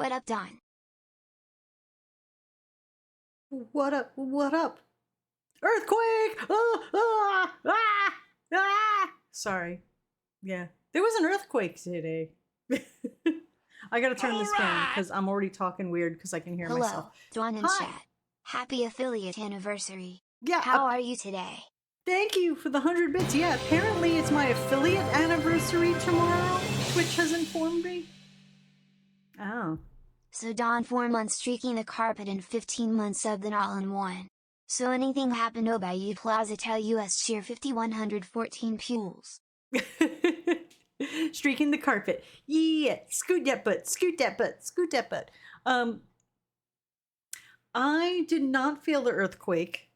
What up, Don? What up? What up? Earthquake! Ah, ah, ah, ah. Sorry. Yeah. There was an earthquake today. I gotta turn this fan because I'm already talking weird because I can hear Hello, myself. Dawn and Hi. chat. Happy affiliate anniversary. Yeah. How are you today? Thank you for the 100 bits. Yeah, apparently it's my affiliate anniversary tomorrow. Twitch has informed me. Oh. So Dawn 4 months streaking the carpet and 15 months of the all-in-one. So anything happened Bayou Plaza tell US cheer 5114 pules. Streaking the carpet. Yeah, scoot that butt, scoot that butt, scoot that butt. I did not feel the earthquake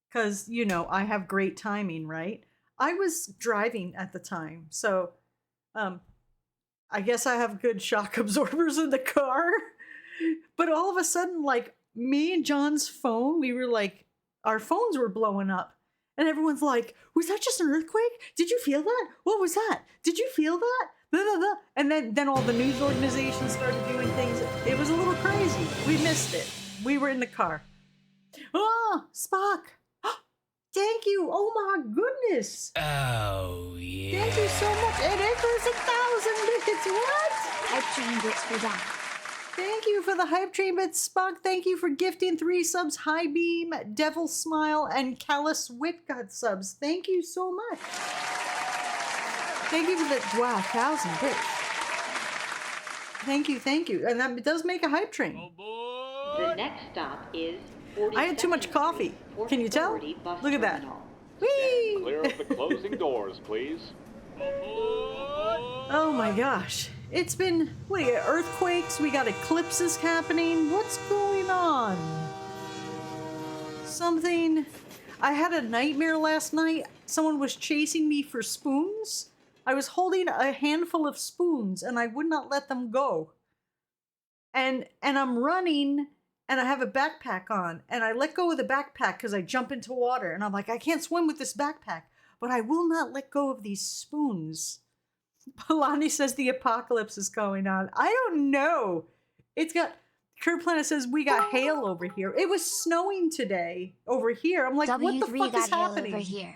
because, you know, I have great timing, right? I was driving at the time, so I guess I have good shock absorbers in the car. But all of a sudden, like, me and John's phone, we were like, our phones were blowing up. And everyone's like, was that just an earthquake? Did you feel that? What was that? Did you feel that? Blah, blah, blah. And then all the news organizations started doing things. It was a little crazy. We missed it. We were in the car. Oh, Spock. Thank you. Oh my goodness. Oh, yeah. Thank you so much. And it was 1,000 bits. What? Hype train bits for Dawn. Thank you for the hype train bits, Spock. Thank you for gifting 3 subs, High Beam, Devil Smile, and Callous Witgut subs. Thank you so much. Thank you for the, wow, 1,000 bits. Thank you, thank you. And that does make a hype train. Oh, boy. The next stop is I had too much coffee. Can you tell? Look at that. Whee! Clear of the closing doors, please. Oh my gosh. It's been, we got earthquakes, we got eclipses happening. What's going on? Something. I had a nightmare last night. Someone was chasing me for spoons. I was holding a handful of spoons and I would not let them go. And I'm running and I have a backpack on and I let go of the backpack because I jump into water and I'm like, I can't swim with this backpack, but I will not let go of these spoons. Polani says the apocalypse is going on. I don't know. It's got, Kurt Planet says we got hail over here. It was snowing today over here. I'm like, what the fuck is happening? Over here.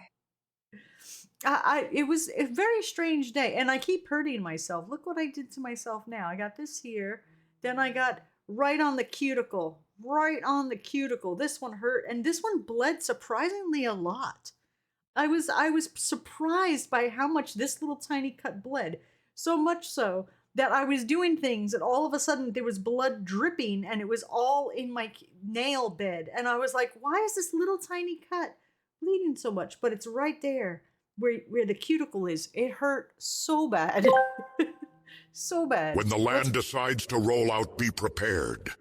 It was a very strange day and I keep hurting myself. Look what I did to myself now. I got this here. Then I got right on the cuticle. Right on the cuticle. This one hurt and this one bled surprisingly a lot. I was surprised by how much this little tiny cut bled. So much so that I was doing things and all of a sudden there was blood dripping and it was all in my nail bed. And I was like, why is this little tiny cut bleeding so much? But it's right there where the cuticle is. It hurt so bad. So bad. When the land decides to roll out, be prepared.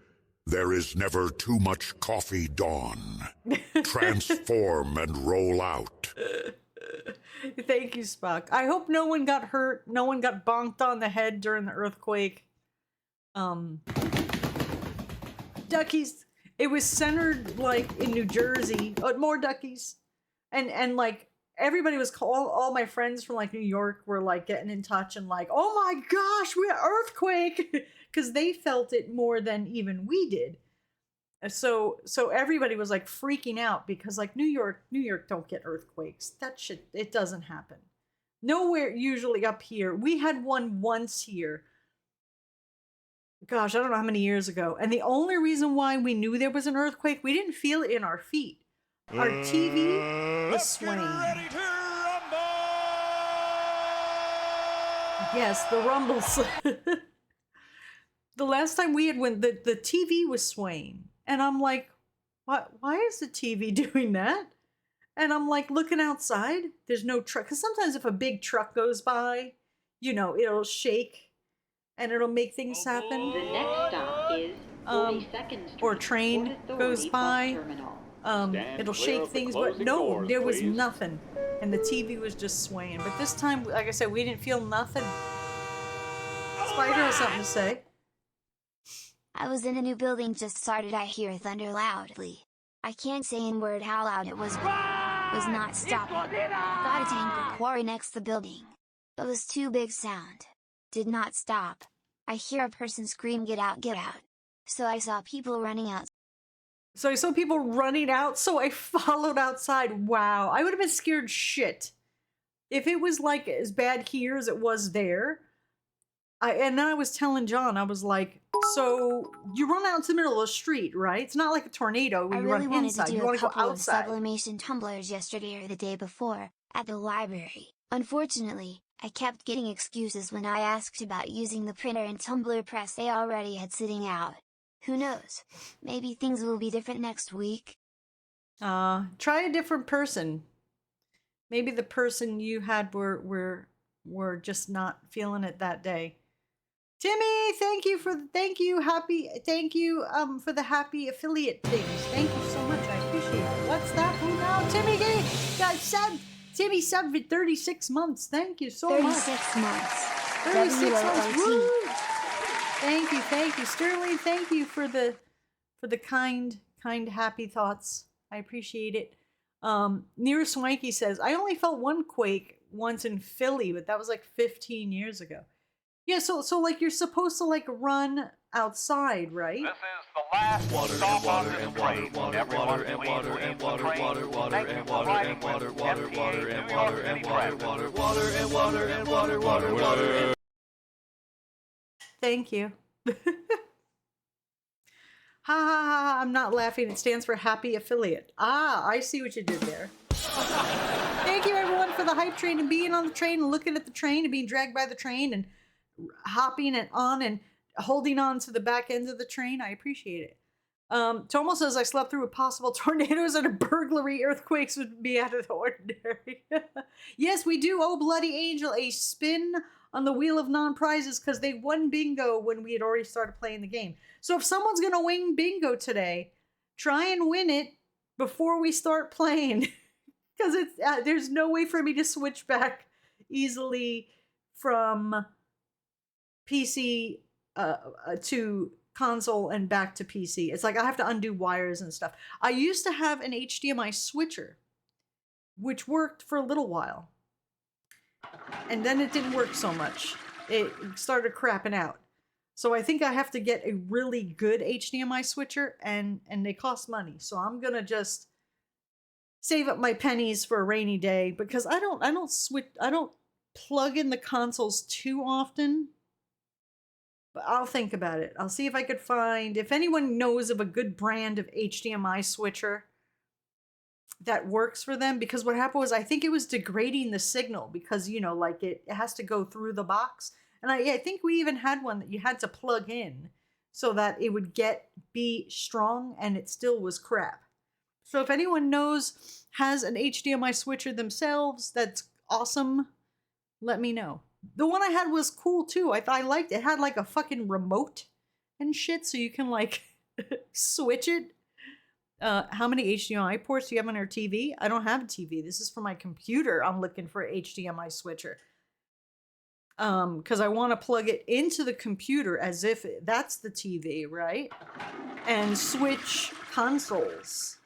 There is never too much coffee, Dawn. Transform and roll out. Thank you, Spock. I hope no one got hurt. No one got bonked on the head during the earthquake. Duckies. It was centered like in New Jersey. More duckies. And like everybody was all my friends from like New York were like getting in touch and like, oh my gosh, we had earthquake. Because they felt it more than even we did. So everybody was like freaking out because like New York don't get earthquakes. That shit, it doesn't happen. Nowhere usually up here. We had one once here. Gosh, I don't know how many years ago. And the only reason why we knew there was an earthquake, we didn't feel it in our feet. Our TV was swaying. Yes, the rumbles. The last time we had when the TV was swaying. And I'm like, why is the TV doing that? And I'm like looking outside. There's no truck. Because sometimes if a big truck goes by, you know, it'll shake and it'll make things happen. The next stop is 42nd Street. Or a train goes by. It'll shake things. But no, doors, there was please. nothing. And the TV was just swaying. But this time, like I said, we didn't feel nothing. Spider has something to say. I was in a new building just started. I hear thunder loudly. I can't say in word how loud it was not stopping. Thought a tank or quarry next the building. It was too big sound. Did not stop. I hear a person scream, "Get out, get out." So I saw people running out. So I saw people running out, so I followed outside. Wow, I would have been scared shit. If it was like as bad here as it was there. And then I was telling John, I was like, so you run out into the middle of the street, right? It's not like a tornado where I you really run wanted inside. to do You a want to go couple of outside. sublimation tumblers yesterday or the day before, at the library. Unfortunately, I kept getting excuses when I asked about using the printer and tumbler press they already had sitting out. Who knows? Maybe things will be different next week. Try a different person. Maybe the person you had were just not feeling it that day. Timmy, thank you for the happy affiliate things. Thank you so much. I appreciate it. What's that? Who now? Timmy got subbed. Timmy subbed for 36 months. Thank you so much. 36 months. 36 months. WOOT. Woo! Thank you. Sterling, thank you for the kind, happy thoughts. I appreciate it. Near Swanky says, I only felt one quake once in Philly, but that was like 15 years ago. Yeah, so like you're supposed to like run outside, right? This is the last stop on this train. Everyone please leave the train. Thank you for riding with MTA New York City Transit. Thank you. Ha ha ha, I'm not laughing. It stands for happy affiliate. Ah, I see what you did there. Thank you everyone for the hype train and being on the train and looking at the train and being dragged by the train and hopping and on and holding on to the back end of the train. I appreciate it. Tomo says, I slept through possible tornadoes and a burglary. Earthquakes would be out of the ordinary. Yes, we do owe Bloody Angel a spin on the wheel of non-prizes because they won bingo when we had already started playing the game. So if someone's going to win bingo today, try and win it before we start playing. Because there's no way for me to switch back easily from PC to console and back to PC. It's like I have to undo wires and stuff. I used to have an HDMI switcher, which worked for a little while. And then it didn't work so much. It started crapping out. So I think I have to get a really good HDMI switcher, and they cost money. So I'm gonna just save up my pennies for a rainy day because I don't plug in the consoles too often. But I'll think about it. I'll see if I could find, if anyone knows of a good brand of HDMI switcher that works for them, because what happened was I think it was degrading the signal because, you know, like it has to go through the box. And I think we even had one that you had to plug in so that it would be strong, and it still was crap. So if anyone has an HDMI switcher themselves that's awesome, let me know. The one I had was cool too. I liked it. It had like a fucking remote and shit, so you can like switch it. How many HDMI ports do you have on your TV? I don't have a TV. This is for my computer. I'm looking for an HDMI switcher. Because I want to plug it into the computer as if that's the TV, right? And switch consoles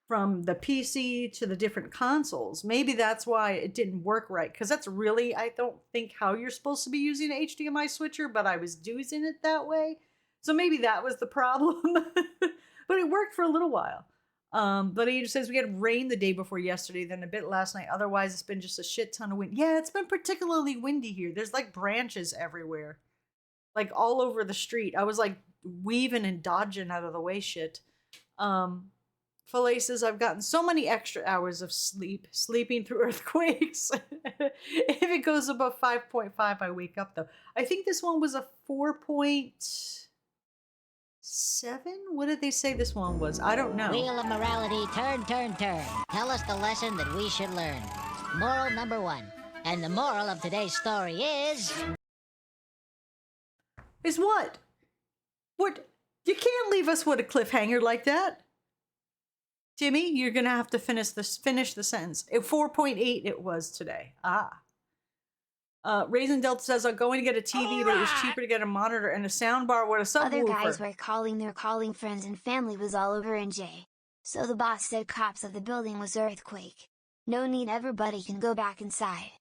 from the PC to the different consoles. Maybe that's why it didn't work right. Because that's really, I don't think how you're supposed to be using an HDMI switcher, but I was using it that way. So maybe that was the problem. But it worked for a little while. But he just says we had rain the day before yesterday, then a bit last night. Otherwise, it's been just a shit ton of wind. Yeah, it's been particularly windy here. There's like branches everywhere. Like all over the street. I was like weaving and dodging out of the way shit. Filet says, I've gotten so many extra hours of sleeping through earthquakes. If it goes above 5.5, I wake up though. I think this one was a 4.7? What did they say this one was? I don't know. Wheel of morality, turn, turn, turn. Tell us the lesson that we should learn. Moral number 1. And the moral of today's story is... Is what? What? You can't leave us with a cliffhanger like that. Timmy, you're going to have to finish the sentence. 4.8 it was today. Raisin Delta says, I'm going to get a TV, but it was cheaper to get a monitor and a soundbar with a subwoofer. Other guys were calling friends and family was all over NJ. So the boss said cops of the building was earthquake. No need, everybody can go back inside.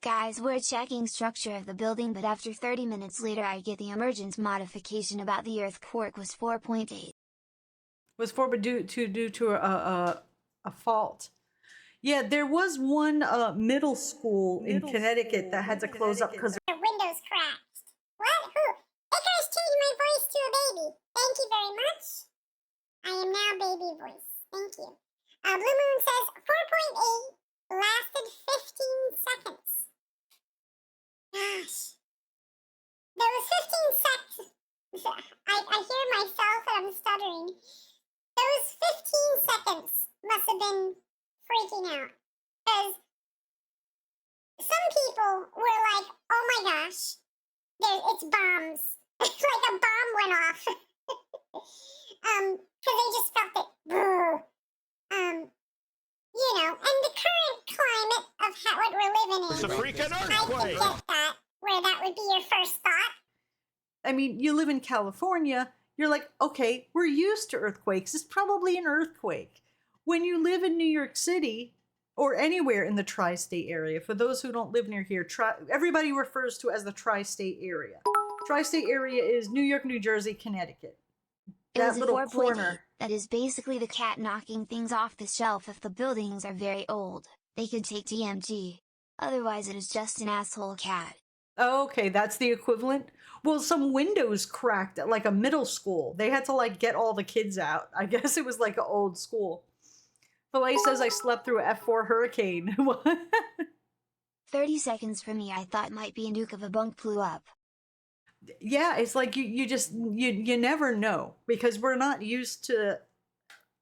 Guys, we're checking structure of the building, but after 30 minutes later I get the emergence modification about the earthquake was 4.8. Was for due to a fault. Yeah, there was one middle school in Connecticut that had to close up because The windows cracked. What? Who? Icarus changed my voice to a baby. Thank you very much. I am now baby voice. Thank you. Blue Moon says 4.8 lasted 15 seconds. Gosh. There was 15 seconds. I hear myself and I'm stuttering. Those 15 seconds must have been freaking out. Because some people were like, oh my gosh, it's bombs. It's like a bomb went off. Because they just felt it. You know, and the current climate of what we're living in. It's a freaking I earthquake! could get that, where that would be your first thought. I mean, you live in California, you're like, okay, we're used to earthquakes. It's probably an earthquake. When you live in New York City or anywhere in the tri-state area, for those who don't live near here, everybody refers to as the tri-state area. Tri-state area is New York, New Jersey, Connecticut. It was That a little 4.8. corner. That is basically the cat knocking things off the shelf. If the buildings are very old, they could take DMG. Otherwise it is just an asshole cat. Oh, okay, that's the equivalent. Well, some windows cracked at like a middle school. They had to like get all the kids out. I guess it was like an old school. Filet says I slept through a F4 hurricane. 30 seconds for me I thought might be a nuke of a bunk blew up. Yeah, it's like you never know because we're not used to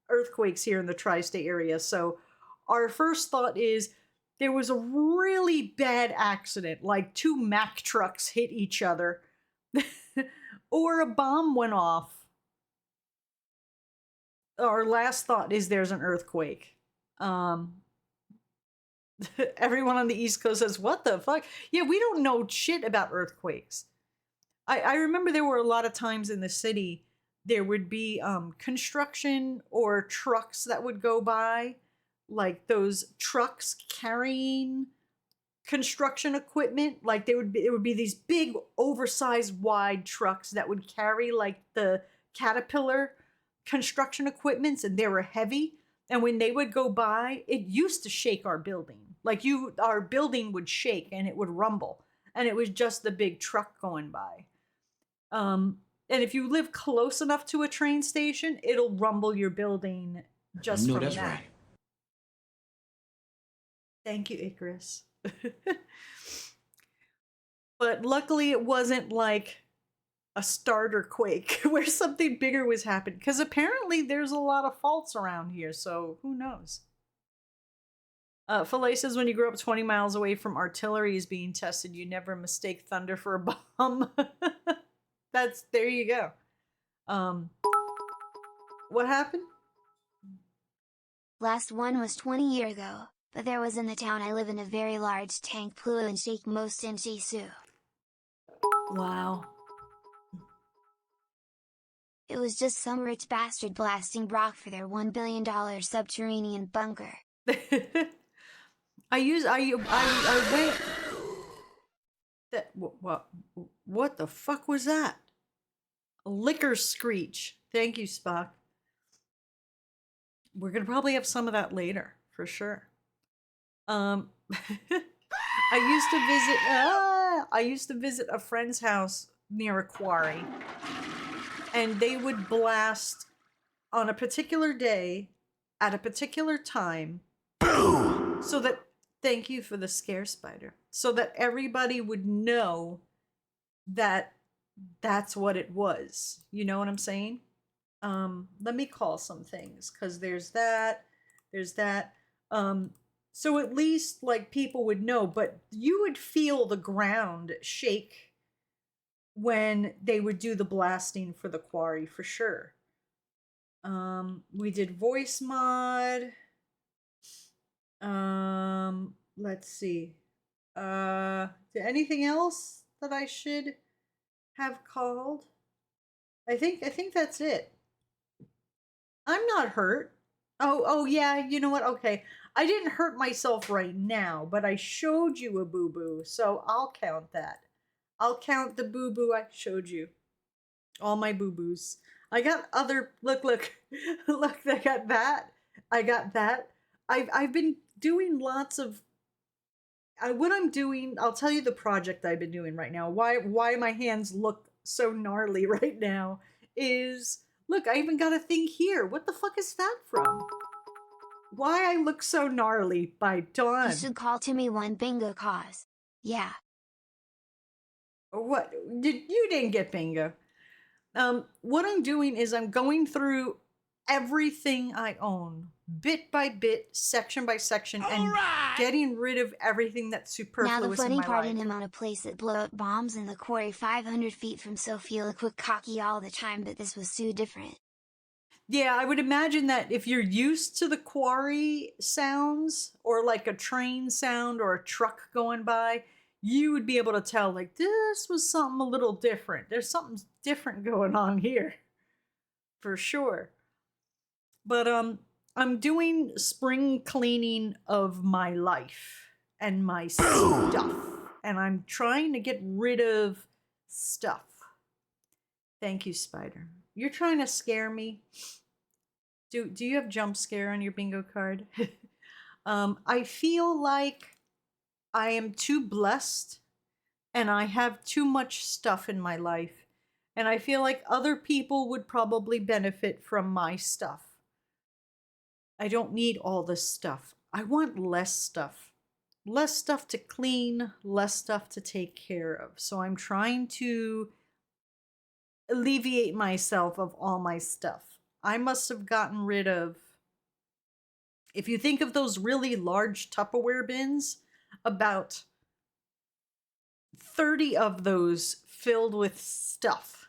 earthquakes here in the tri-state area. So our first thought is there was a really bad accident, like 2 Mack trucks hit each other or a bomb went off. Our last thought is there's an earthquake. Everyone on the East Coast says, what the fuck? Yeah, we don't know shit about earthquakes. I remember there were a lot of times in the city there would be construction or trucks that would go by, like those trucks carrying construction equipment. Like it would be these big oversized wide trucks that would carry like the Caterpillar construction equipments, and they were heavy. And when they would go by, it used to shake our building. Like our building would shake and it would rumble, and it was just the big truck going by. And if you live close enough to a train station, it'll rumble your building just from that. Right. Thank you, Icarus. But luckily it wasn't like a starter quake where something bigger was happening, because apparently there's a lot of faults around here, so who knows. Filet says when you grow up 20 miles away from artillery is being tested, you never mistake thunder for a bomb. There you go. What happened? Last one was 20 years ago, but there was in the town I live in a very large tank pluo and shake most in Jisu. Wow. It was just some rich bastard blasting Brock for their $1 billion subterranean bunker. I went. That what the fuck was that? A liquor screech. Thank you, Spock. We're gonna probably have some of that later for sure. I used to visit a friend's house near a quarry, and they would blast on a particular day at a particular time. Boom! So that, thank you for the scare spider, so that everybody would know that that's what it was. You know what I'm saying? Let me call some things, because there's that. So at least like people would know, but you would feel the ground shake when they would do the blasting for the quarry for sure. We did voice mod. Let's see. Anything else that I should have called? I think that's it. I'm not hurt. Oh, yeah, you know what? Okay. I didn't hurt myself right now, but I showed you a boo-boo, so I'll count that. I'll count the boo-boo I showed you. All my boo-boos. I got other, look, look, I got that. I got that. I've been doing lots of, what I'm doing, I'll tell you the project I've been doing right now. Why my hands look so gnarly right now is, look, I even got a thing here. What the fuck is that from? Why I Look So Gnarly by Dawn. You should call to me one bingo cause. Yeah. What? You didn't get bingo. What I'm doing is I'm going through everything I own, bit by bit, section by section, and getting rid of everything that's superfluous Now the in funny my part, life. in him on a place that blow up bombs in the quarry 500 feet from Sophia look cocky all the time, but this was so different. Yeah, I would imagine that if you're used to the quarry sounds, or like a train sound or a truck going by, you would be able to tell, like, this was something a little different. There's something different going on here. For sure. But I'm doing spring cleaning of my life and my stuff. And I'm trying to get rid of stuff. Thank you, Spider. You're trying to scare me. Do you have jump scare on your bingo card? I feel like I am too blessed and I have too much stuff in my life. And I feel like other people would probably benefit from my stuff. I don't need all this stuff. I want less stuff. Less stuff to clean, less stuff to take care of. So I'm trying to alleviate myself of all my stuff. I must have gotten rid of, if you think of those really large Tupperware bins, about 30 of those filled with stuff.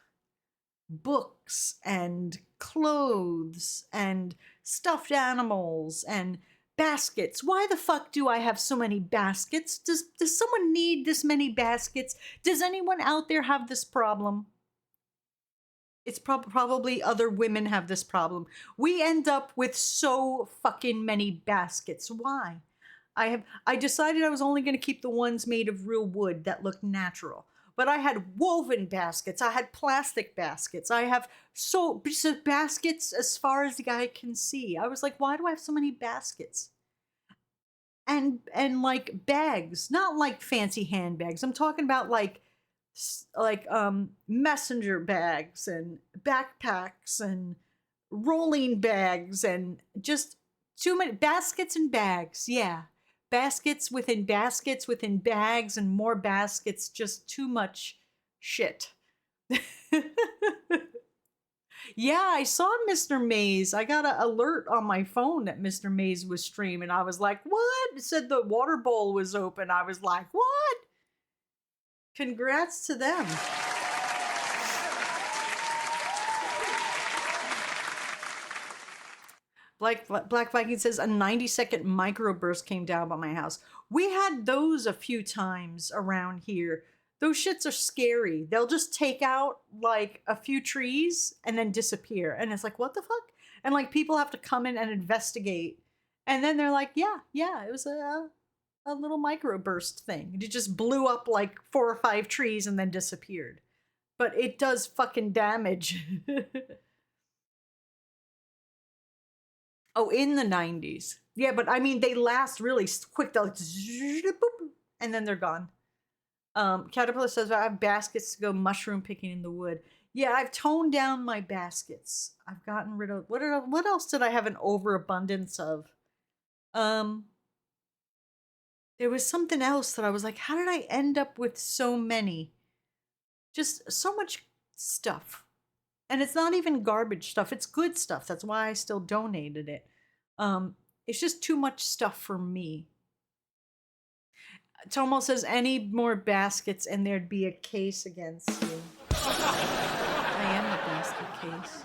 Books and clothes and stuffed animals and baskets. Why the fuck do I have so many baskets? Does someone need this many baskets? Does anyone out there have this problem? It's probably other women have this problem. We end up with so fucking many baskets. Why? I decided I was only going to keep the ones made of real wood that look natural. But I had woven baskets. I had plastic baskets. I have so baskets as far as the eye can see. I was like, why do I have so many baskets? And like bags, not like fancy handbags. I'm talking about like messenger bags and backpacks and rolling bags and just too many baskets and bags. Yeah. Baskets within bags and more baskets, just too much shit. Yeah, I saw Mr. Maze. I got an alert on my phone that Mr. Maze was streaming. I was like, what? It said the water bowl was open. I was like, what? Congrats to them. Black Viking says a 90-second microburst came down by my house. We had those a few times around here. Those shits are scary. They'll just take out like a few trees and then disappear. And it's like, what the fuck? And like people have to come in and investigate. And then they're like, yeah, it was a little microburst thing. It just blew up like 4 or 5 trees and then disappeared. But it does fucking damage. Oh, in the 90s. Yeah, but I mean, they last really quick. They'll like, and then they're gone. Caterpillar says, I have baskets to go mushroom picking in the wood. Yeah, I've toned down my baskets. I've gotten rid of, what else did I have an overabundance of? There was something else that I was like, how did I end up with so many? Just so much stuff. And it's not even garbage stuff. It's good stuff. That's why I still donated it. It's just too much stuff for me. Tomo says, any more baskets and there'd be a case against you. I am the basket case.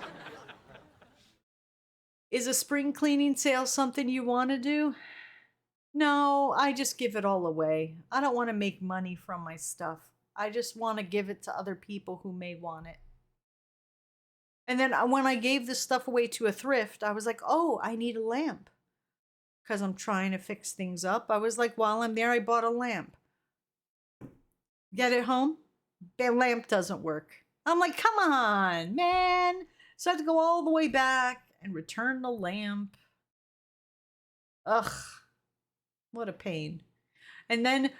Is a spring cleaning sale something you want to do? No, I just give it all away. I don't want to make money from my stuff. I just want to give it to other people who may want it. And then when I gave this stuff away to a thrift, I was like, oh, I need a lamp. Because I'm trying to fix things up. I was like, while I'm there, I bought a lamp. Get it home? The lamp doesn't work. I'm like, come on, man. So I had to go all the way back and return the lamp. Ugh, what a pain. And then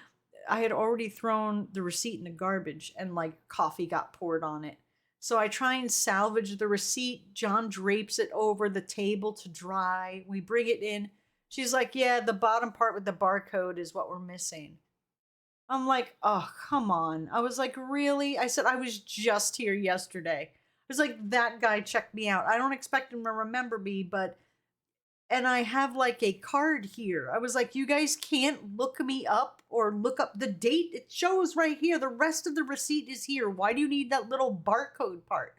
I had already thrown the receipt in the garbage and like coffee got poured on it. So I try and salvage the receipt. John drapes it over the table to dry. We bring it in. She's like, yeah, the bottom part with the barcode is what we're missing. I'm like, oh, come on. I was like, really? I said, I was just here yesterday. I was like, that guy checked me out. I don't expect him to remember me, but... And I have like a card here. I was like, you guys can't look me up or look up the date. It shows right here. The rest of the receipt is here. Why do you need that little barcode part?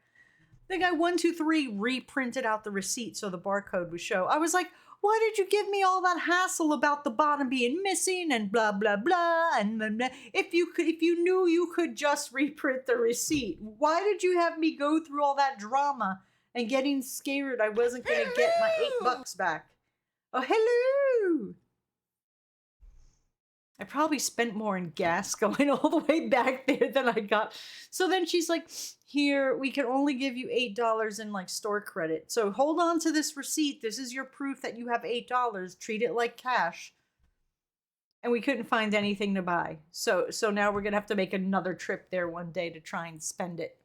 The guy 123 reprinted out the receipt so the barcode would show. I was like, why did you give me all that hassle about the bottom being missing and blah blah blah and blah, blah. If you knew you could just reprint the receipt, why did you have me go through all that drama and getting scared I wasn't gonna get my $8 back? Oh, hello! I probably spent more in gas going all the way back there than I got. So then she's like, here, we can only give you $8 in like store credit. So hold on to this receipt. This is your proof that you have $8. Treat it like cash. And we couldn't find anything to buy. So now we're gonna have to make another trip there one day to try and spend it.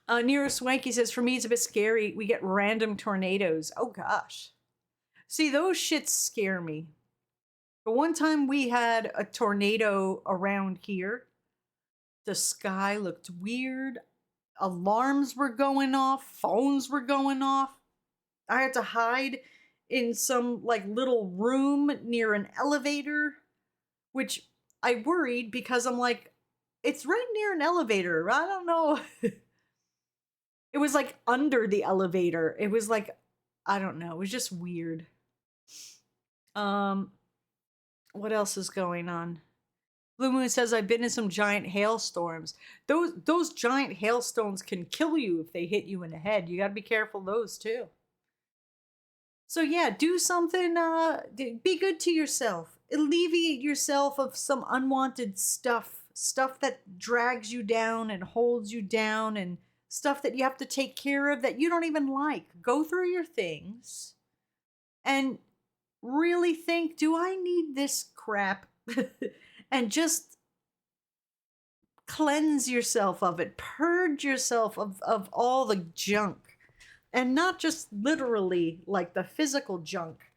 Nero Swanky says, for me, it's a bit scary. We get random tornadoes. Oh, gosh. See, those shits scare me. But one time we had a tornado around here. The sky looked weird. Alarms were going off. Phones were going off. I had to hide in some, like, little room near an elevator, which I worried because I'm like, it's right near an elevator. I don't know. It was like under the elevator. It was like, I don't know. It was just weird. What else is going on? Blue Moon says, I've been in some giant hailstorms. Those giant hailstones can kill you if they hit you in the head. You got to be careful of those too. So yeah, do something, be good to yourself. Alleviate yourself of some unwanted stuff that drags you down and holds you down and stuff that you have to take care of that you don't even like. Go through your things and really think, do I need this crap? And just cleanse yourself of it. Purge yourself of all the junk. And not just literally like the physical junk.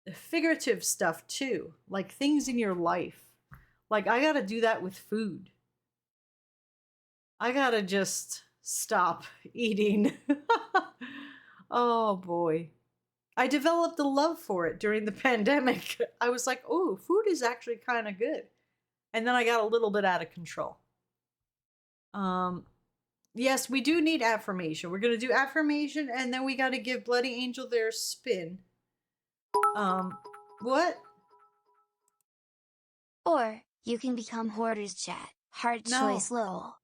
The figurative stuff too. Like things in your life. Like I gotta do that with food. I gotta just stop eating. Oh boy. I developed a love for it during the pandemic. I was like, oh, food is actually kind of good. And then I got a little bit out of control. Yes, we do need affirmation. We're going to do affirmation and then we got to give Bloody Angel their spin. What? Or you can become Hoarder's Chat. Hard choice, lol.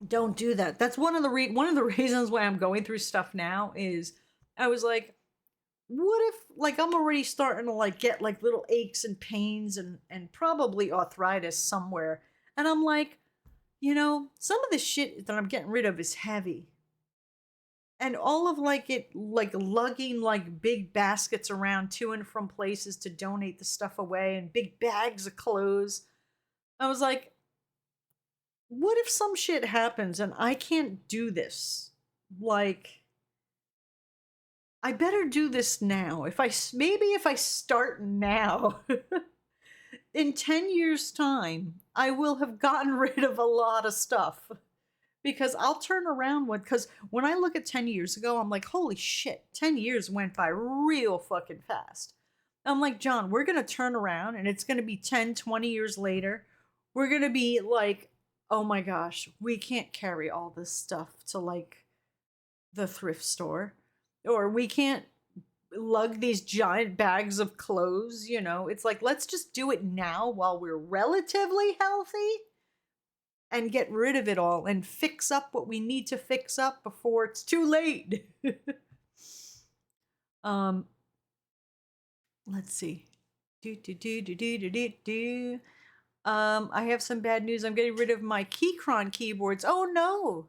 Don't do that. That's one of the reasons why I'm going through stuff now is I was like, what if like I'm already starting to like get like little aches and pains and probably arthritis somewhere. And I'm like, you know, some of the shit that I'm getting rid of is heavy. And all of like it like lugging like big baskets around to and from places to donate the stuff away and big bags of clothes. I was like, what if some shit happens and I can't do this? Like, I better do this now. If I start now, in 10 years' time, I will have gotten rid of a lot of stuff. Because I'll turn around because when I look at 10 years ago, I'm like, holy shit, 10 years went by real fucking fast. I'm like, John, we're going to turn around and it's going to be 10, 20 years later. We're going to be like, oh my gosh, we can't carry all this stuff to like the thrift store. Or we can't lug these giant bags of clothes, you know. It's like, let's just do it now while we're relatively healthy and get rid of it all and fix up what we need to fix up before it's too late. Let's see. I have some bad news. I'm getting rid of my Keychron keyboards. Oh no!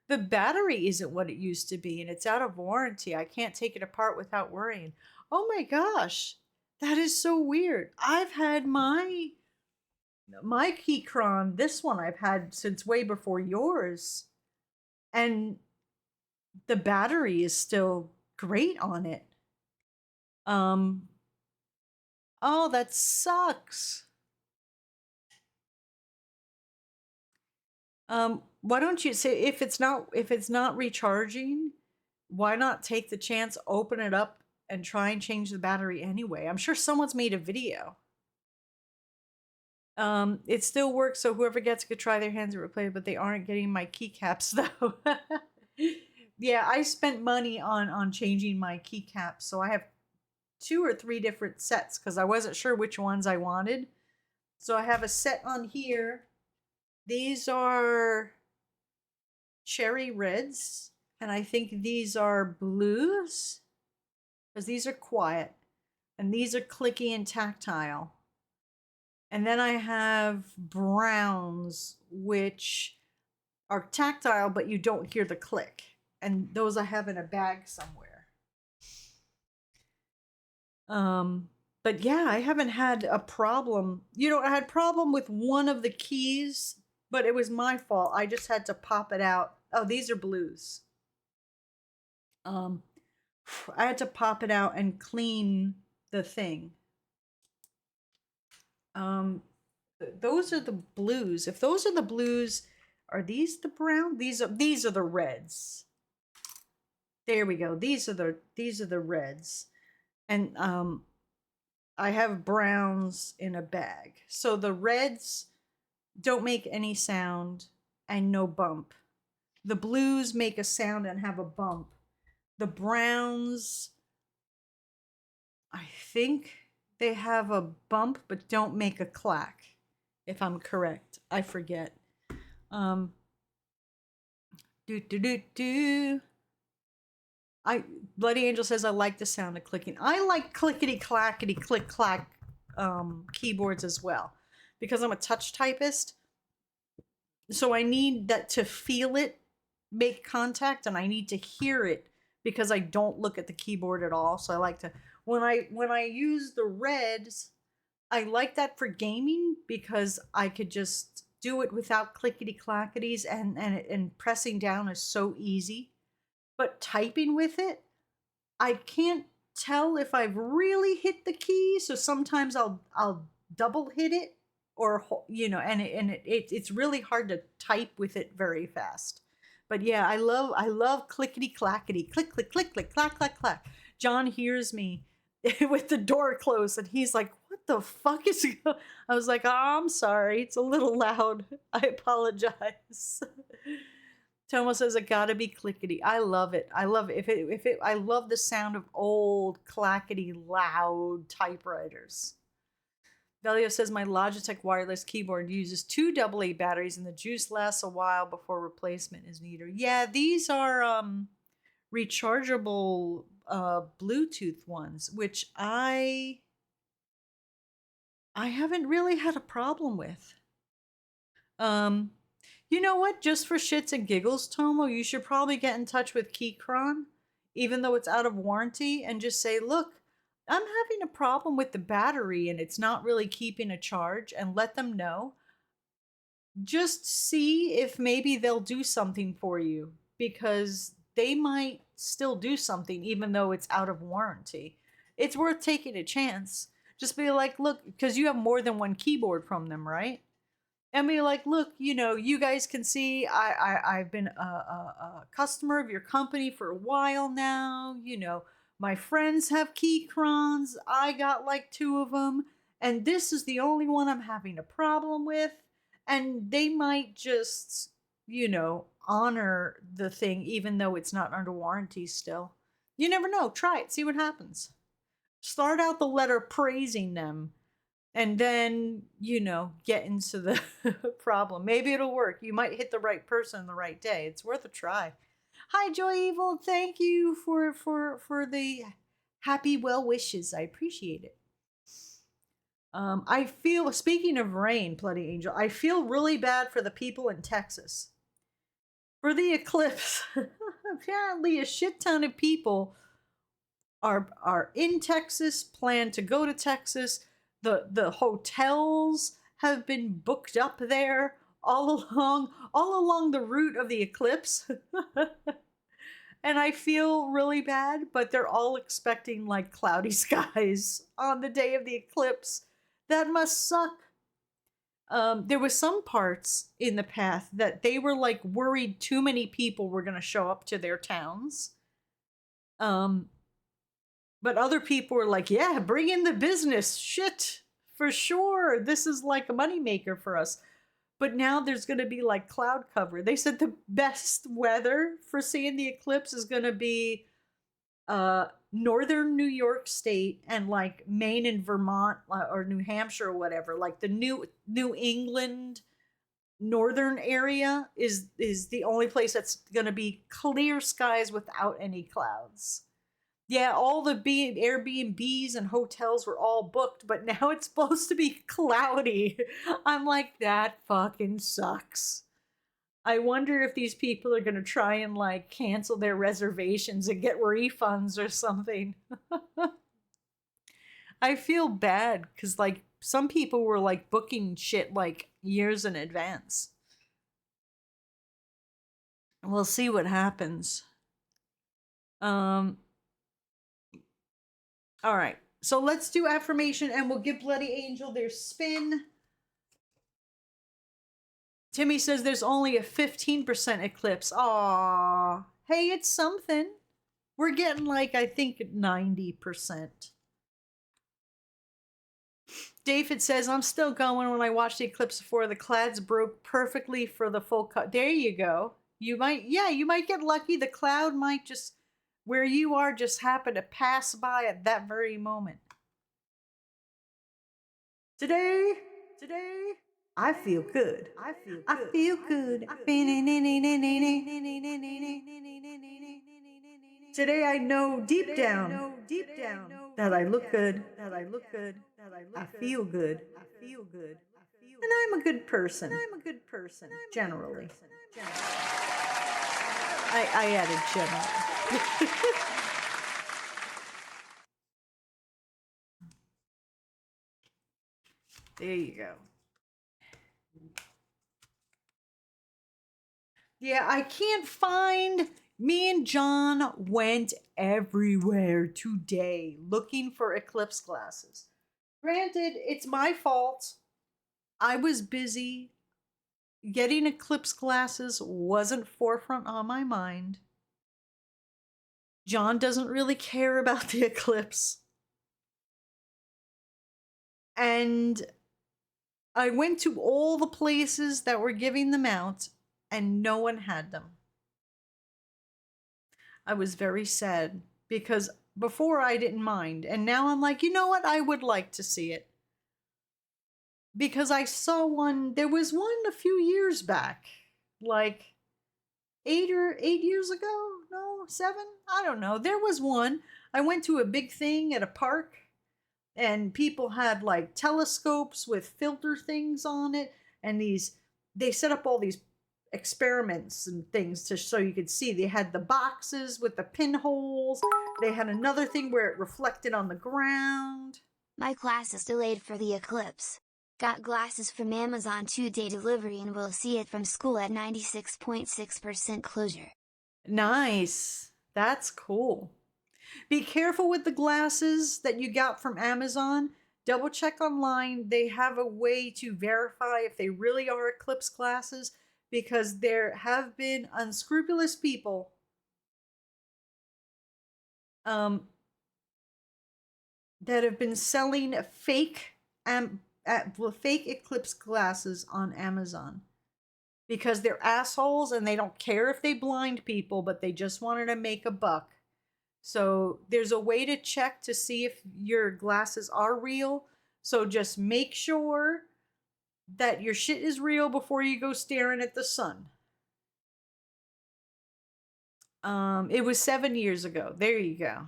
The battery isn't what it used to be, and it's out of warranty. I can't take it apart without worrying. Oh my gosh, that is so weird. I've had my Keychron, this one I've had since way before yours, and the battery is still great on it. Oh, that sucks. Why don't you say, if it's not recharging, why not take the chance, open it up, and try and change the battery anyway? I'm sure someone's made a video. It still works, so whoever gets could try their hands at replay, but they aren't getting my keycaps though. Yeah, I spent money on changing my keycaps, so I have 2 or 3 different sets because I wasn't sure which ones I wanted. So I have a set on here. These are cherry reds, and I think these are blues because these are quiet, and these are clicky and tactile. And then I have browns, which are tactile, but you don't hear the click. And those I have in a bag somewhere. But yeah, I haven't had a problem. You know, I had a problem with one of the keys, but it was my fault. I just had to pop it out. Oh, these are blues. I had to pop it out and clean the thing. Those are the blues. If those are the blues, are these the brown? These are the reds. There we go. These are the reds. And I have browns in a bag. So the reds don't make any sound and no bump. The blues make a sound and have a bump. The browns, I think they have a bump but don't make a clack, if I'm correct. I forget. Bloody Angel says I like the sound of clicking. I like clickety clackety click clack keyboards as well because I'm a touch typist. So I need that to feel it make contact, and I need to hear it because I don't look at the keyboard at all. So I like to when I use the reds, I like that for gaming because I could just do it without clickety clacketies, and pressing down is so easy. But typing with it, I can't tell if I've really hit the key. So sometimes I'll double hit it, or you know, and it's really hard to type with it very fast. But yeah, I love clickety clackety, click click click click clack clack clack. John hears me with the door closed, and he's like, "What the fuck is?" I was like, "Oh, I'm sorry, it's a little loud. I apologize." Tomo says it gotta be clickety. I love it. I love it. I love the sound of old clackety loud typewriters. Velio says my Logitech wireless keyboard uses 2 AA batteries and the juice lasts a while before replacement is needed. Yeah, these are rechargeable Bluetooth ones, which I haven't really had a problem with. You know what? Just for shits and giggles, Tomo, you should probably get in touch with Keychron, even though it's out of warranty, and just say, look, I'm having a problem with the battery and it's not really keeping a charge, and let them know. Just see if maybe they'll do something for you, because they might still do something even though it's out of warranty. It's worth taking a chance. Just be like, look, because you have more than one keyboard from them, right? And be like, look, you know, you guys can see I've been a customer of your company for a while now. You know, my friends have Keychrons. I got like 2 of them. And this is the only one I'm having a problem with. And they might just, you know, honor the thing even though it's not under warranty still. You never know. Try it. See what happens. Start out the letter praising them. And then, get into the problem. Maybe it'll work. You might hit the right person the right day. It's worth a try. Hi, Joy Evil. Thank you for the happy well wishes. I appreciate it. I feel, speaking of rain, Bloody Angel, I feel really bad for the people in Texas. For the eclipse, apparently a shit ton of people are in Texas, plan to go to Texas. The hotels have been booked up there all along the route of the eclipse. And I feel really bad, but they're all expecting like cloudy skies on the day of the eclipse. That must suck. There was some parts in the path that they were like worried too many people were going to show up to their towns. But other people were like, yeah, bring in the business. Shit, for sure. This is like a moneymaker for us. But now there's going to be like cloud cover. They said the best weather for seeing the eclipse is going to be northern New York State and like Maine and Vermont or New Hampshire or whatever. Like the New England northern area is the only place that's going to be clear skies without any clouds. Yeah, all the Airbnbs and hotels were all booked, but now it's supposed to be cloudy. I'm like, that fucking sucks. I wonder if these people are going to try and like cancel their reservations and get refunds or something. I feel bad because like some people were like booking shit like years in advance. We'll see what happens. All right, so let's do affirmation and we'll give Bloody Angel their spin. Timmy says there's only a 15% eclipse. Aww. Hey, it's something. We're getting like, I think 90%. David says, I'm still going when I watched the eclipse before. The clouds broke perfectly for the full cut. There you go. You might get lucky. The cloud might just, where you are, just happen to pass by at that very moment. Today, I feel good. I feel good. Today I know deep down that I look good. I feel good. And I'm a good person. Generally. I added generally. There you go. Yeah, I can't find. Me and John went everywhere today looking for eclipse glasses. Granted, it's my fault. I was busy. Getting eclipse glasses wasn't forefront on my mind. John doesn't really care about the eclipse. And I went to all the places that were giving them out, and no one had them. I was very sad because before I didn't mind, and now I'm like, you know what? I would like to see it. Because I saw one, there was one a few years back, like 8 years ago? No, 7? I don't know. There was one. I went to a big thing at a park, and people had like telescopes with filter things on it, and they set up all these experiments and things so you could see. They had the boxes with the pinholes. They had another thing where it reflected on the ground. My class is delayed for the eclipse. Got glasses from Amazon 2-day delivery and will see it from school at 96.6% closure. Nice. That's cool. Be careful with the glasses that you got from Amazon. Double check online. They have a way to verify if they really are eclipse glasses, because there have been unscrupulous people that have been selling fake eclipse glasses on Amazon because they're assholes and they don't care if they blind people, but they just wanted to make a buck. So there's a way to check to see if your glasses are real. So just make sure that your shit is real before you go staring at the sun. It was 7 years ago. There you go.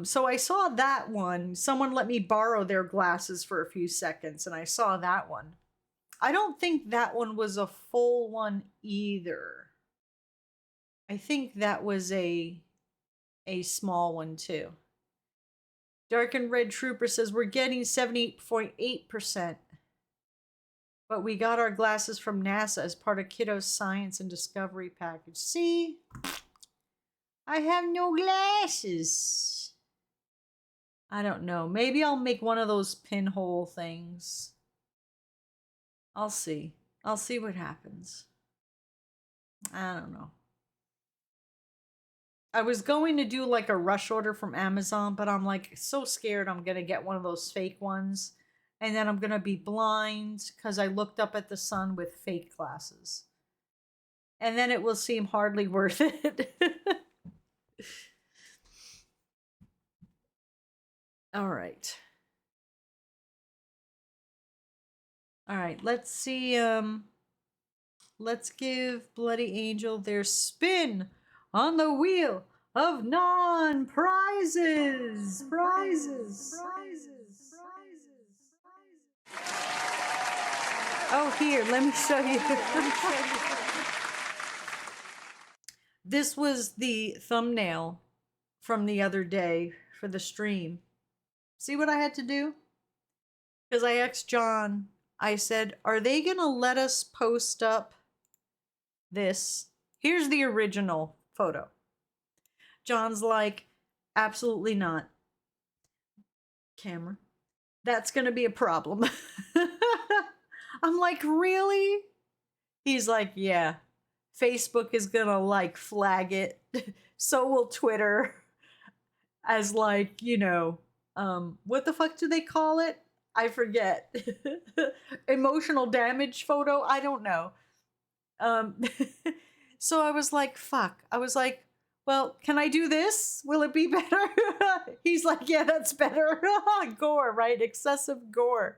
So I saw that one. Someone let me borrow their glasses for a few seconds, and I saw that one. I don't think that one was a full one either. I think that was a small one too. Dark and Red Trooper says we're getting 78.8%. But we got our glasses from NASA as part of Kiddo's Science and Discovery package. See? I have no glasses. I don't know. Maybe I'll make one of those pinhole things. I'll see. I'll see what happens. I don't know. I was going to do like a rush order from Amazon, but I'm like so scared I'm going to get one of those fake ones. And then I'm going to be blind because I looked up at the sun with fake glasses. And then it will seem hardly worth it. All right. All right, let's see. Let's give Bloody Angel their spin on the wheel of non-prizes. Prizes. Oh, here, let me show you. This was the thumbnail from the other day for the stream. See what I had to do? Because I asked John, I said, are they going to let us post up this? Here's the original photo. John's like, absolutely not. Camera. That's going to be a problem. I'm like, really? He's like, yeah. Facebook is going to like flag it. So will Twitter. As like, you know, what the fuck do they call it? I forget. Emotional damage photo? I don't know. So I was like, fuck. I was like, well, can I do this? Will it be better? He's like, yeah, that's better. Gore, right? Excessive gore.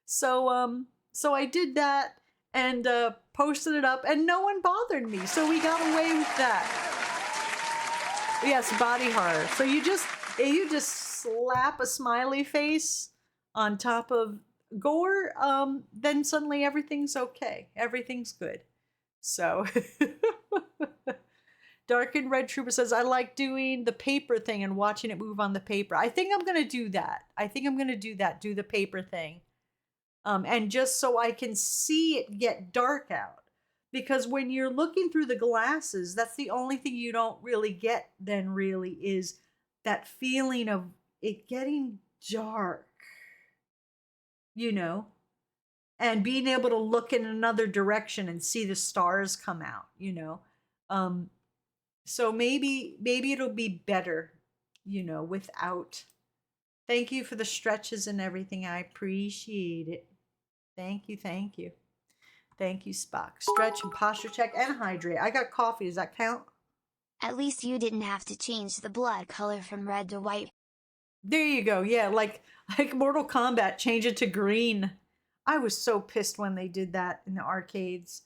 So I did that and posted it up, and no one bothered me. So we got away with that. Yes, body horror. So you just slap a smiley face on top of gore, then suddenly everything's okay. Everything's good. So Dark and Red Trooper says, I like doing the paper thing and watching it move on the paper. I think I'm going to do that. Do the paper thing. And just so I can see it get dark out. Because when you're looking through the glasses, that's the only thing you don't really get then really is that feeling of it getting dark. You know? And being able to look in another direction and see the stars come out, you know? So maybe it'll be better, you know, without. Thank you for the stretches and everything. I appreciate it. Thank you. Thank you, Spock. Stretch and posture check and hydrate. I got coffee. Does that count? At least you didn't have to change the blood color from red to white. There you go. Yeah, like Mortal Kombat, change it to green. I was so pissed when they did that in the arcades.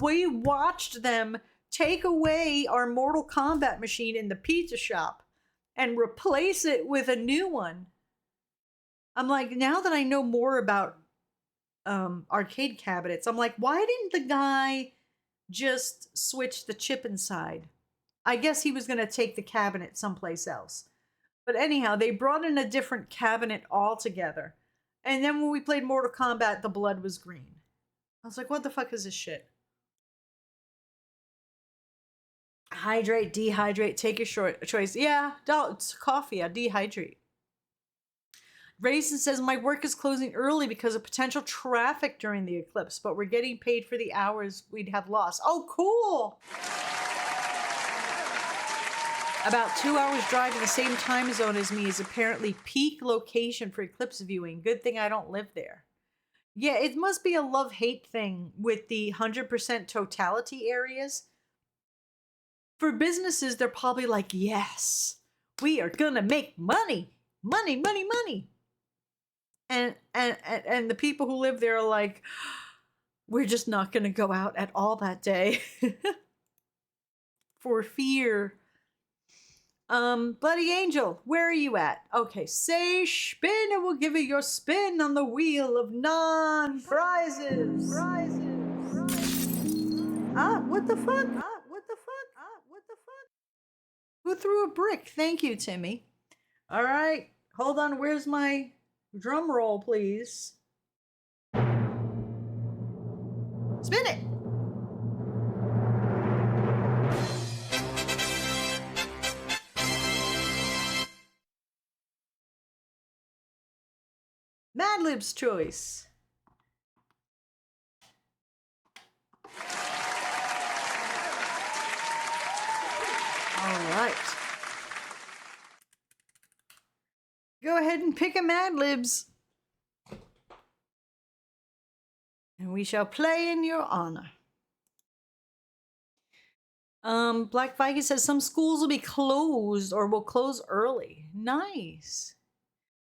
We watched them take away our Mortal Kombat machine in the pizza shop and replace it with a new one. I'm like, now that I know more about arcade cabinets, I'm like, why didn't the guy just switch the chip inside? I guess he was going to take the cabinet someplace else. But anyhow, they brought in a different cabinet altogether. And then when we played Mortal Kombat, the blood was green. I was like, what the fuck is this shit? Hydrate, dehydrate, take your choice. Yeah, it's coffee, I dehydrate. Raisin says, my work is closing early because of potential traffic during the eclipse, but we're getting paid for the hours we'd have lost. Oh, cool! About 2 hours drive in the same time zone as me is apparently peak location for eclipse viewing. Good thing I don't live there. Yeah, it must be a love-hate thing with the 100% totality areas. for businesses, they're probably like, yes, we are gonna make money, money, money, money. And the people who live there are like, we're just not gonna go out at all that day for fear. Bloody Angel, where are you at? Okay, say spin and we'll give you your spin on the wheel of non-prizes. What the fuck? Who threw a brick? Thank you, Timmy. All right, hold on. Where's my drum roll, please? Spin it. Madlib's choice. All right. Go ahead and pick a Madlibs. And we shall play in your honor. Black Viking says some schools will be closed or will close early. Nice.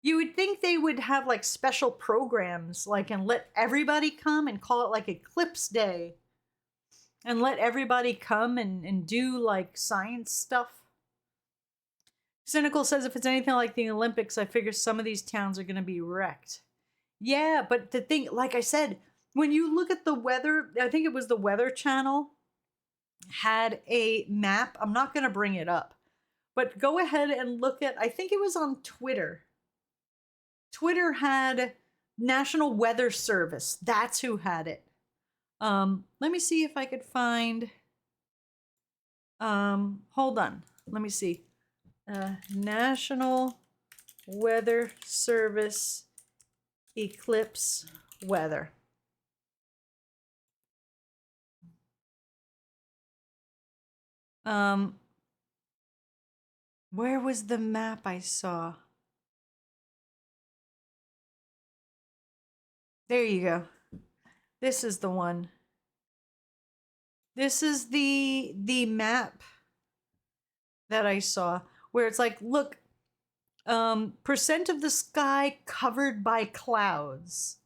You would think they would have like special programs, like, and let everybody come and call it like Eclipse Day. And let everybody come and do like science stuff. Cynical says if it's anything like the Olympics, I figure some of these towns are going to be wrecked. Yeah, but the thing, like I said, when you look at the weather, I think it was the Weather Channel had a map. I'm not going to bring it up, but go ahead and look at, I think it was on Twitter. Twitter had National Weather Service. That's who had it. Let me see if I could find, hold on. Let me see. National Weather Service eclipse weather. Where was the map I saw? There you go. This is the one. This is the map that I saw where it's like, look, percent of the sky covered by clouds.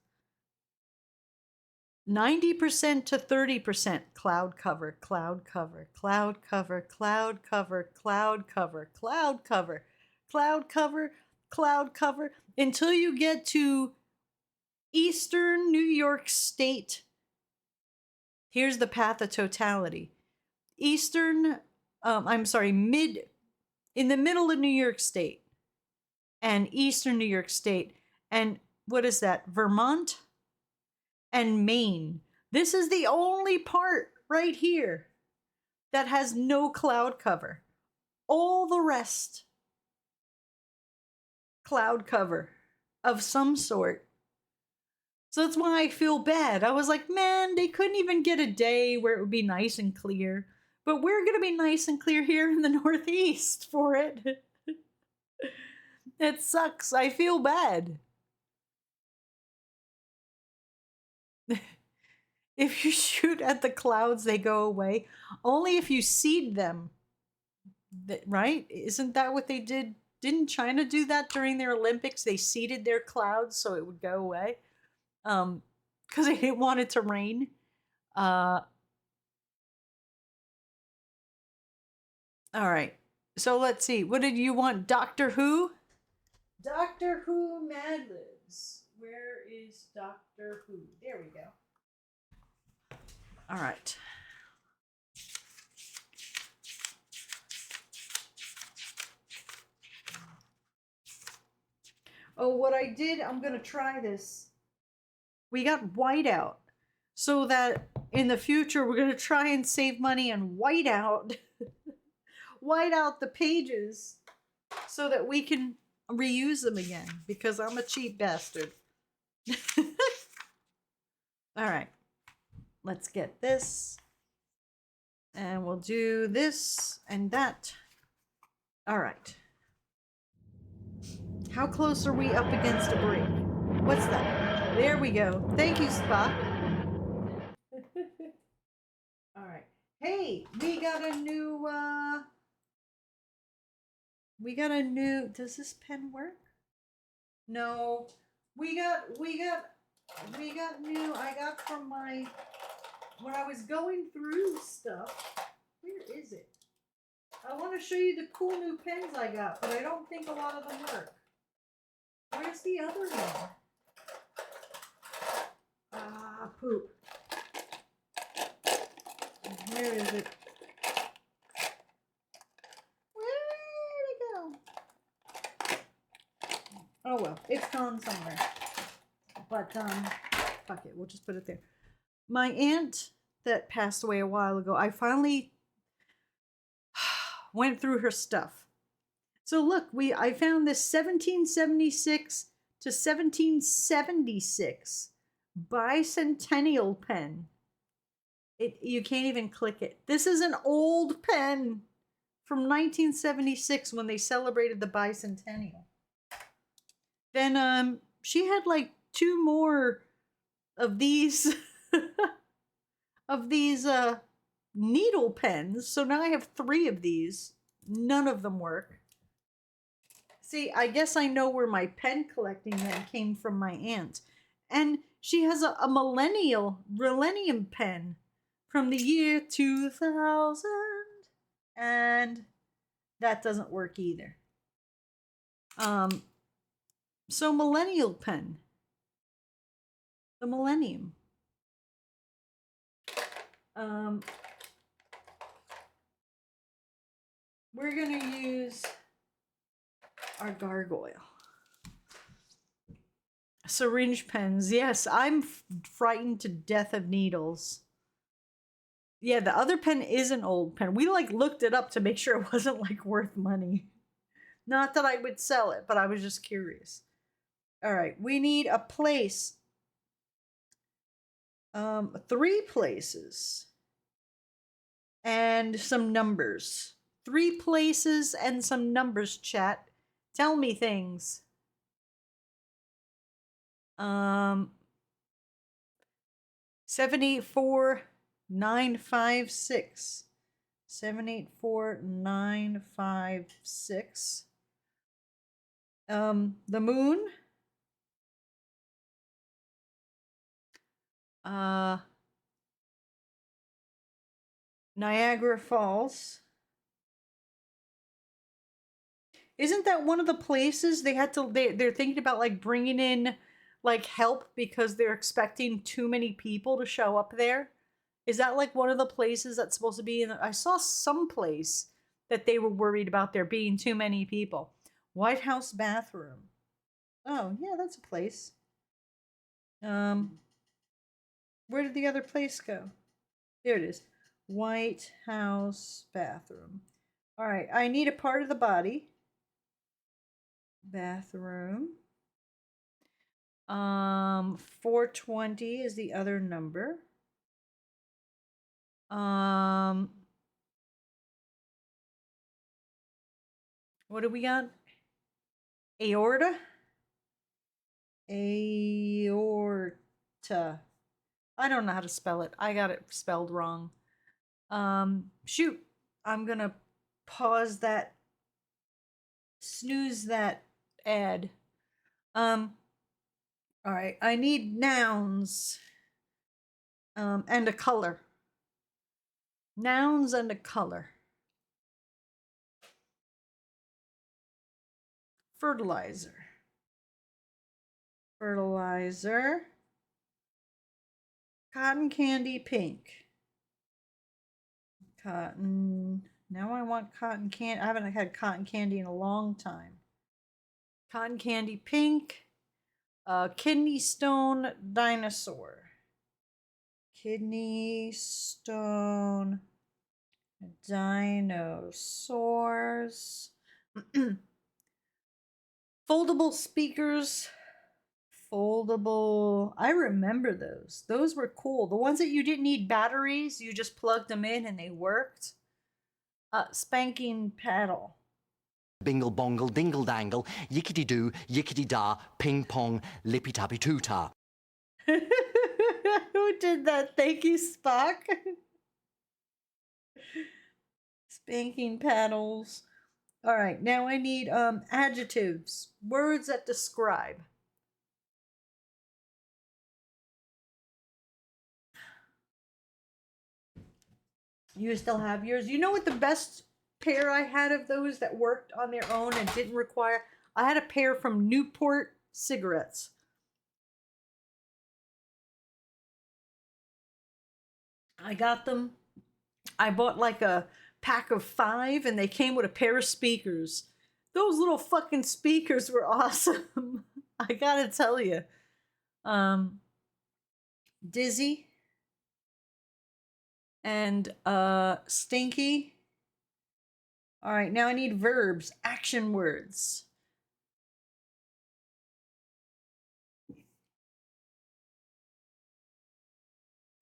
90% to 30% cloud cover, cloud cover, cloud cover, cloud cover, cloud cover, cloud cover, cloud cover, cloud cover, until you get to Eastern New York State. Here's the path of totality. In the middle of New York State and Eastern New York State. And what is that? Vermont and Maine. This is the only part right here that has no cloud cover. All the rest, cloud cover of some sort. So that's why I feel bad. I was like, man, they couldn't even get a day where it would be nice and clear. But we're going to be nice and clear here in the Northeast for it. It sucks. I feel bad. If you shoot at the clouds, they go away. Only if you seed them. Right? Isn't that what they did? Didn't China do that during their Olympics? They seeded their clouds so it would go away. Because they didn't want it to rain. All right. So let's see. What did you want? Doctor Who? Doctor Who Mad Libs. Where is Doctor Who? There we go. All right. Oh, what I did, I'm going to try this. We got whiteout. So that in the future, we're going to try and save money and white out the pages so that we can reuse them again, because I'm a cheap bastard. All right. Let's get this. And we'll do this and that. All right. How close are we up against a break? What's that? There we go. Thank you, Spock. All right. Hey, Hey, we got a new, does this pen work? No. We got new, I got from when I was going through stuff. Where is it? I want to show you the cool new pens I got, but I don't think a lot of them work. Where's the other one? Ah, poop. Where is it? Where'd it go? Oh well, it's gone somewhere. But fuck it, we'll just put it there. My aunt that passed away a while ago, I finally went through her stuff. So look, I found this 1776 to 1776 bicentennial pen. You can't even click it. This is an old pen from 1976 when they celebrated the bicentennial. Then she had like 2 more of these needle pens. So now I have 3 of these. None of them work. See, I guess I know where my pen collecting then came from my aunt. And she has a millennium pen from the year 2000. And that doesn't work either. So millennial pen. The millennium. We're gonna use our gargoyle. Syringe pens. Yes, I'm frightened to death of needles. Yeah, the other pen is an old pen. We like looked it up to make sure it wasn't like worth money. Not that I would sell it, but I was just curious. All right, we need a place. 3 places. And some numbers. 3 places and some numbers, chat. Tell me things. 784956. 784956. The moon. Niagara Falls. Isn't that one of the places they're thinking about like bringing in like help because they're expecting too many people to show up there? Is that like one of the places that's supposed to be in? I saw some place that they were worried about there being too many people. White House bathroom. Oh, yeah, that's a place. Where did the other place go? There it is. White House bathroom. All right, I need a part of the body. Bathroom. 420 is the other number. What do we got? Aorta. Aorta. I don't know how to spell it. I got it spelled wrong. Shoot. I'm gonna pause that. Snooze that ad. All right. I need nouns. And a color. Nouns and a color. Fertilizer. Fertilizer. Cotton candy pink. Cotton. Now I want cotton candy. I haven't had cotton candy in a long time. Cotton candy pink. Kidney stone dinosaur. Kidney stone dinosaurs. Foldable speakers. Foldable. I remember those. Those were cool. The ones that you didn't need batteries, you just plugged them in and they worked. Spanking paddle. Bingle bongle dingle dangle, yickety doo, yickety da, ping pong, lippy tappy too ta. Who did that? Thank you, Spock. Spanking paddles. All right, now I need adjectives, words that describe. You still have yours. You know what the best pair I had of those that worked on their own and didn't require? I had a pair from Newport cigarettes. I got them. I bought like a pack of 5 and they came with a pair of speakers. Those little fucking speakers were awesome. I gotta tell you. Dizzy and stinky. All right, now I need verbs, action words.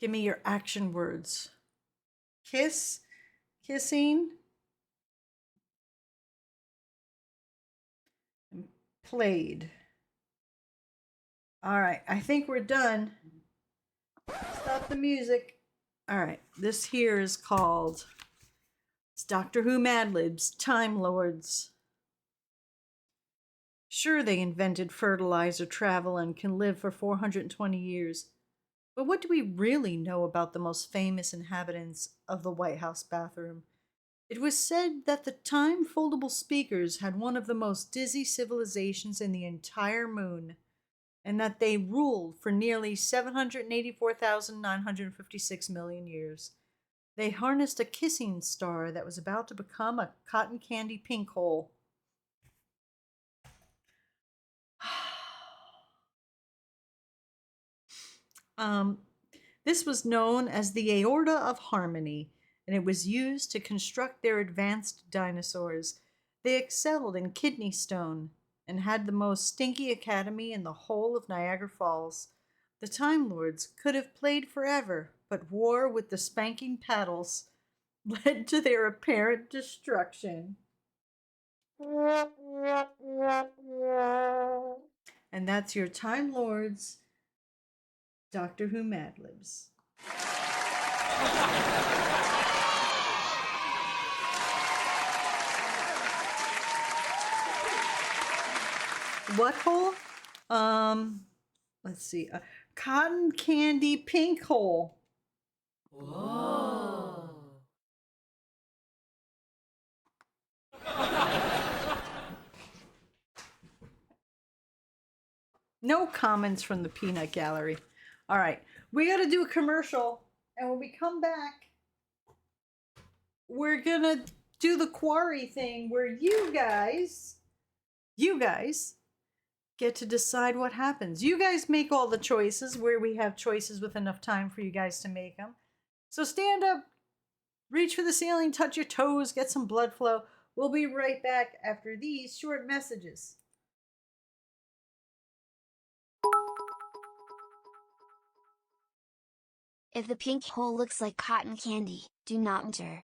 Give me your action words. Kiss, kissing, and played. All right, I think we're done. Stop the music. All right, this here is called, it's Doctor Who Mad Libs, Time Lords. Sure, they invented fertilizer, travel, and can live for 420 years. But what do we really know about the most famous inhabitants of the White House bathroom? It was said that the time foldable speakers had one of the most dizzy civilizations in the entire moon, and that they ruled for nearly 784,956 million years. They harnessed a kissing star that was about to become a cotton candy pink hole. This was known as the aorta of harmony, and it was used to construct their advanced dinosaurs. They excelled in kidney stone and had the most stinky academy in the whole of Niagara Falls. The Time Lords could have played forever, but war with the spanking paddles led to their apparent destruction. And that's your Time Lords, Doctor Who Mad Libs. What hole? Let's see. Cotton candy pink hole. Whoa. No comments from the peanut gallery. All right, we got to do a commercial, and when we come back, we're gonna do the Quarry thing where you guys get to decide what happens. You guys make all the choices where we have choices with enough time for you guys to make them. So stand up, reach for the ceiling, touch your toes, get some blood flow. We'll be right back after these short messages. If the pink hole looks like cotton candy, do not enter.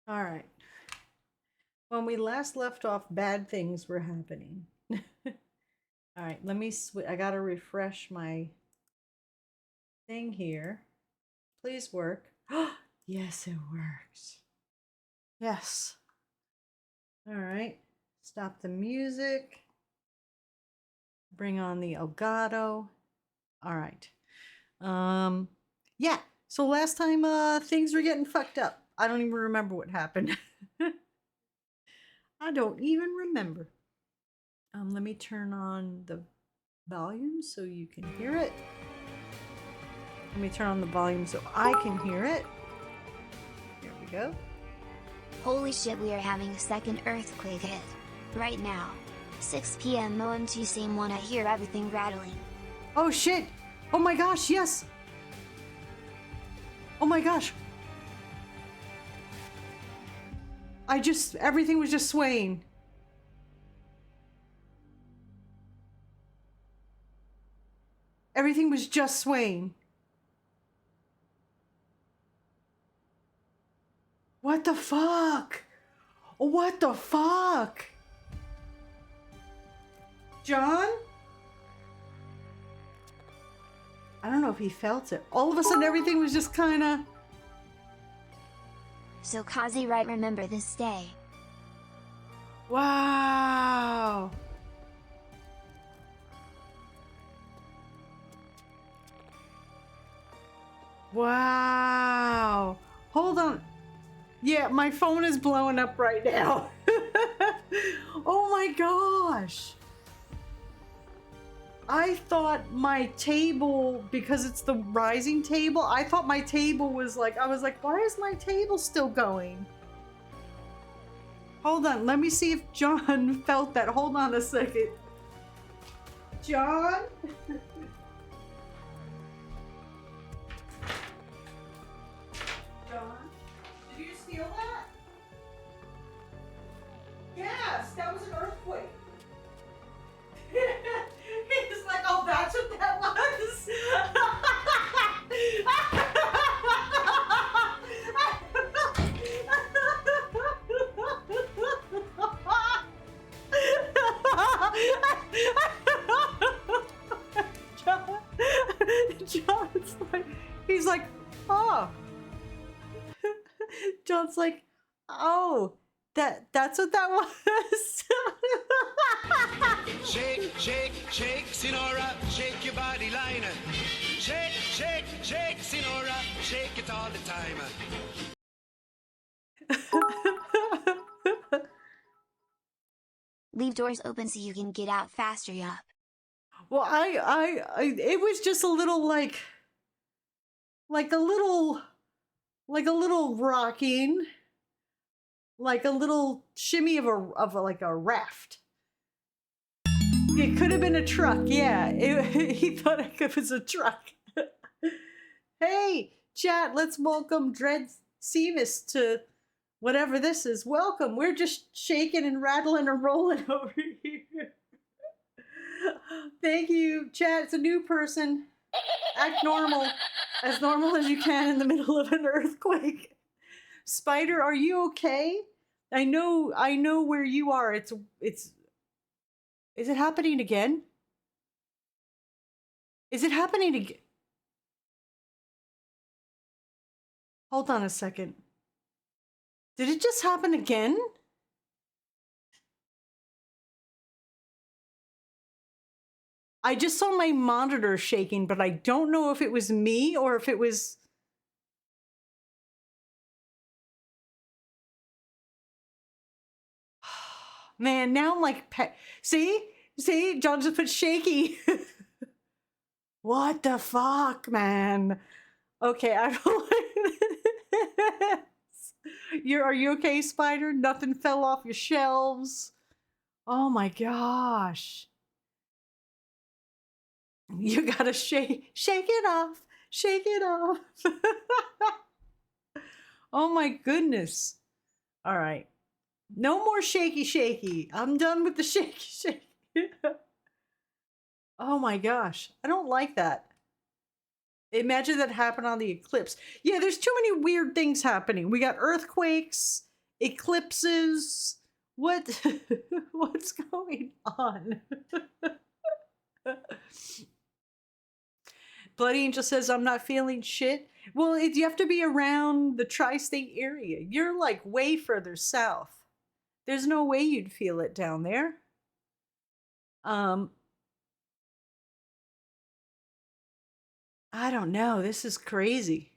All right. When we last left off, bad things were happening. All right, let me I gotta refresh my thing here. Please work. Yes, it works. Yes. All right. Stop the music. Bring on the Elgato. All right. Yeah. So last time things were getting fucked up. I don't even remember what happened. I don't even remember. Let me turn on the volume so you can hear it. Let me turn on the volume so I can hear it. Here we go. Holy shit, we are having a second earthquake hit. Right now. 6 p.m. Mon Tues same one, I hear everything rattling. Oh shit! Oh my gosh, yes! Oh my gosh! Everything was just swaying. Everything was just swaying. What the fuck? What the fuck? John? I don't know if he felt it. All of a sudden, everything was just kind of... So Kazi right, remember this day. Wow. Wow. Hold on. Yeah, my phone is blowing up right now. Oh my gosh. I thought my table, because it's the rising table, I thought my table was like, I was like, why is my table still going? Hold on, let me see if John felt that. Hold on a second. John? John? Did you just feel that? Yes, that was an earthquake. He's like, oh, that's what that was. John's like, he's like, oh. John's like, oh, that's what that was. Shake, shake, shake, Sinora, shake your body line. Shake, shake, shake, Sinora, shake it all the time. Leave doors open so you can get out faster, yup. Well, it was just a little like a little rocking, like a little shimmy of a raft. It could have been a truck, yeah. He thought it was a truck. Hey, chat, let's welcome Dread Seamus to whatever this is. Welcome. We're just shaking and rattling and rolling over here. Thank you, chat. It's a new person. Act normal. As normal as you can in the middle of an earthquake. Spider, are you okay? I know where you are. It's is it happening again? Is it happening again? Hold on a second. Did it just happen again? I just saw my monitor shaking, but I don't know if it was me or if it was... Man, now I'm like... See? John just put shaky. What the fuck, man? Okay, I don't like this. Are you okay, Spider? Nothing fell off your shelves? Oh my gosh. You gotta shake it off. Shake it off. Oh my goodness. All right. No more shaky. I'm done with the shaky. Oh my gosh. I don't like that. Imagine that happened on the eclipse. Yeah, there's too many weird things happening. We got earthquakes. eclipses. What? What's going on? Bloody Angel says, I'm not feeling shit. Well, you have to be around the tri-state area. You're like way further south. There's no way you'd feel it down there. I don't know. This is crazy.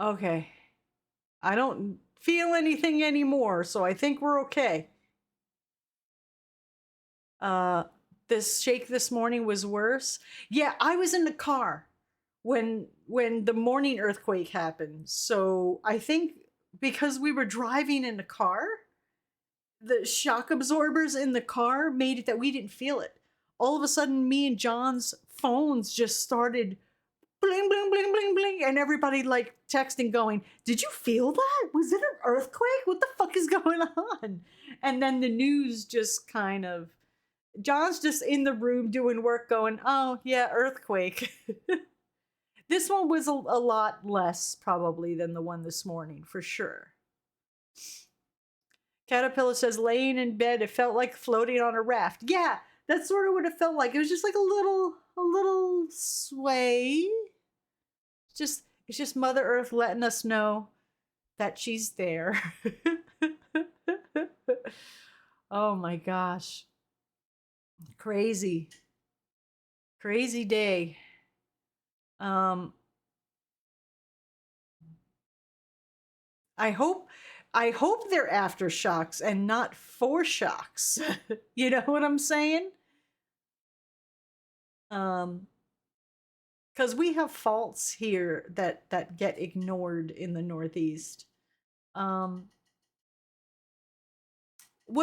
Okay. I don't feel anything anymore, so I think we're okay. This shake this morning was worse. Yeah, I was in the car when the morning earthquake happened. So I think because we were driving in the car, the shock absorbers in the car made it that we didn't feel it. All of a sudden, me and John's phones just started bling, bling, bling, bling, bling, and everybody like texting going, did you feel that? Was it an earthquake? What the fuck is going on? And then the news just kind of, John's just in the room doing work going, oh yeah, earthquake. This one was a lot less probably than the one this morning, for sure. Caterpillar says, laying in bed, it felt like floating on a raft. Yeah, that's sort of what it felt like. It was just like a little sway. It's just Mother Earth letting us know that she's there. Oh my gosh. Crazy day. I hope they're aftershocks and not foreshocks. You know what I'm saying? Because we have faults here that get ignored in the Northeast. What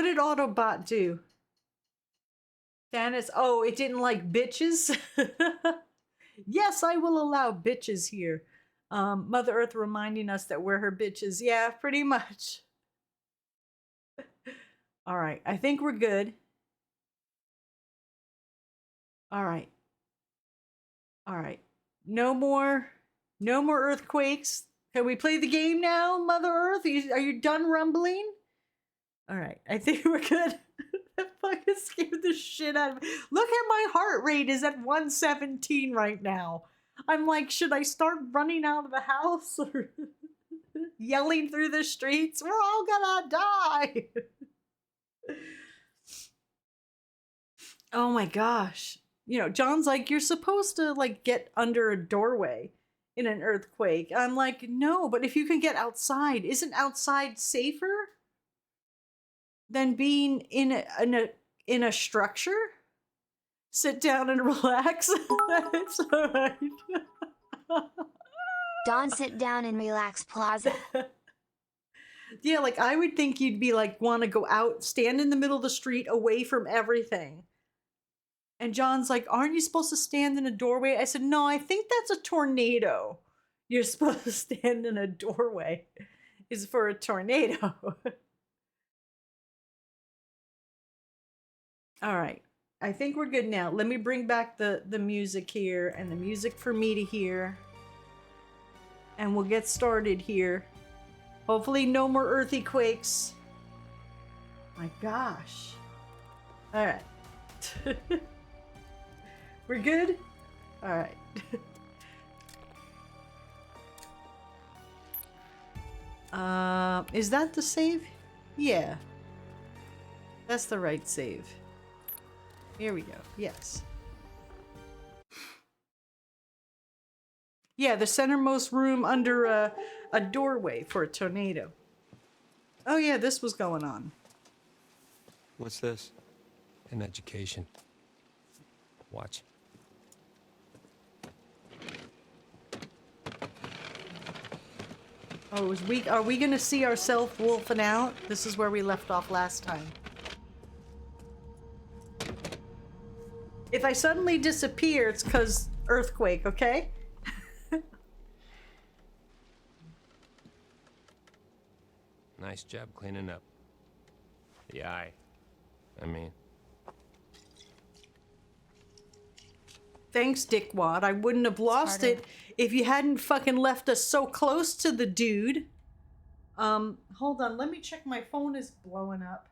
did Autobot do? Thanos, oh, it didn't like bitches? Yes, I will allow bitches here. Mother Earth reminding us that we're her bitches. Yeah, pretty much. All right, I think we're good. All right. No more earthquakes. Can we play the game now, Mother Earth? Are you done rumbling? All right, I think we're good. That fucking scared the shit out of me. Look at my heart rate is at 117 right now. I'm like, should I start running out of the house or yelling through the streets? We're all gonna die. Oh my gosh. You know, John's like, you're supposed to like get under a doorway in an earthquake. I'm like, no, but if you can get outside, isn't outside safer than being in a structure? Sit down and relax. It's all right. Dawn, sit down and relax plaza. Yeah, like I would think you'd be like, want to go out, stand in the middle of the street away from everything. And John's like, aren't you supposed to stand in a doorway? I said, no, I think that's a tornado. You're supposed to stand in a doorway. Is for a tornado. All right. I think we're good now. Let me bring back the music here and the music for me to hear. And we'll get started here. Hopefully no more earthy quakes. My gosh. All right. We're good? All right. Is that the save? Yeah. That's the right save. Here we go. Yes. Yeah, the centermost room under a doorway for a tornado. Oh yeah, this was going on. What's this? An education. Watch. Oh, are we gonna see ourselves wolfing out? This is where we left off last time. If I suddenly disappear, it's because earthquake, okay? Nice job cleaning up. The eye. I mean. Thanks, Dickwad. I wouldn't have lost it if you hadn't fucking left us so close to the dude. Hold on, let me check. My phone is blowing up.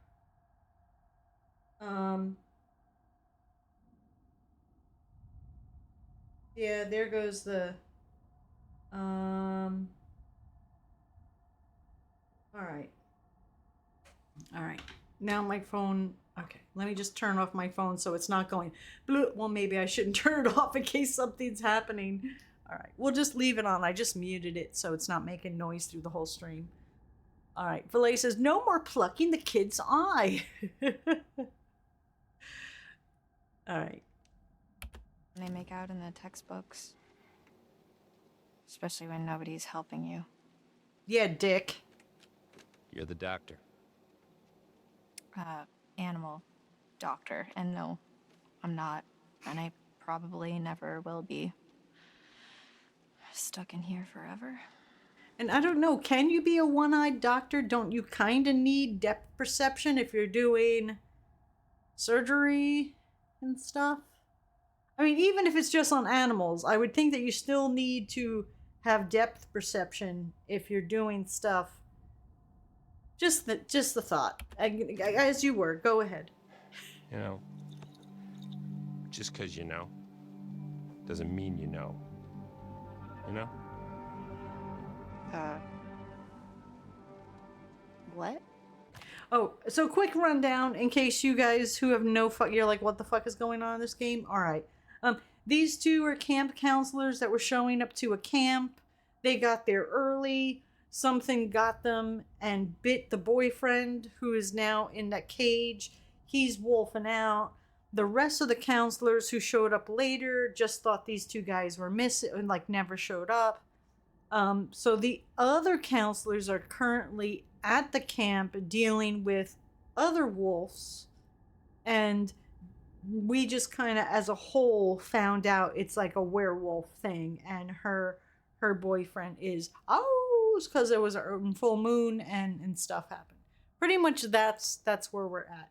Yeah, there goes the, alright. Alright. Now my phone, okay, let me just turn off my phone so it's not going, blue. Well, maybe I shouldn't turn it off in case something's happening. Alright, we'll just leave it on. I just muted it so it's not making noise through the whole stream. Alright, Valet says, no more plucking the kid's eye. Alright. They make out in the textbooks. Especially when nobody's helping you. Yeah, dick. You're the doctor. Animal doctor. And no, I'm not. And I probably never will be. Stuck in here forever. And I don't know, can you be a one-eyed doctor? Don't you kind of need depth perception if you're doing surgery and stuff? I mean, even if it's just on animals, I would think that you still need to have depth perception if you're doing stuff. Just the thought. As you were, go ahead. You know, just because you know doesn't mean you know. You know? What? Oh, so quick rundown in case you guys who have no fuck, you're like, what the fuck is going on in this game? All right. These two are camp counselors that were showing up to a camp. They got there early. Something got them and bit the boyfriend who is now in that cage. He's wolfing out. The rest of the counselors who showed up later just thought these two guys were missing, like never showed up. So the other counselors are currently at the camp dealing with other wolves, and we just kind of as a whole found out it's like a werewolf thing, and her boyfriend is because there was a full moon and stuff happened. Pretty much that's where we're at.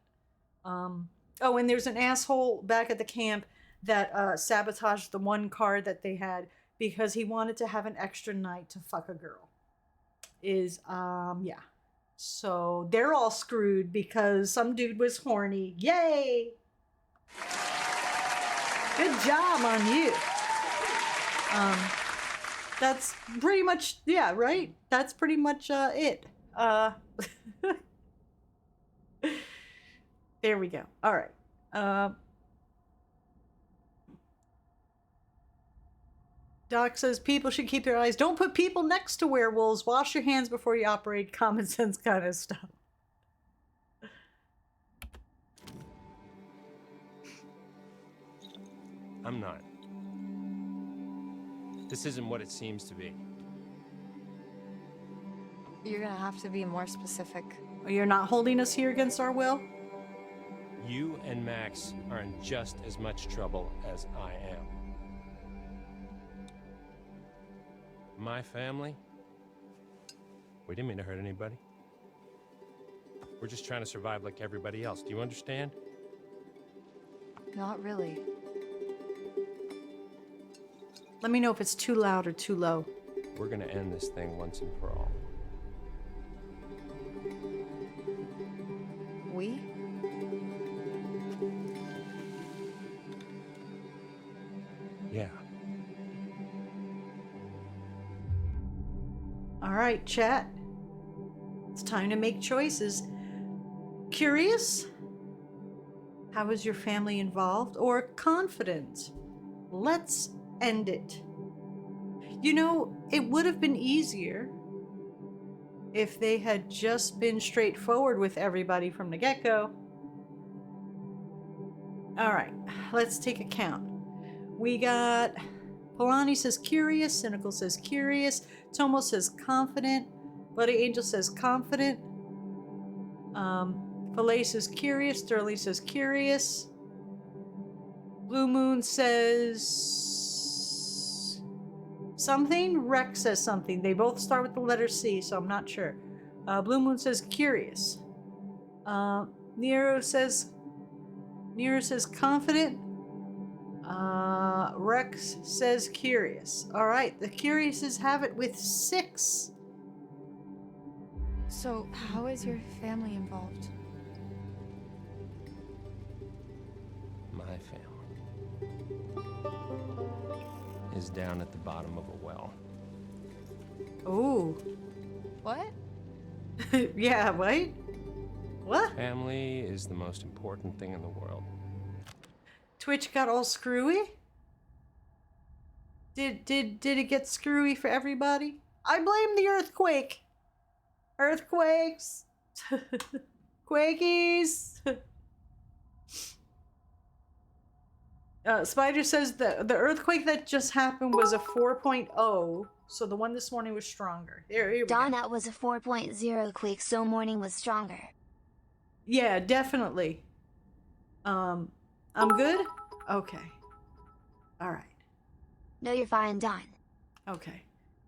Oh, and there's an asshole back at the camp that sabotaged the one car that they had because he wanted to have an extra night to fuck a girl. Yeah. So they're all screwed because some dude was horny. Yay! Good job on you. That's pretty much, yeah, right? That's pretty much it. There we go. All right. Doc says people should keep their eyes. Don't put people next to werewolves. Wash your hands before you operate. Common sense kind of stuff. I'm not. This isn't what it seems to be. You're gonna have to be more specific. You're not holding us here against our will? You and Max are in just as much trouble as I am. My family? We didn't mean to hurt anybody. We're just trying to survive like everybody else. Do you understand? Not really. Let me know if it's too loud or too low. We're gonna end this thing once and for all. We? Yeah. All right, chat. It's time to make choices. Curious? How is your family involved or confident? Let's end it. You know, it would have been easier if they had just been straightforward with everybody from the get-go. All right, let's take a count. We got Polani says curious, Cynical says curious, Tomo says confident, Bloody Angel says confident, Filet says curious, Sterling says curious, Blue Moon says something, Rex says something. They both start with the letter C, so I'm not sure. Blue Moon says curious. Nero says confident. Rex says curious. All right, the curiouses have it with 6. So, how is your family involved? My family is down at the bottom of a well. Ooh. What? Yeah, right? What? Family is the most important thing in the world. Twitch got all screwy? Did it get screwy for everybody? I blame the earthquake. Earthquakes. Quakies. Spider says the earthquake that just happened was a 4.0, so the one this morning was stronger. Here we Dawn, go. that was a 4.0 quake, so morning was stronger. Yeah, definitely. I'm good? Okay. Alright. No, you're fine, Dawn. Okay.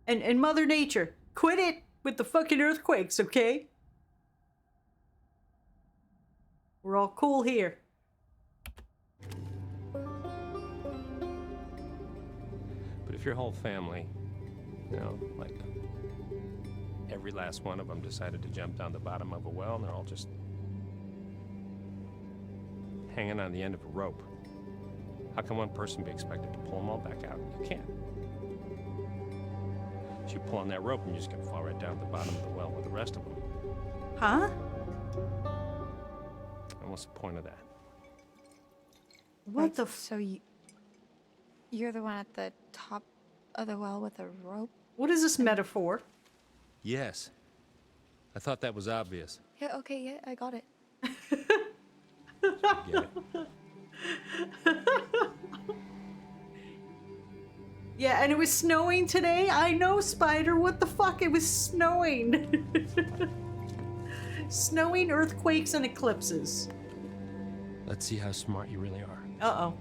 And Mother Nature, quit it with the fucking earthquakes, okay? We're all cool here. But if your whole family, you know, like every last one of them decided to jump down the bottom of a well and they're all just hanging on the end of a rope, how can one person be expected to pull them all back out? You can't. So you pull on that rope and you're just gonna fall right down to the bottom of the well with the rest of them. Huh? And what's the point of that? What the So you're the one at the top of the well with a rope? What is this metaphor? Yes. I thought that was obvious. Yeah, okay, yeah, I got it. Get it? Yeah, and it was snowing today? I know, Spider. What the fuck? It was snowing. Snowing, earthquakes, and eclipses. Let's see how smart you really are. Uh-oh.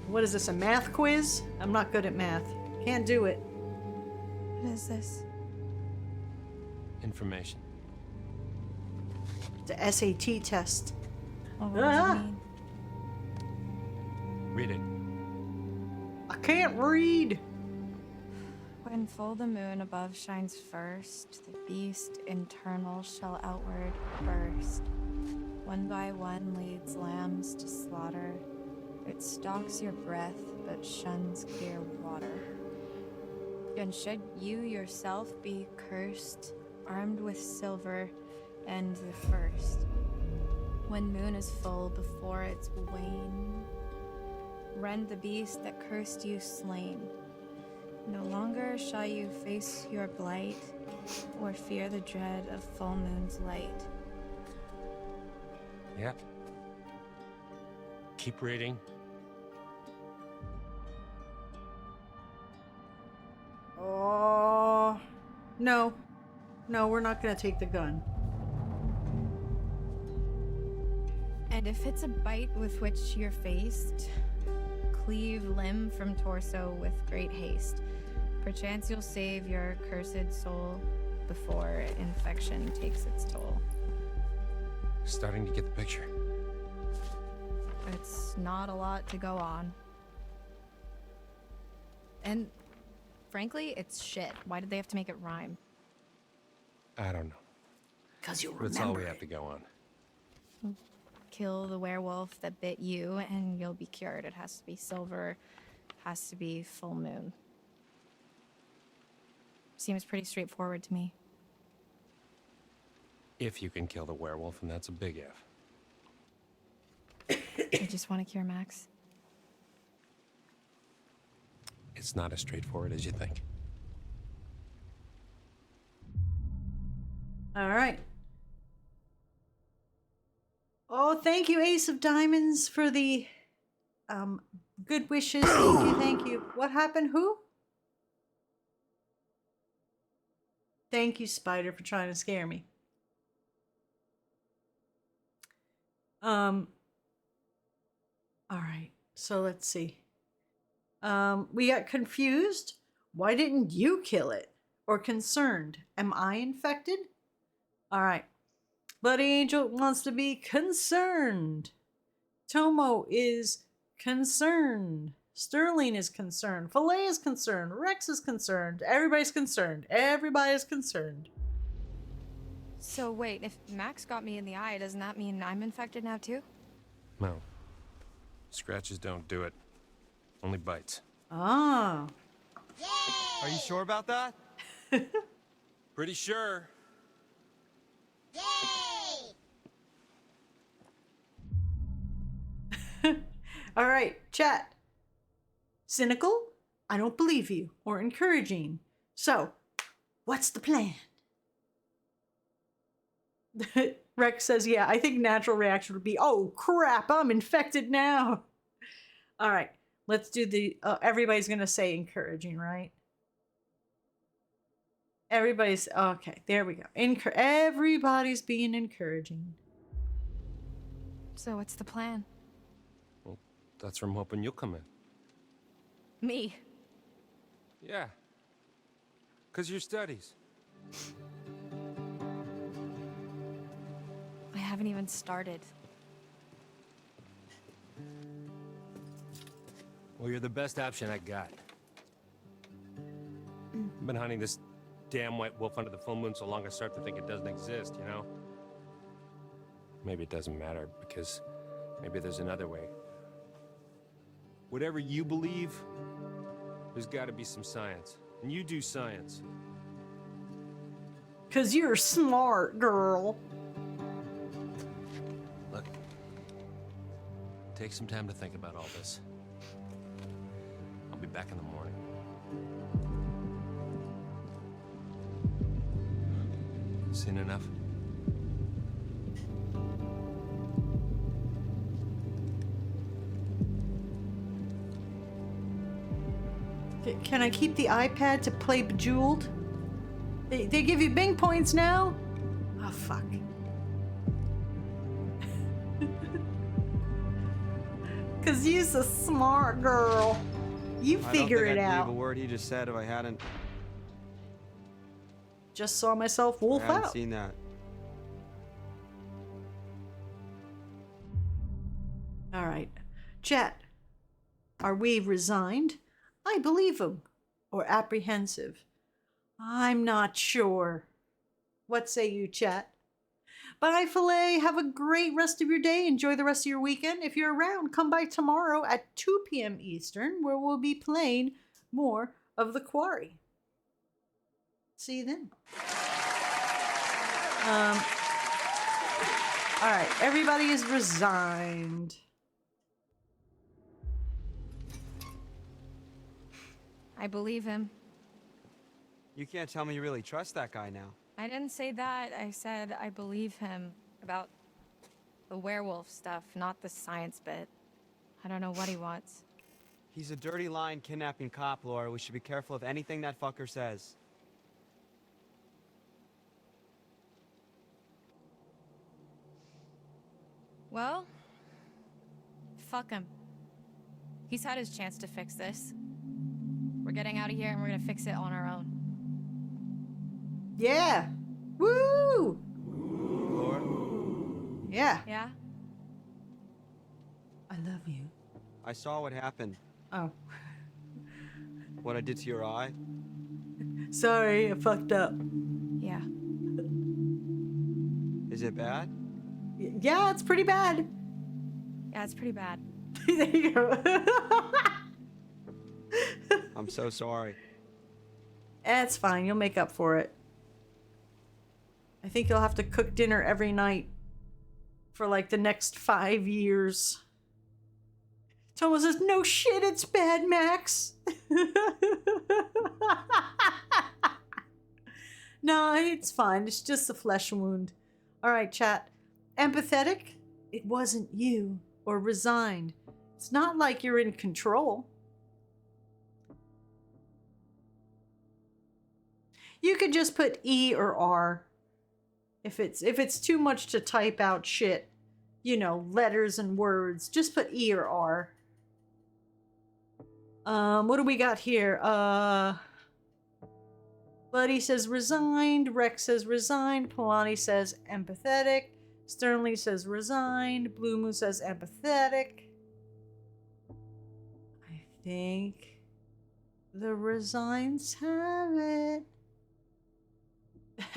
What is this, a math quiz? I'm not good at math. Can't do it. What is this? Information. The SAT test. What does it mean? Read it. I can't read. When full the moon above shines first, the beast internal shall outward burst. One by one leads lambs to slaughter. It stalks your breath, but shuns clear water. And should you yourself be cursed, armed with silver and the first, when moon is full before its wane, rend the beast that cursed you slain. No longer shall you face your blight, or fear the dread of full moon's light. Yeah. Keep reading. Oh, no. No, we're not gonna take the gun. And if it's a bite with which you're faced, cleave limb from torso with great haste. Perchance you'll save your cursed soul before infection takes its toll. Starting to get the picture. It's not a lot to go on. And frankly, it's shit. Why did they have to make it rhyme? I don't know. 'Cause you'll That's all we remember have to go on. Kill the werewolf that bit you and you'll be cured. It has to be silver, has to be full moon. Seems pretty straightforward to me. If you can kill the werewolf, and that's a big if. I just want to cure Max. It's not as straightforward as you think. All right. Oh, thank you, Ace of Diamonds, for the good wishes. Thank you, thank you. What happened? Who? Thank you, Spider, for trying to scare me. All right. So let's see. We got confused. Why didn't you kill it? Or concerned. Am I infected? All right. Bloody Angel wants to be concerned. Tomo is Concerned. Sterling is concerned. Filet is concerned. Rex is concerned. Everybody's concerned. Everybody's concerned. So wait, if Max got me in the eye, doesn't that mean I'm infected now too? No. Scratches don't do it. Only bites. Ah. Are you sure about that? Pretty sure. All right, chat. Cynical? I don't believe you. Or encouraging. So, what's the plan? Rex says, yeah, I think natural reaction would be, oh crap, I'm infected now. All right, let's do the, everybody's going to say encouraging, right? Everybody's, okay, there we go. Everybody's being encouraging. So what's the plan? Well, that's where I'm hoping you'll come in. Me? Yeah. 'Cause your studies. I haven't even started. Well, you're the best option I got. I've been hunting this damn white wolf under the full moon so long I start to think it doesn't exist, you know? Maybe it doesn't matter, because maybe there's another way. Whatever you believe, there's gotta be some science. And you do science. 'Cause you're smart, girl. Look, take some time to think about all this. I'll be back in the morning. Seen enough? Can I keep the iPad to play Bejeweled? They give you Bing points now? Oh, fuck. Because you're a smart girl. You figure it I don't think I'd out. believe a word he just said if I hadn't. Just saw myself wolf I hadn't out. seen that. All right. Chat. Are we resigned? I believe him. Or apprehensive? I'm not sure. What say you, chat? Bye, Filet. Have a great rest of your day. Enjoy the rest of your weekend. If you're around, come by tomorrow at 2 p.m. Eastern, where we'll be playing more of the Quarry. See you then. All right. Everybody is resigned. I believe him. You can't tell me you really trust that guy now. I didn't say that. I said I believe him about the werewolf stuff, not the science bit. I don't know what he wants. He's a dirty lying kidnapping cop, Laura. We should be careful of anything that fucker says. Well, fuck him. He's had his chance to fix this. We're getting out of here and we're gonna fix it on our own. Yeah. Woo! Laura? Yeah. Yeah? I love you. I saw what happened. Oh. What I did to your eye. Sorry, I fucked up. Yeah. Is it bad? Yeah, it's pretty bad. Yeah, it's pretty bad. There you go. I'm so sorry. It's fine. You'll make up for it. I think you'll have to cook dinner every night for like the next 5 years. Tomo says, no shit, it's bad, Max. No, it's fine. It's just a flesh wound. All right, chat. Empathetic? It wasn't you. Or resigned. It's not like you're in control. You could just put E or R. If it's too much to type out shit, you know, letters and words, just put E or R. What do we got here? Buddy says resigned. Rex says resigned. Polani says empathetic. Sternly says resigned. Blue Moon says empathetic. think the resigns have it.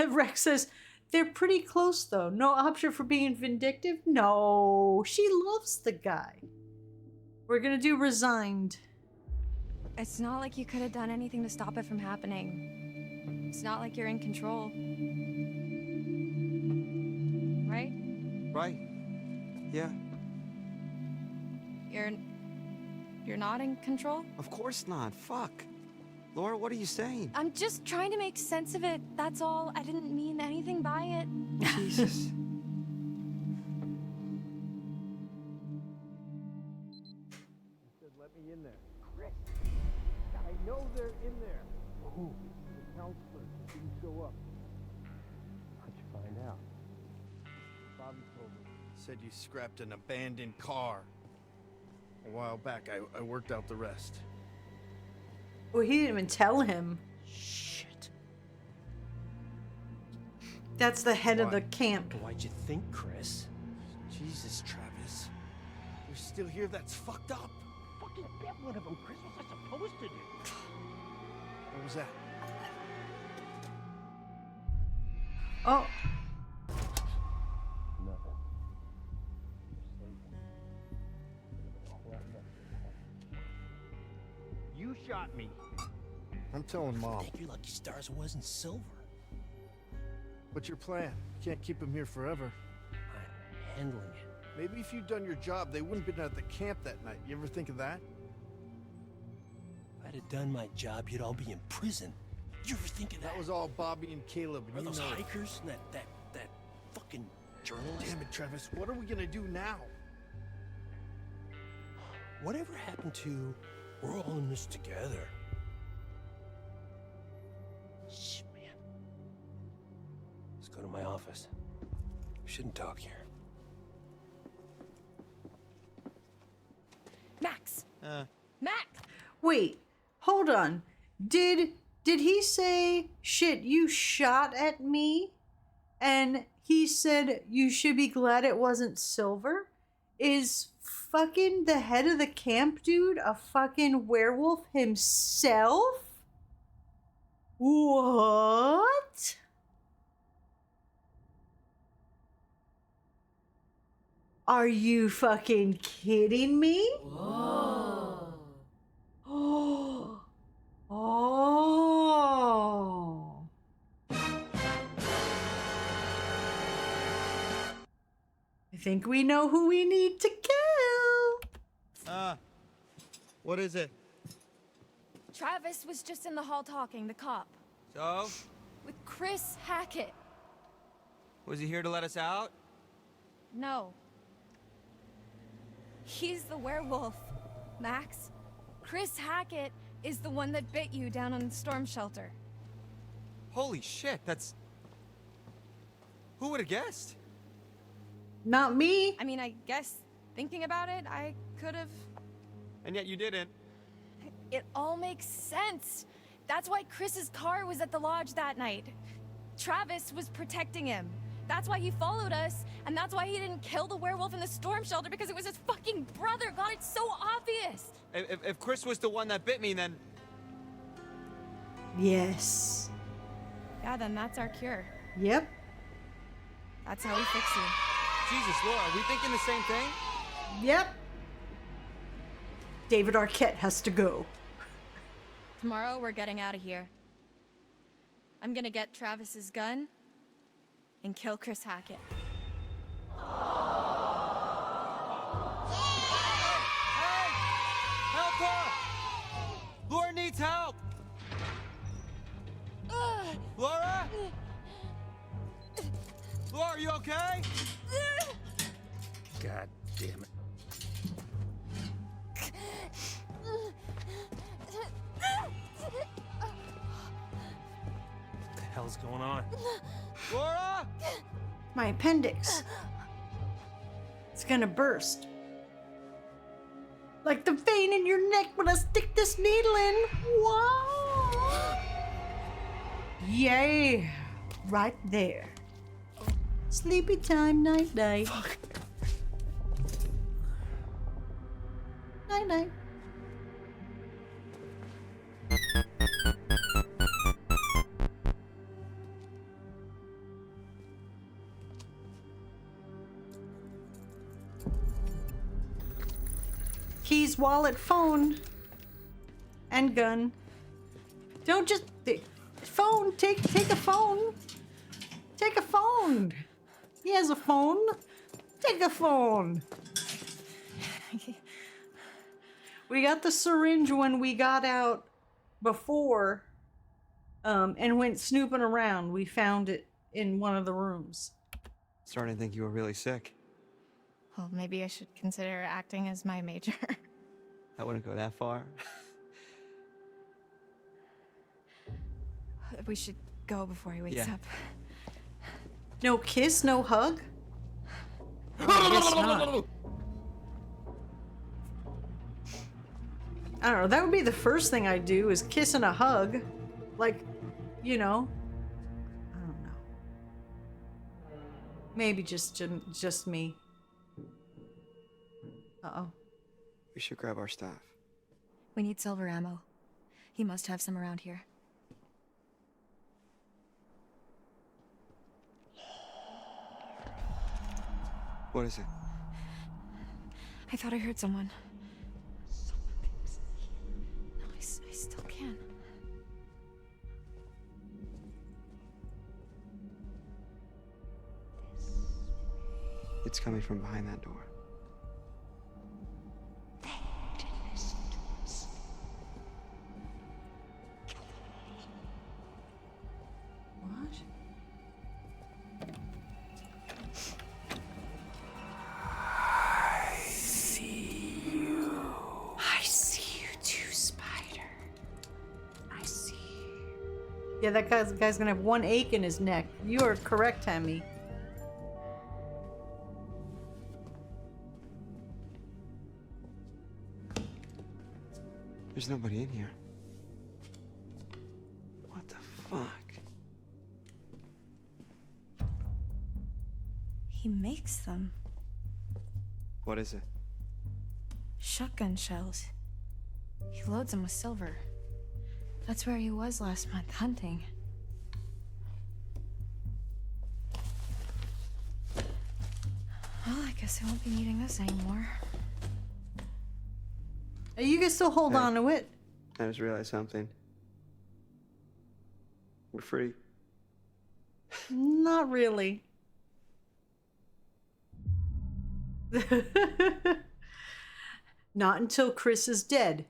Rex says, they're pretty close though. No option for being vindictive? No, she loves the guy. We're gonna do resigned. It's not like you could have done anything to stop it from happening. It's not like you're in control. Right? Right. Yeah. You're not in control? Of course not. Fuck. Laura, what are you saying? I'm just trying to make sense of it. That's all. I didn't mean anything by it. Jesus. Let me in there. Chris, I know they're in there. Who? The counselor didn't show up. How'd you find out? Bobby told me. Said you scrapped an abandoned car. A while back, I worked out the rest. Well, he didn't even tell him. Shit. That's the head of the camp. Why'd you think, Chris? Jesus, Travis. You're still here? That's fucked up. Fucking bet one of them, Chris. What was I supposed to do? What was that? Oh. Nothing. You shot me. I'm telling Mom. Thank your lucky stars it wasn't silver. What's your plan? You can't keep him here forever. I'm handling it. Maybe if you'd done your job, they wouldn't have been at the camp that night. You ever think of that? If I'd have done my job, you'd all be in prison. You ever think of that? That was all Bobby and Caleb. Are You those know it. hikers? That fucking journalist? Damn it, Travis. What are we gonna do now? Whatever happened to we're all in this together? Shh, man. Let's go to my office. We shouldn't talk here. Max! Max! Wait, hold on. Did he say, shit, you shot at me? And he said, you should be glad it wasn't silver? Is fucking the head of the camp dude a fucking werewolf himself? What? Are you fucking kidding me? Whoa. Oh. Oh. I think we know who we need to kill. What is it? Travis was just in the hall talking, the cop. So? With Chris Hackett. Was he here to let us out? No. He's the werewolf, Max. Chris Hackett is the one that bit you down on the storm shelter. Holy shit, that's... Who would have guessed? Not me. I mean, I guess thinking about it, I could have... And yet you didn't. It all makes sense. That's why Chris's car was at the lodge that night. Travis was protecting him. That's why he followed us, and that's why he didn't kill the werewolf in the storm shelter, because it was his fucking brother. God, it's so obvious. If Chris was the one that bit me, then... Yes. Yeah, then that's our cure. Yep. That's how we fix you. Jesus, Laura, are we thinking the same thing? Yep. David Arquette has to go. Tomorrow, we're getting out of here. I'm gonna get Travis's gun and kill Chris Hackett. Hey! Help her! Laura needs help! Laura? Laura, are you okay? God damn it. What the hell's going on? Laura? My appendix. It's gonna burst. Like the vein in your neck when I stick this needle in. Whoa! Yay! Right there. Sleepy time, night, night. Fuck. Night, night. Keys, wallet, phone, and gun. Don't just phone. Take a phone. Take a phone. He has a phone. Take a phone. We got the syringe when we got out before, and went snooping around. We found it in one of the rooms. Starting to think you were really sick. Well, maybe I should consider acting as my major. I wouldn't go that far. We should go before he wakes Yeah. up. No kiss, no hug? I guess not. I don't know, that would be the first thing I'd do, is kiss and a hug. Like, you know. I don't know. Maybe just me. Uh-oh. We should grab our stuff. We need silver ammo. He must have some around here. What is it? I thought I heard someone. No, I still can. It's coming from behind that door. What? I see you too, Spider. I see you. Yeah, that guy's gonna have one ache in his neck. You are correct, Tammy. There's nobody in here. What the fuck? He makes them. What is it? Shotgun shells. He loads them with silver. That's where he was last month, hunting. Well, I guess I won't be needing this anymore. You can still hold on to it. I just realized something. We're free. Not really. Not until Chris is dead.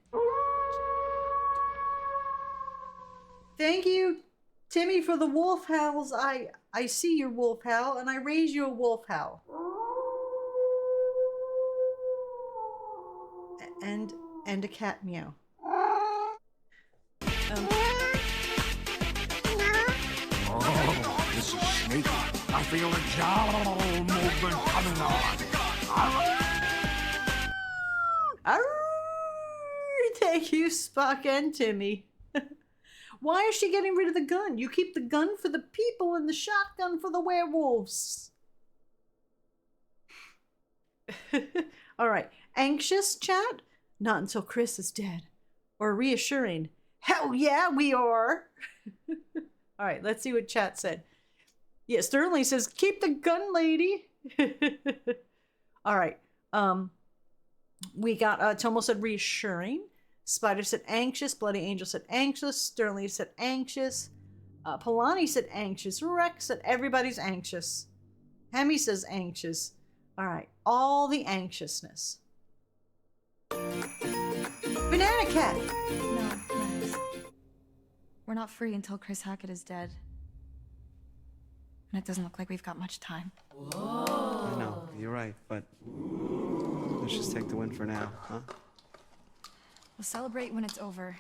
Thank you, Timmy, for the wolf howls. I see your wolf howl, and I raise you a wolf howl. And a cat meow. Oh, this is sneaky. I feel a jowl movement coming on. Thank you, Spock and Timmy. Why is she getting rid of the gun? You keep the gun for the people and the shotgun for the werewolves. All right. Anxious, chat? Not until Chris is dead. Or reassuring. Hell yeah, we are. All right, let's see what chat said. Yeah, Sterling says, keep the gun, lady. All right. We got, Tomo said reassuring. Spider said anxious. Bloody Angel said anxious. Sterling said anxious. Polani said anxious. Rex said everybody's anxious. Hemi says anxious. All right, all the anxiousness. Banana Cat! No, Max. We're not free until Chris Hackett is dead. And it doesn't look like we've got much time. I know, you're right, but let's just take the win for now, huh? We'll celebrate when it's over.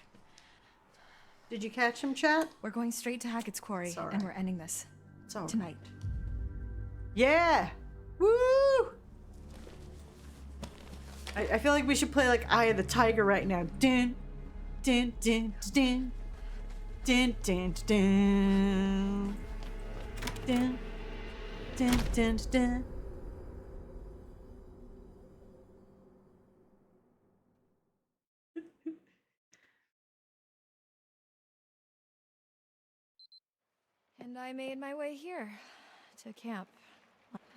Did you catch him, chat? We're going straight to Hackett's Quarry, and we're ending this. Tonight. Yeah! Woo! I feel like we should play like Eye of the Tiger right now. Dun, dun, dun, dun, dun, dun, dun, dun, dun, dun, dun. And I made my way here to camp.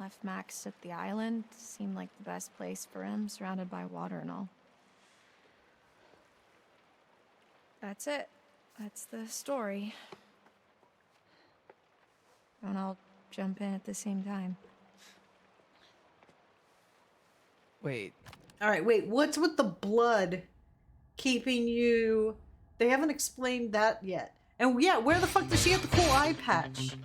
Left Max at the island. Seemed like the best place for him, surrounded by water and all. That's it. That's the story. Don't all jump in at the same time. Wait. All right, wait. What's with the blood keeping you? They haven't explained that yet. And yeah, where the fuck does she have the cool eye patch?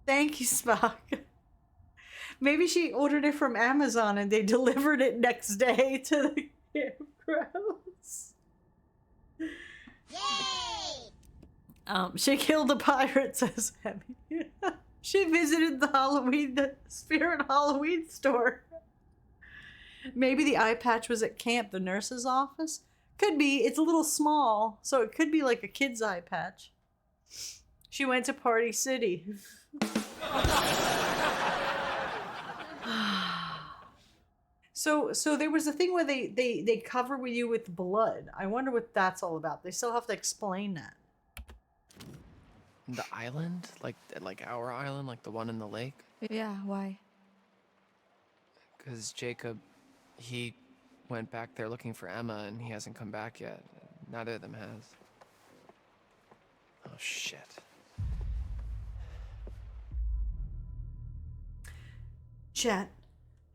Thank you, Spock. Maybe she ordered it from Amazon and they delivered it next day to the campgrounds. Yay! She killed a pirate, says Hemi. She visited the Spirit Halloween store. Maybe the eye patch was at camp, the nurse's office. Could be. It's a little small, so it could be like a kid's eye patch. She went to Party City. So there was a thing where they cover with you with blood. I wonder what that's all about. They still have to explain that. The island? Like our island? Like the one in the lake? Yeah, why? Because Jacob, he went back there looking for Emma and he hasn't come back yet. Neither of them has. Oh, shit. Chat,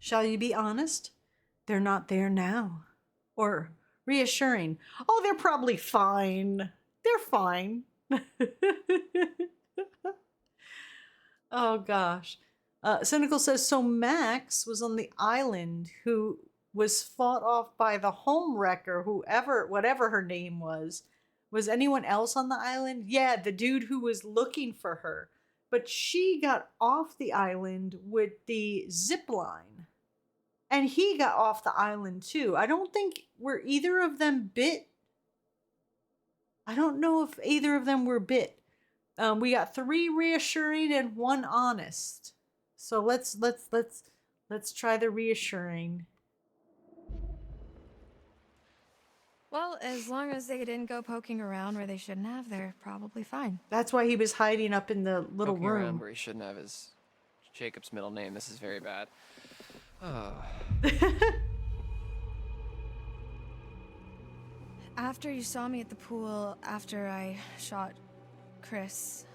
shall you be honest? They're not there now. Or reassuring. Oh, they're probably fine. They're fine. Oh, gosh. Cynical says, so Max was on the island who was fought off by the home wrecker, whatever her name was. Was anyone else on the island? Yeah, the dude who was looking for her. But she got off the island with the zip line. And he got off the island too. I don't think were either of them bit. I don't know if either of them were bit. We got 3 reassuring and 1 honest. So let's try the reassuring. Well, as long as they didn't go poking around where they shouldn't have, they're probably fine. That's why he was hiding up in the little Poking room. around where he shouldn't have is Jacob's middle name. This is very bad. Oh. After you saw me at the pool, after I shot Chris,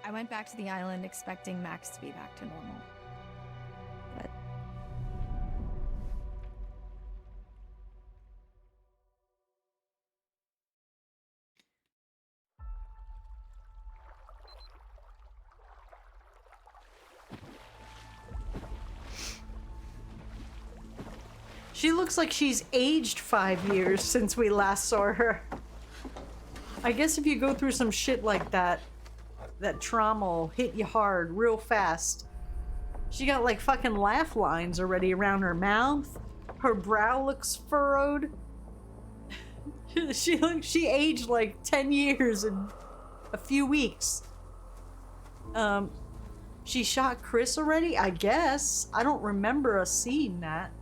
I went back to the island expecting Max to be back to normal. But she looks like she's aged 5 years since we last saw her. I guess if you go through some shit like that, that trauma will hit you hard real fast. She got like fucking laugh lines already around her mouth. Her brow looks furrowed. She aged like 10 years in a few weeks. She shot Chris already? I guess. I don't remember us seeing that.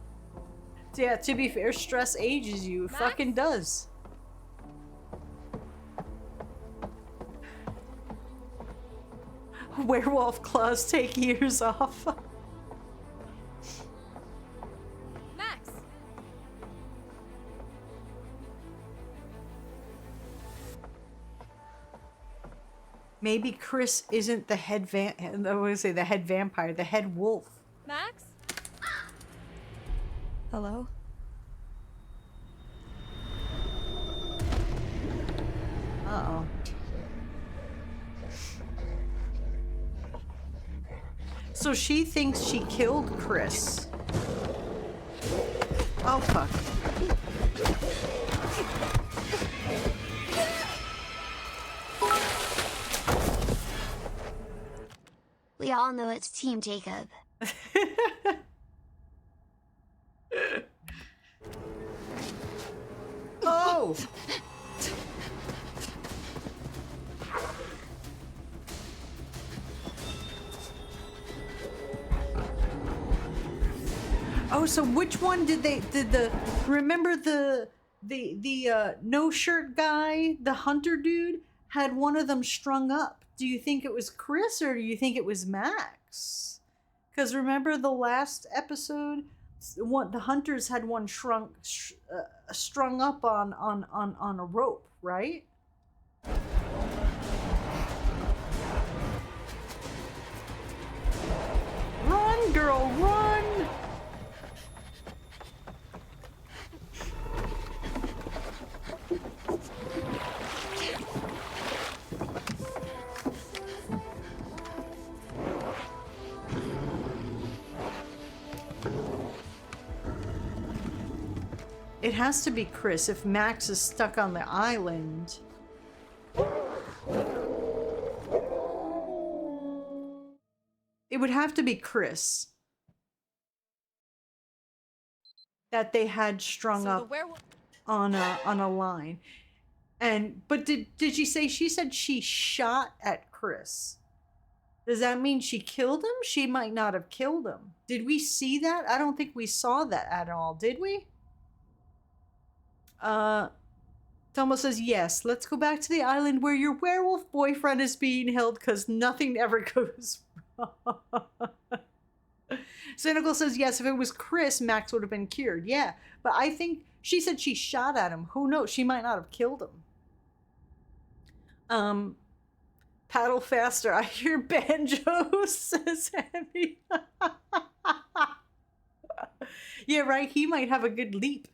Yeah, to be fair, stress ages you. It fucking does. Werewolf claws take years off. Max! Maybe Chris isn't the head the head vampire, the head wolf. Max? Hello? Uh-oh. So she thinks she killed Chris. Oh, fuck. We all know it's Team Jacob. Oh! Oh, so which one remember the no shirt guy, the hunter dude, had one of them strung up. Do you think it was Chris or do you think it was Max? Max. Because remember the last episode, the hunters had one strung up on a rope, right? Run, girl, run! It has to be Chris if Max is stuck on the island. It would have to be Chris that they had strung up on a line. But did she say, she said she shot at Chris? Does that mean she killed him? She might not have killed him. Did we see that? I don't think we saw that at all, did we? Tomo says, yes, let's go back to the island where your werewolf boyfriend is being held because nothing ever goes wrong. Cynical says, yes, if it was Chris, Max would have been cured. Yeah, but I think she said she shot at him. Who knows? She might not have killed him. Paddle faster. I hear banjo, says Abby. Yeah, right. He might have a good leap.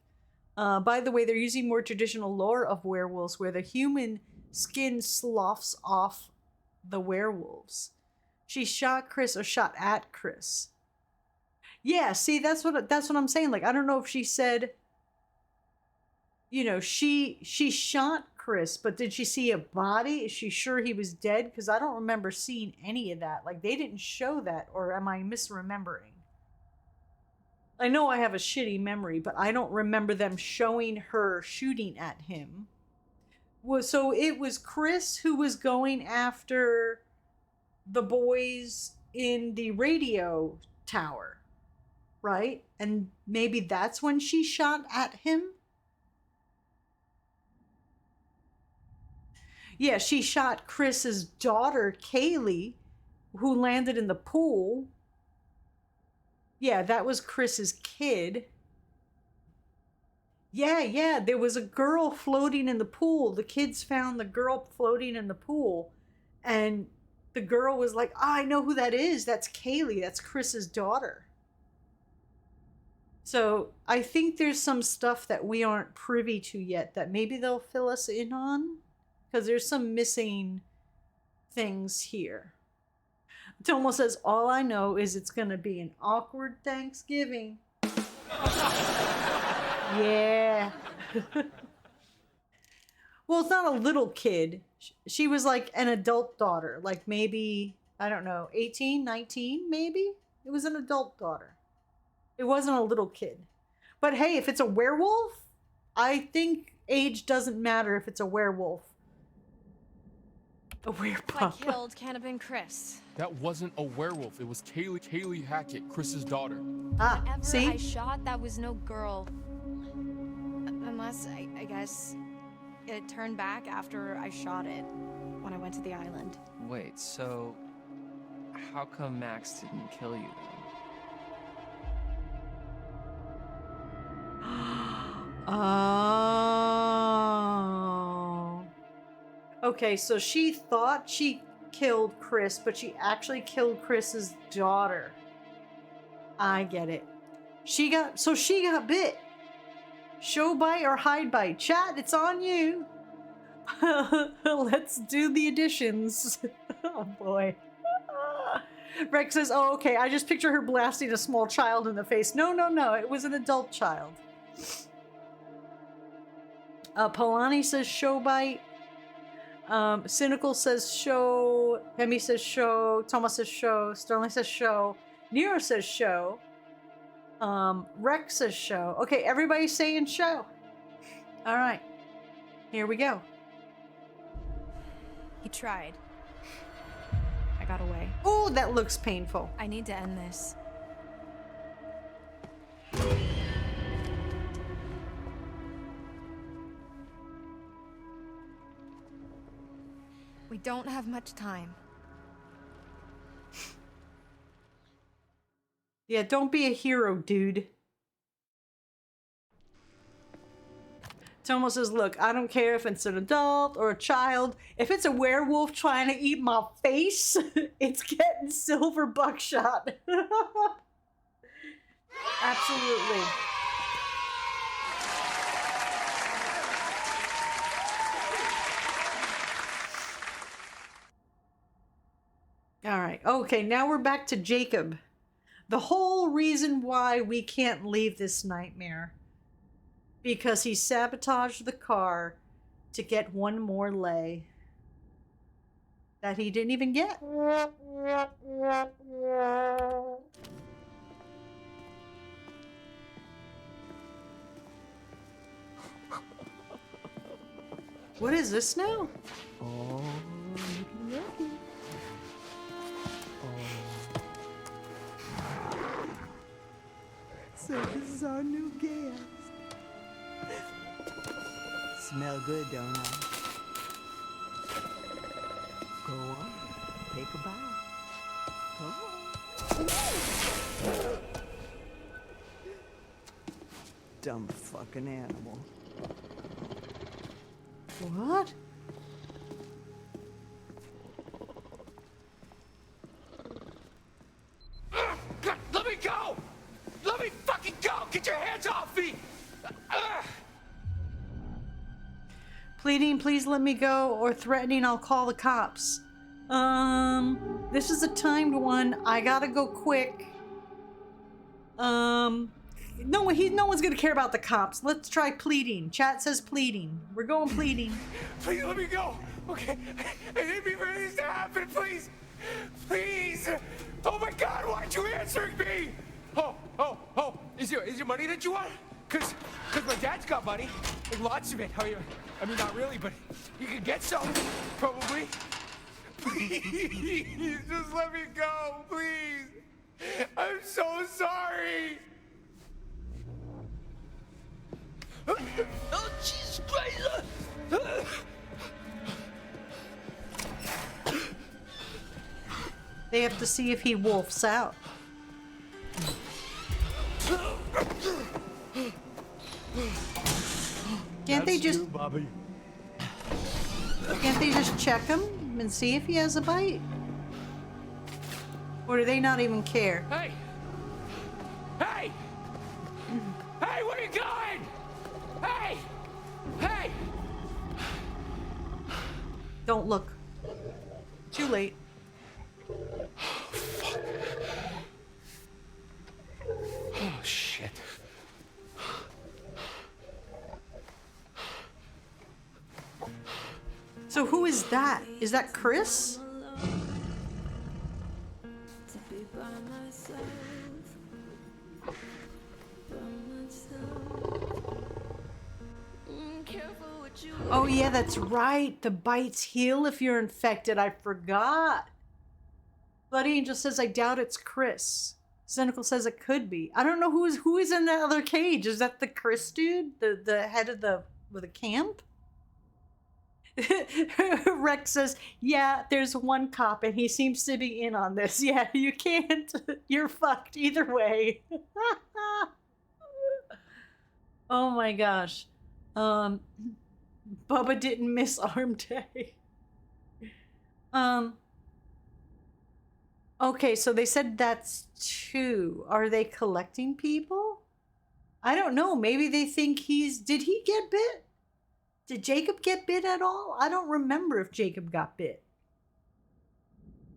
By the way, they're using more traditional lore of werewolves where the human skin sloughs off the werewolves. She shot Chris or shot at Chris. Yeah, see, that's what I'm saying. Like, I don't know if she said, you know, she shot Chris, but did she see a body? Is she sure he was dead? Because I don't remember seeing any of that. Like, they didn't show that, or am I misremembering? I know I have a shitty memory, but I don't remember them showing her shooting at him. So it was Chris who was going after the boys in the radio tower, right? And maybe that's when she shot at him? Yeah, she shot Chris's daughter, Kaylee, who landed in the pool. Yeah, that was Chris's kid. Yeah, there was a girl floating in the pool. The kids found the girl floating in the pool. And the girl was like, oh, I know who that is. That's Kaylee. That's Chris's daughter. So I think there's some stuff that we aren't privy to yet that maybe they'll fill us in on. Because there's some missing things here. Tomo says, all I know is it's going to be an awkward Thanksgiving. Yeah. Well, it's not a little kid. She was like an adult daughter. Like maybe, I don't know, 18, 19 maybe? It was an adult daughter. It wasn't a little kid. But hey, if it's a werewolf, I think age doesn't matter if it's a werewolf. A werewolf. I killed can't have been Chris. That wasn't a werewolf. It was Kaylee Hackett, Chris's daughter. Ah, Whatever see? I shot, that was no girl. Unless, I guess, it turned back after I shot it when I went to the island. Wait, so how come Max didn't kill you then? Oh. Okay, so she thought she killed Chris, but she actually killed Chris's daughter. I get it. She got bit. Show bite or hide bite. Chat, it's on you. Let's do the additions. Oh boy. Rex says, oh, okay, I just picture her blasting a small child in the face. No, it was an adult child. Polani says show bite. Cynical says show. Hemi says show. Thomas says show. Sterling says show. Nero says show. Rex says show. Okay, everybody's saying show. All right. Here we go. He tried. I got away. Oh, that looks painful. I need to end this. We don't have much time. Yeah, don't be a hero, dude. Tomo says, look, I don't care if it's an adult or a child. If it's a werewolf trying to eat my face, it's getting silver buckshot. Absolutely. All right. Okay, now we're back to Jacob. The whole reason why we can't leave this nightmare. Because he sabotaged the car to get one more lay that he didn't even get. What is this now? Oh, looky. So this is our new guest. Smell good, don't I? Go on, take a bite. Come on. Dumb fucking animal. What? God, let me go! Let me fucking go! Get your hands off me! Pleading, please let me go, or threatening, I'll call the cops. This is a timed one. I gotta go quick. No one's gonna care about the cops. Let's try pleading. Chat says pleading. We're going pleading. Please let me go! Okay? I didn't mean for this to happen, please! Please! Oh my god, why aren't you answering me? Oh, is your money that you want? Cause my dad's got money. Like lots of it. I mean, not really, but you can get some, probably. Please, just let me go, please. I'm so sorry. Oh, Jesus Christ. They have to see if he wolfs out. Can't they just check him and see if he has a bite? Or do they not even care? Hey! Hey! Hey, where are you going? Hey! Hey! Don't look. Too late. Fuck. Oh, shit. So who is that? Is that Chris? Oh yeah, that's right. The bites heal if you're infected. I forgot. Bloody Angel says, I doubt it's Chris. Cynical says it could be. I don't know who is in that other cage. Is that the Chris dude? The head of the camp? Rex says, yeah, there's one cop and he seems to be in on this. Yeah, you can't. You're fucked either way. Oh my gosh. Bubba didn't miss arm day. Okay, so they said that's 2. Are they collecting people? I don't know. Maybe they think did he get bit? Did Jacob get bit at all? I don't remember if Jacob got bit.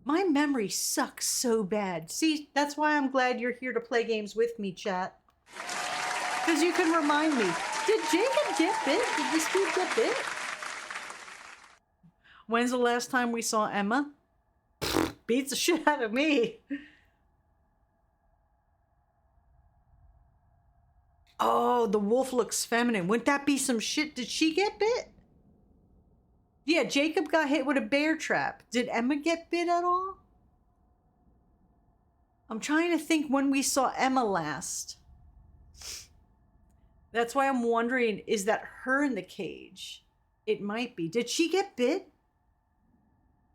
My memory sucks so bad. See, that's why I'm glad you're here to play games with me, chat. Because you can remind me. Did Jacob get bit? Did this dude get bit? When's the last time we saw Emma? Beats the shit out of me. Oh, the wolf looks feminine. Wouldn't that be some shit? Did she get bit? Yeah, Jacob got hit with a bear trap. Did Emma get bit at all? I'm trying to think when we saw Emma last. That's why I'm wondering, is that her in the cage? It might be. Did she get bit?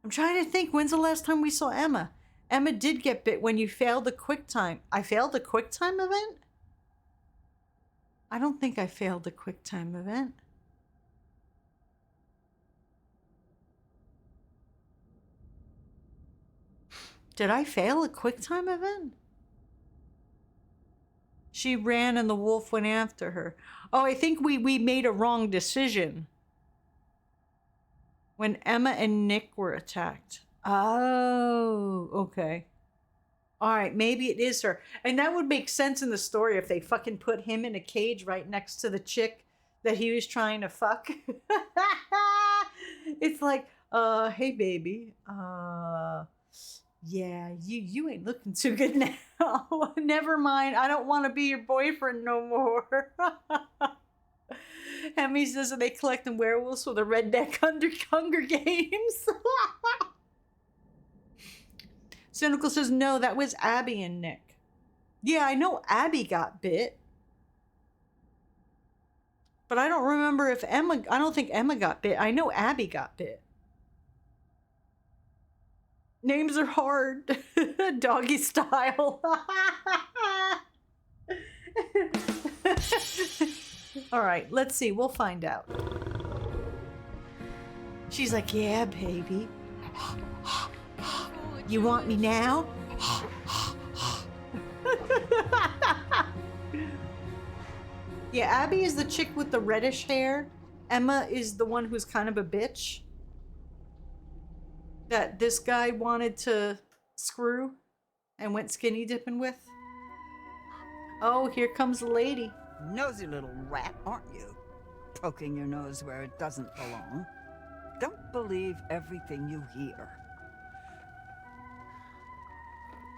I'm trying to think, when's the last time we saw Emma? Emma did get bit when you failed the QuickTime. I failed the QuickTime event? I don't think I failed the QuickTime event. Did I fail a QuickTime event? She ran and the wolf went after her. Oh, I think we made a wrong decision when Emma and Nick were attacked. Oh, okay. All right, maybe it is her. And that would make sense in the story if they fucking put him in a cage right next to the chick that he was trying to fuck. It's like, hey baby, yeah, you ain't looking too good now. Never mind, I don't want to be your boyfriend no more. Hemi says that they collecting werewolves for the Redneck Hunger Games. Cynical says, no, that was Abby and Nick. Yeah, I know Abby got bit. But I don't remember if Emma, I don't think Emma got bit. I know Abby got bit. Names are hard. Doggy style. All right, let's see. We'll find out. She's like, yeah, baby. You want me now? Yeah, Abby is the chick with the reddish hair. Emma is the one who's kind of a bitch that this guy wanted to screw and went skinny dipping with. Oh, here comes the lady. Nosy little rat, aren't you? Poking your nose where it doesn't belong. Don't believe everything you hear.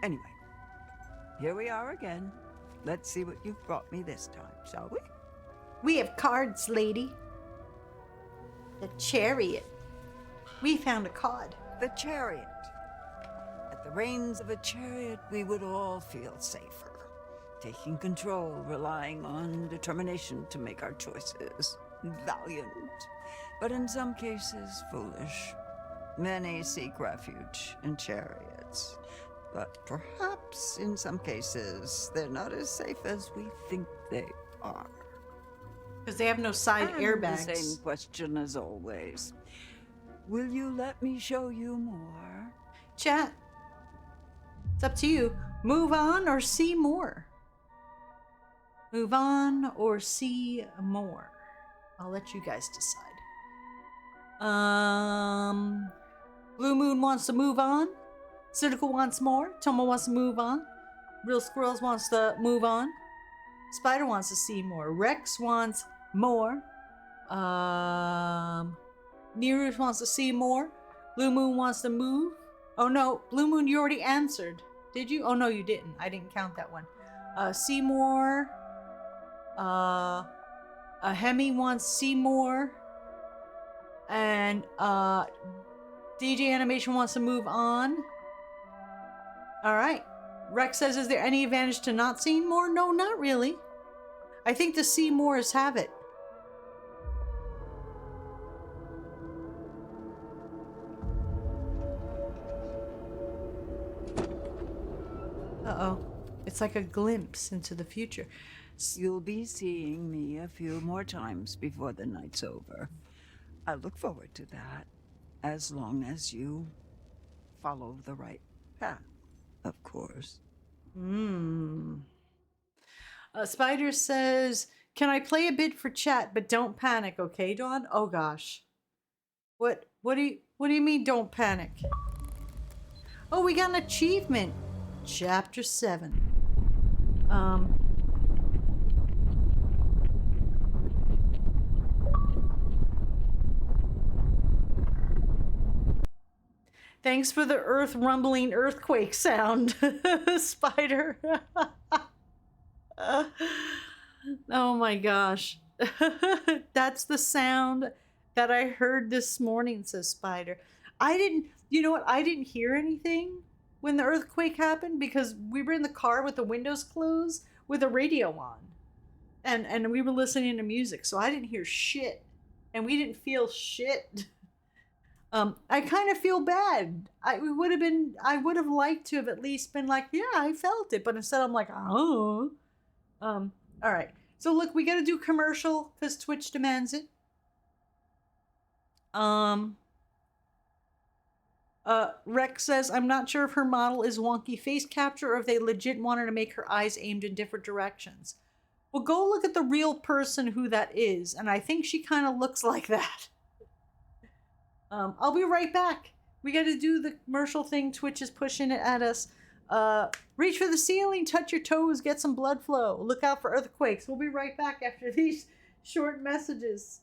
Anyway, here we are again. Let's see what you've brought me this time, shall we? We have cards, lady. The chariot. We found a card. The chariot. At the reins of a chariot, we would all feel safer. Taking control, relying on determination to make our choices. Valiant, but in some cases, foolish. Many seek refuge in chariots. But perhaps in some cases, they're not as safe as we think they are. Because they have no side airbags. The same question as always. Will you let me show you more? Chat. It's up to you. Move on or see more. Move on or see more. I'll let you guys decide. Blue Moon wants to move on. Cynical wants more. Tomo wants to move on. Real Squirrels wants to move on. Spider wants to see more. Rex wants more. Nearus wants to see more. Blue Moon wants to move. Oh no, Blue Moon, you already answered. Did you? Oh no, you didn't. I didn't count that one. See more. Hemi wants see more. And DJ Animation wants to move on. All right. Rex says, is there any advantage to not seeing more? No, not really. I think the see more is have it. Uh-oh. It's like a glimpse into the future. You'll be seeing me a few more times before the night's over. I look forward to that, as long as you follow the right path, of course. Spider says, can I play a bit for chat, but don't panic, okay, Dawn? Oh gosh. What do you mean don't panic? Oh, we got an achievement. Chapter 7. Thanks for the earth rumbling earthquake sound, Spider. Oh my gosh. That's the sound that I heard this morning, says Spider. You know what? I didn't hear anything when the earthquake happened because we were in the car with the windows closed with the radio on. And we were listening to music, so I didn't hear shit. And we didn't feel shit. I kind of feel bad. I would have liked to have at least been like, yeah, I felt it, but instead I'm like, oh. All right. So look, we got to do commercial because Twitch demands it. Rex says, I'm not sure if her model is wonky face capture or if they legit want her to make her eyes aimed in different directions. Well, go look at the real person who that is, and I think she kind of looks like that. I'll be right back. We got to do the commercial thing. Twitch is pushing it at us. Reach for the ceiling, touch your toes, get some blood flow. Look out for earthquakes. We'll be right back after these short messages.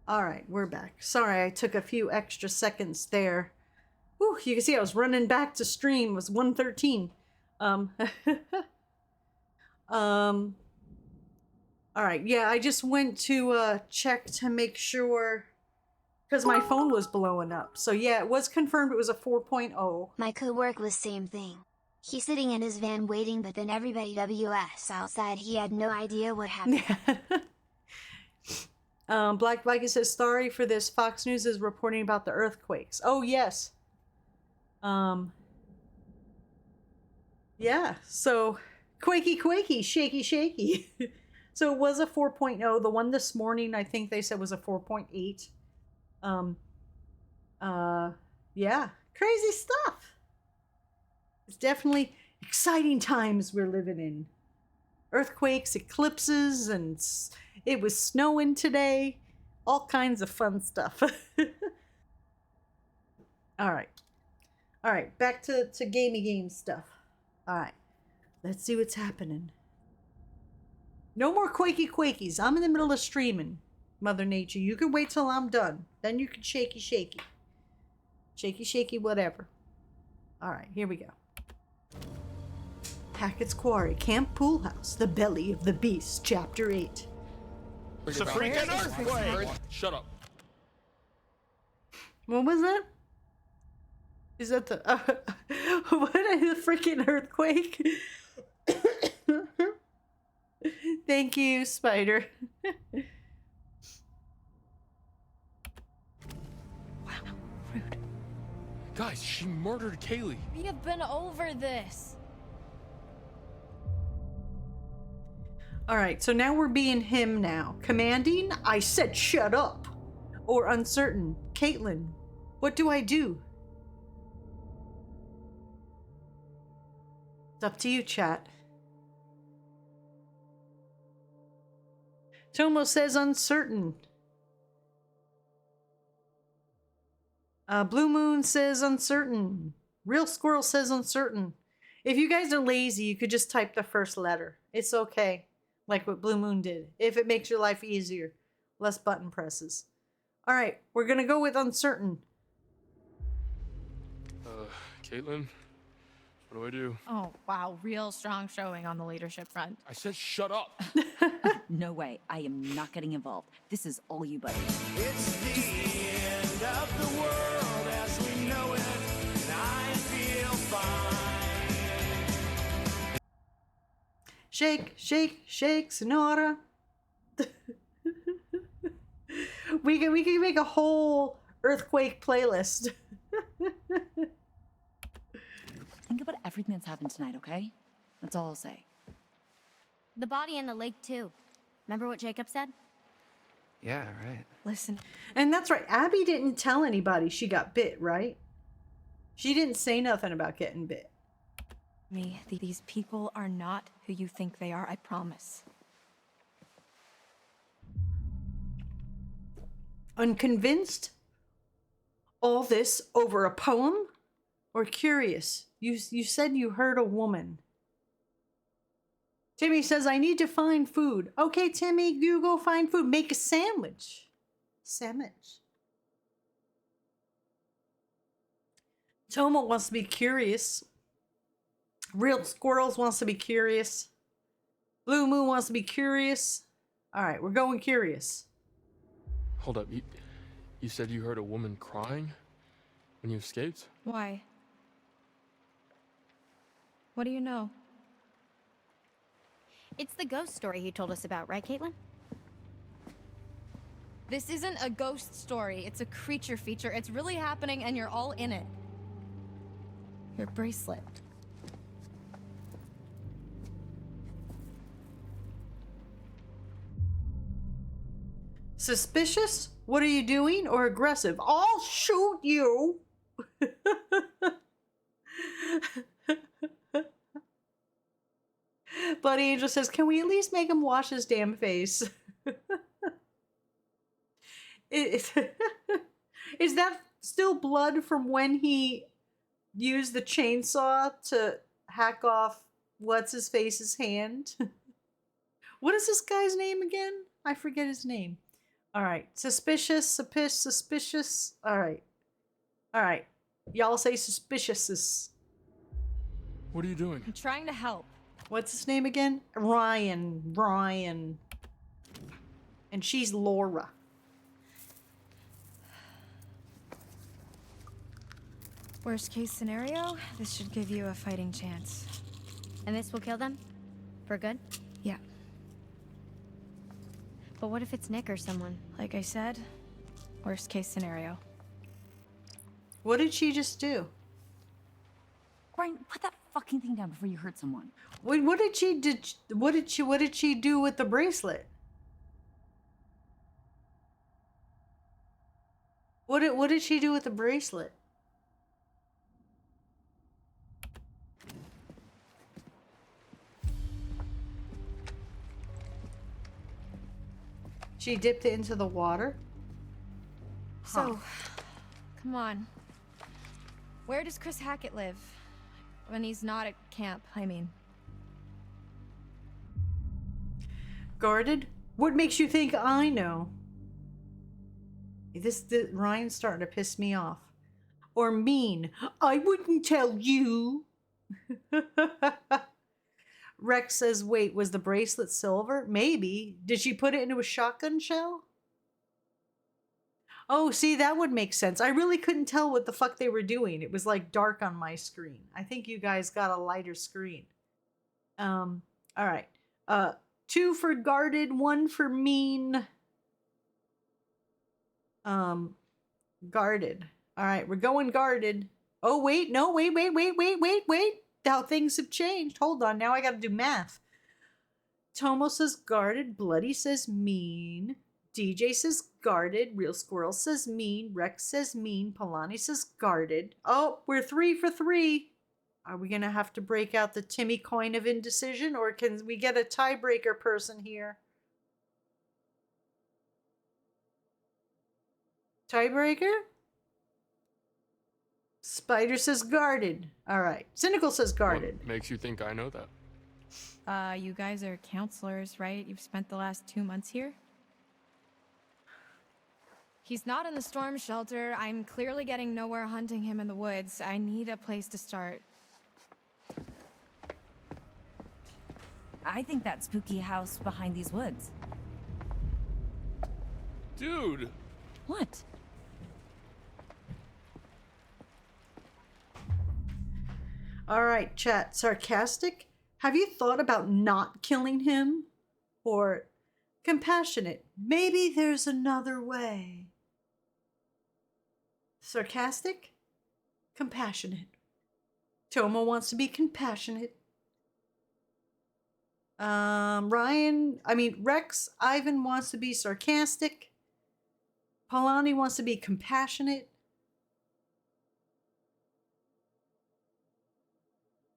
All right, we're back. Sorry, I took a few extra seconds there. Whew, you can see I was running back to stream. It was 1:13. All right, yeah, I just went to check to make sure because my phone was blowing up. So yeah, it was confirmed it was a 4.0. My coworker was same thing. He's sitting in his van waiting, but then everybody WS outside. He had no idea what happened. Black Viking says, sorry for this. Fox News is reporting about the earthquakes. Oh, yes. Yeah, so quakey, shaky. So it was a 4.0. The one this morning, I think they said was a 4.8. Yeah, crazy stuff. It's definitely exciting times we're living in. Earthquakes, eclipses, and it was snowing today. All kinds of fun stuff. All right, back to gamey game stuff. All right, let's see what's happening. No more quakies. I'm in the middle of streaming, Mother Nature. You can wait till I'm done. Then you can shaky. Shaky, whatever. All right, here we go. Hackett's Quarry, Camp Pool House, The Belly of the Beast, Chapter 8. It's a freaking earthquake! Shut up. What was that? Is that the... what is the freaking earthquake? Thank you, Spider. Wow, rude. Guys, she murdered Kaylee. We have been over this. All right, so now we're being him now. Commanding, I said shut up. Or uncertain, Caitlin, what do I do? It's up to you, chat. Tomo says uncertain. Blue Moon says uncertain. Real Squirrel says uncertain. If you guys are lazy, you could just type the first letter. It's okay. Like what Blue Moon did. If it makes your life easier. Less button presses. Alright, we're gonna go with uncertain. Caitlin, what do I do? Oh, wow. Real strong showing on the leadership front. I said shut up. No way. I am not getting involved. This is all you, buddy. It's the end of the world as we know it, and I feel fine. Shake, Sonora. we can make a whole earthquake playlist. Think about everything that's happened tonight, okay? That's all I'll say. The body in the lake, too. Remember what Jacob said? Yeah, right. Listen. And that's right. Abby didn't tell anybody she got bit, right? She didn't say nothing about getting bit. These people are not who you think they are, I promise. Unconvinced? All this over a poem? Or curious? You said you heard a woman. Timmy says, I need to find food. Okay, Timmy, you go find food. Make a sandwich. Tomo wants to be curious. Real Squirrels wants to be curious. Blue Moon wants to be curious. All right, we're going curious. Hold up, you said you heard a woman crying when you escaped? Why? What do you know? It's the ghost story he told us about, right, Caitlin? This isn't a ghost story. It's a creature feature. It's really happening and you're all in it. Your bracelet. Suspicious? What are you doing? Or aggressive? I'll shoot you! Buddy Angel says, can we at least make him wash his damn face? Is that still blood from when he used the chainsaw to hack off what's-his-face's hand? What is this guy's name again? I forget his name. All right. Suspicious. All right. All right. Y'all say suspicious. What are you doing? I'm trying to help. What's his name again? Ryan. And she's Laura. Worst case scenario, this should give you a fighting chance. And this will kill them? For good? Yeah. But what if it's Nick or someone? Like I said, worst case scenario. What did she just do? Brian, put that fucking thing down before you hurt someone. Wait, what did she do with the bracelet? What did she do with the bracelet? She dipped it into the water? So, come on. Where does Chris Hackett live? When he's not at camp, I mean. Guarded? What makes you think I know? Ryan's starting to piss me off. Or mean. I wouldn't tell you. Rex says, wait, was the bracelet silver? Maybe. Did she put it into a shotgun shell? Oh, see, that would make sense. I really couldn't tell what the fuck they were doing. It was like dark on my screen. I think you guys got a lighter screen. All right. 2 for guarded, 1 for mean. Guarded. All right, we're going guarded. Oh, wait, no, wait. How things have changed. Hold on, now I gotta do math. Tomo says guarded, Bloody says mean, DJ says guarded, Real Squirrel says mean, Rex says mean, Polani says guarded. Oh, we're 3 for 3. Are we gonna have to break out the Timmy coin of indecision, or can we get a tiebreaker person here? Tiebreaker? Spider says guarded. All right. Cynical says guarded. What makes you think I know that? You guys are counselors, right? You've spent the last 2 months here? He's not in the storm shelter. I'm clearly getting nowhere hunting him in the woods. I need a place to start. I think that spooky house behind these woods. Dude! What? All right, chat. Sarcastic? Have you thought about not killing him? Or compassionate? Maybe there's another way. Sarcastic? Compassionate. Tomo wants to be compassionate. Rex, Ivan wants to be sarcastic. Polani wants to be compassionate.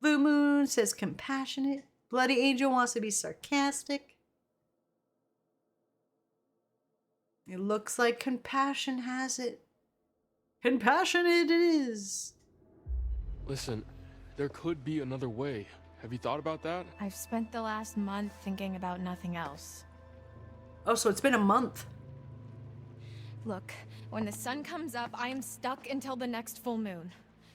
Blue Moon says compassionate. Bloody Angel wants to be sarcastic. It looks like compassion has it. Compassionate it is. Listen, there could be another way. Have you thought about that? I've spent the last month thinking about nothing else. Oh, so it's been a month. Look, when the sun comes up, I am stuck until the next full moon.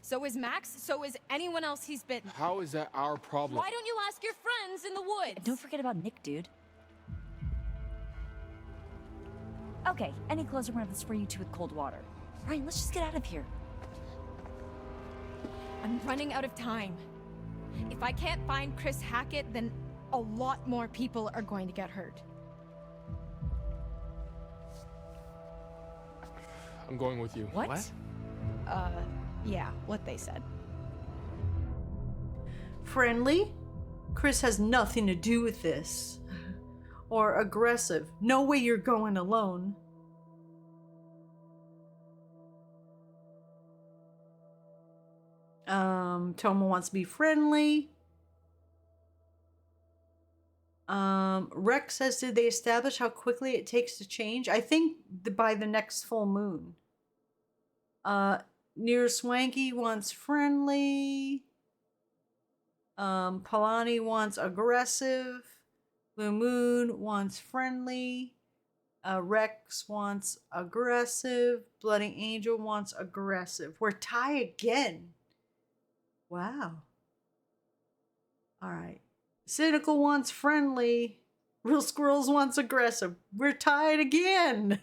So is Max, so is anyone else he's bitten. How is that our problem? Why don't you ask your friends in the woods? Don't forget about Nick, dude. Okay, any closer one of this for you two with cold water. Ryan, let's just get out of here. I'm running out of time. If I can't find Chris Hackett, then a lot more people are going to get hurt. I'm going with you. What? Yeah, what they said. Friendly? Chris has nothing to do with this. Or aggressive. No way you're going alone. Tomo wants to be friendly. Rex says, did they establish how quickly it takes to change? I think by the next full moon. Near Swanky wants friendly. Polani wants aggressive. Blue Moon wants friendly. Rex wants aggressive. Bloody Angel wants aggressive. We're tied again. Wow. All right. Cynical wants friendly. Real Squirrels wants aggressive. We're tied again.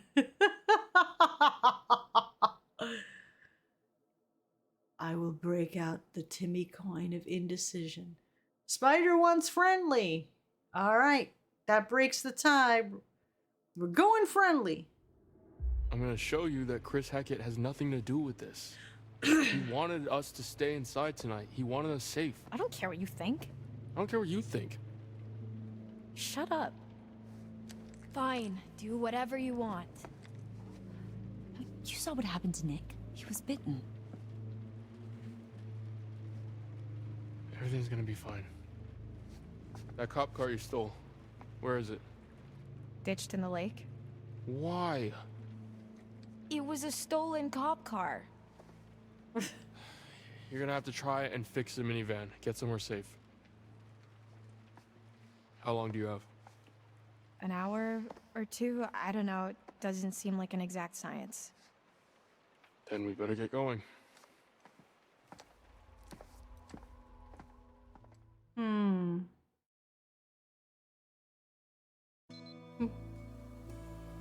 I will break out the Timmy coin of indecision. Spider wants friendly. All right. That breaks the tie. We're going friendly. I'm gonna show you that Chris Hackett has nothing to do with this. He wanted us to stay inside tonight. He wanted us safe. I don't care what you think. I don't care what you think. Shut up. Fine, do whatever you want. You saw what happened to Nick. He was bitten. Everything's gonna be fine. That cop car you stole, where is it? Ditched in the lake. Why? It was a stolen cop car. You're gonna have to try and fix the minivan. Get somewhere safe. How long do you have? An hour or two? I don't know. It doesn't seem like an exact science. Then we better get going.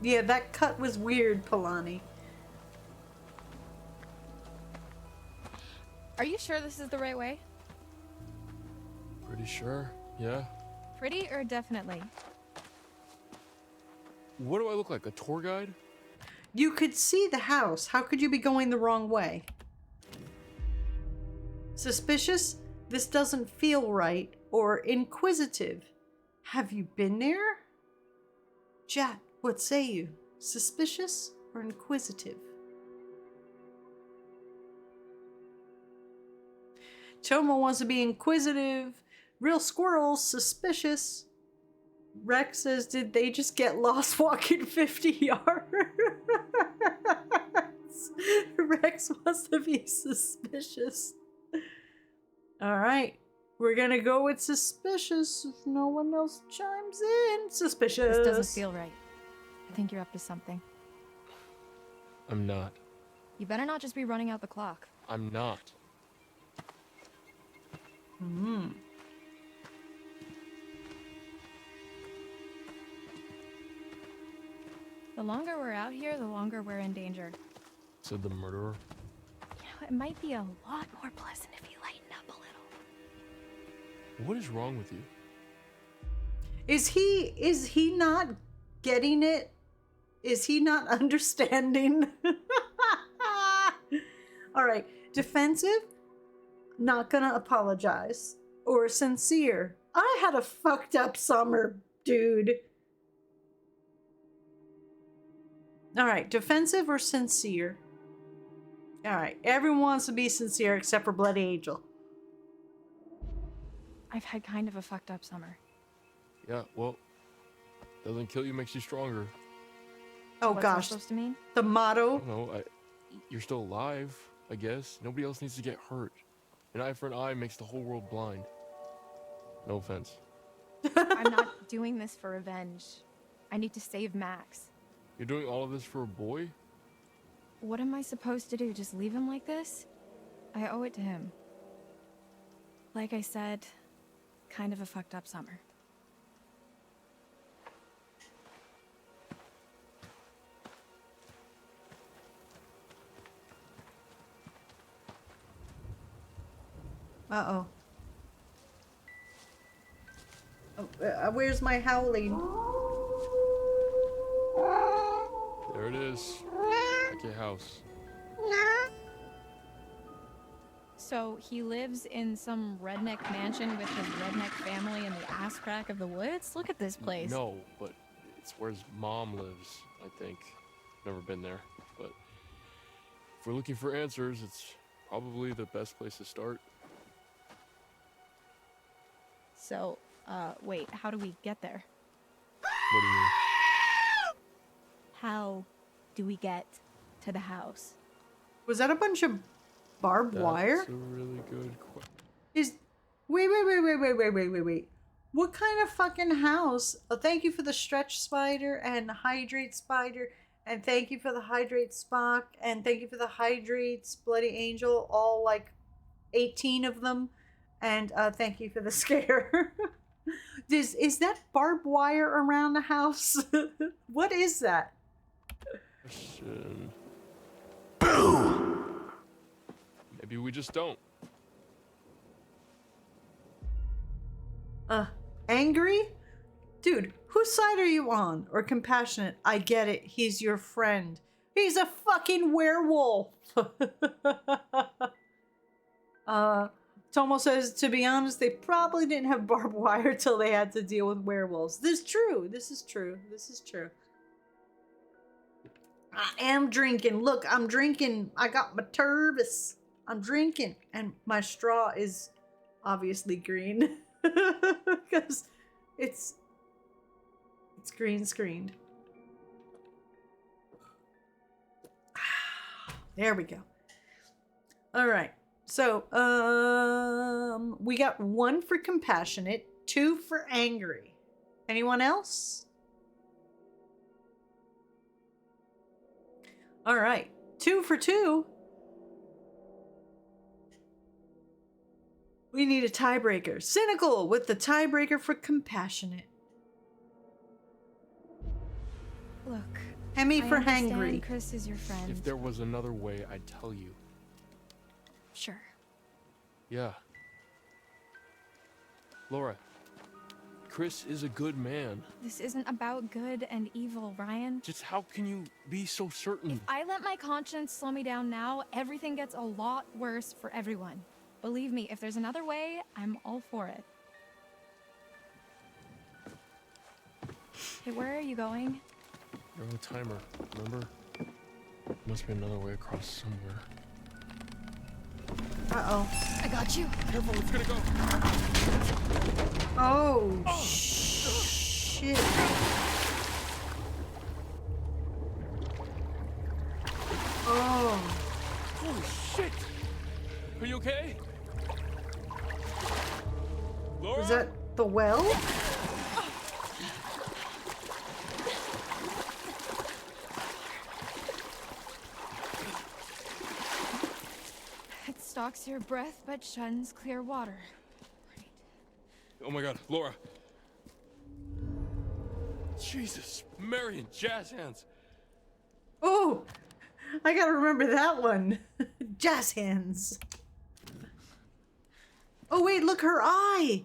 Yeah, that cut was weird, Polani. Are you sure this is the right way? Pretty sure, yeah. Pretty or definitely? What do I look like, a tour guide? You could see the house. How could you be going the wrong way? Suspicious? This doesn't feel right. Or inquisitive. Have you been there? Chat, what say you? Suspicious or inquisitive? Toma wants to be inquisitive. Real Squirrels, suspicious. Rex says, did they just get lost walking 50 yards? Rex wants to be suspicious. Alright. We're gonna go with suspicious if no one else chimes in. Suspicious. This doesn't feel right. I think you're up to something. I'm not. You better not just be running out the clock. I'm not. The longer we're out here, the longer we're in danger. Said the murderer. You know, it might be a lot more pleasant if you lighten up a little. What is wrong with you? Is he not getting it? Is he not understanding? All right. Defensive? Not gonna apologize. Or sincere? I had a fucked up summer, dude. All right. Defensive or sincere? All right. Everyone wants to be sincere except for Bloody Angel. I've had kind of a fucked up summer. Yeah, well, doesn't kill you makes you stronger. Oh What's gosh. that supposed to mean? The motto? No, you're still alive, I guess. Nobody else needs to get hurt. An eye for an eye makes the whole world blind. No offense. I'm not doing this for revenge. I need to save Max. You're doing all of this for a boy? What am I supposed to do? Just leave him like this? I owe it to him. Like I said, kind of a fucked up summer. Uh-oh. Where's my howling? There it is. At your house. So he lives in some redneck mansion with his redneck family in the ass crack of the woods? Look at this place. No, but it's where his mom lives, I think. Never been there, but if we're looking for answers, it's probably the best place to start. So, wait, how do we get there? What do you mean? How do we get to the house? Was that a bunch of barbed wire? That's a really good question. Wait. What kind of fucking house? Oh, thank you for the stretch spider and hydrate spider. And thank you for the hydrate Spock. And thank you for the hydrates Bloody Angel. All like 18 of them. And thank you for the scare. Is that barbed wire around the house? What is that? Question. Maybe we just don't. Angry? Dude, whose side are you on? Or compassionate? I get it. He's your friend. He's a fucking werewolf. Tomo says, to be honest, they probably didn't have barbed wire till they had to deal with werewolves. This is true. This is true. This is true. I am drinking. Look, I'm drinking. I got my turbis. I'm drinking. And my straw is obviously green. Because it's green screened. There we go. All right. So, we got 1 for compassionate, 2 for angry. Anyone else? All right. 2 for 2. We need a tiebreaker. Cynical with the tiebreaker for compassionate. Look, Hemi for I understand hangry. Chris is your friend. If there was another way, I'd tell you. Sure. Yeah. Laura, Chris is a good man. This isn't about good and evil, Ryan. Just how can you be so certain? If I let my conscience slow me down now, everything gets a lot worse for everyone. Believe me, if there's another way, I'm all for it. Hey, where are you going? You're on a timer, remember? Must be another way across somewhere. Uh-oh. I got you. Careful, it's gonna go. Oh, shit. Oh. Holy shit! Are you okay? Laura? Was that the well? It stalks your breath but shuns clear water. Oh my god, Laura. Jesus, Marion, jazz hands. Oh, I gotta remember that one. Jazz hands. Oh wait, look, her eye.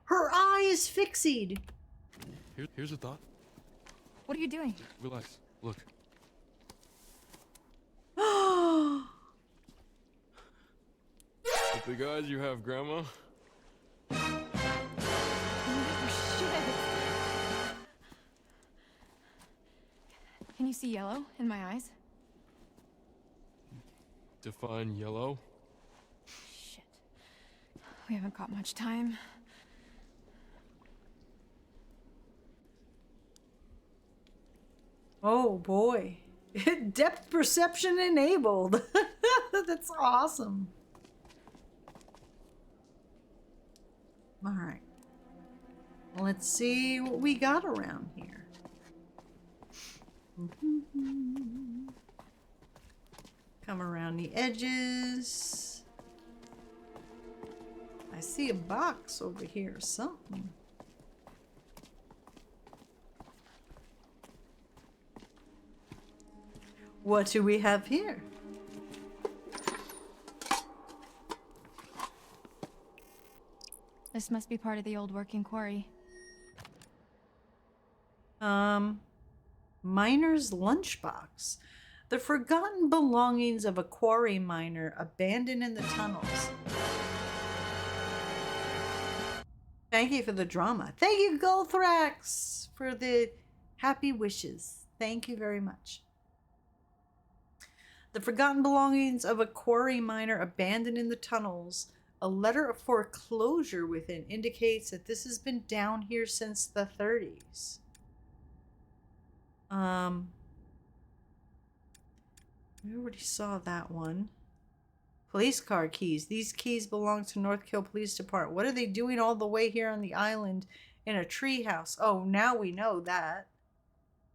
Her eye is fixied. Here's a thought. What are you doing? Relax, look. The big eyes you have, Grandma. Can you see yellow in my eyes? Define yellow. Shit. We haven't got much time. Oh boy. Depth perception enabled. That's awesome. All right. Let's see what we got around here. Come around the edges. I see a box over here or something. What do we have here? This must be part of the old working quarry. Miner's lunchbox. The forgotten belongings of a quarry miner abandoned in the tunnels. Thank you for the drama. Thank you, Goldthrax, for the happy wishes. Thank you very much. The forgotten belongings of a quarry miner abandoned in the tunnels. A letter of foreclosure within indicates that this has been down here since the 30s. We already saw that one. Police car keys. These keys belong to North Kill Police Department. What are they doing all the way here on the island in a treehouse. Oh, now we know that.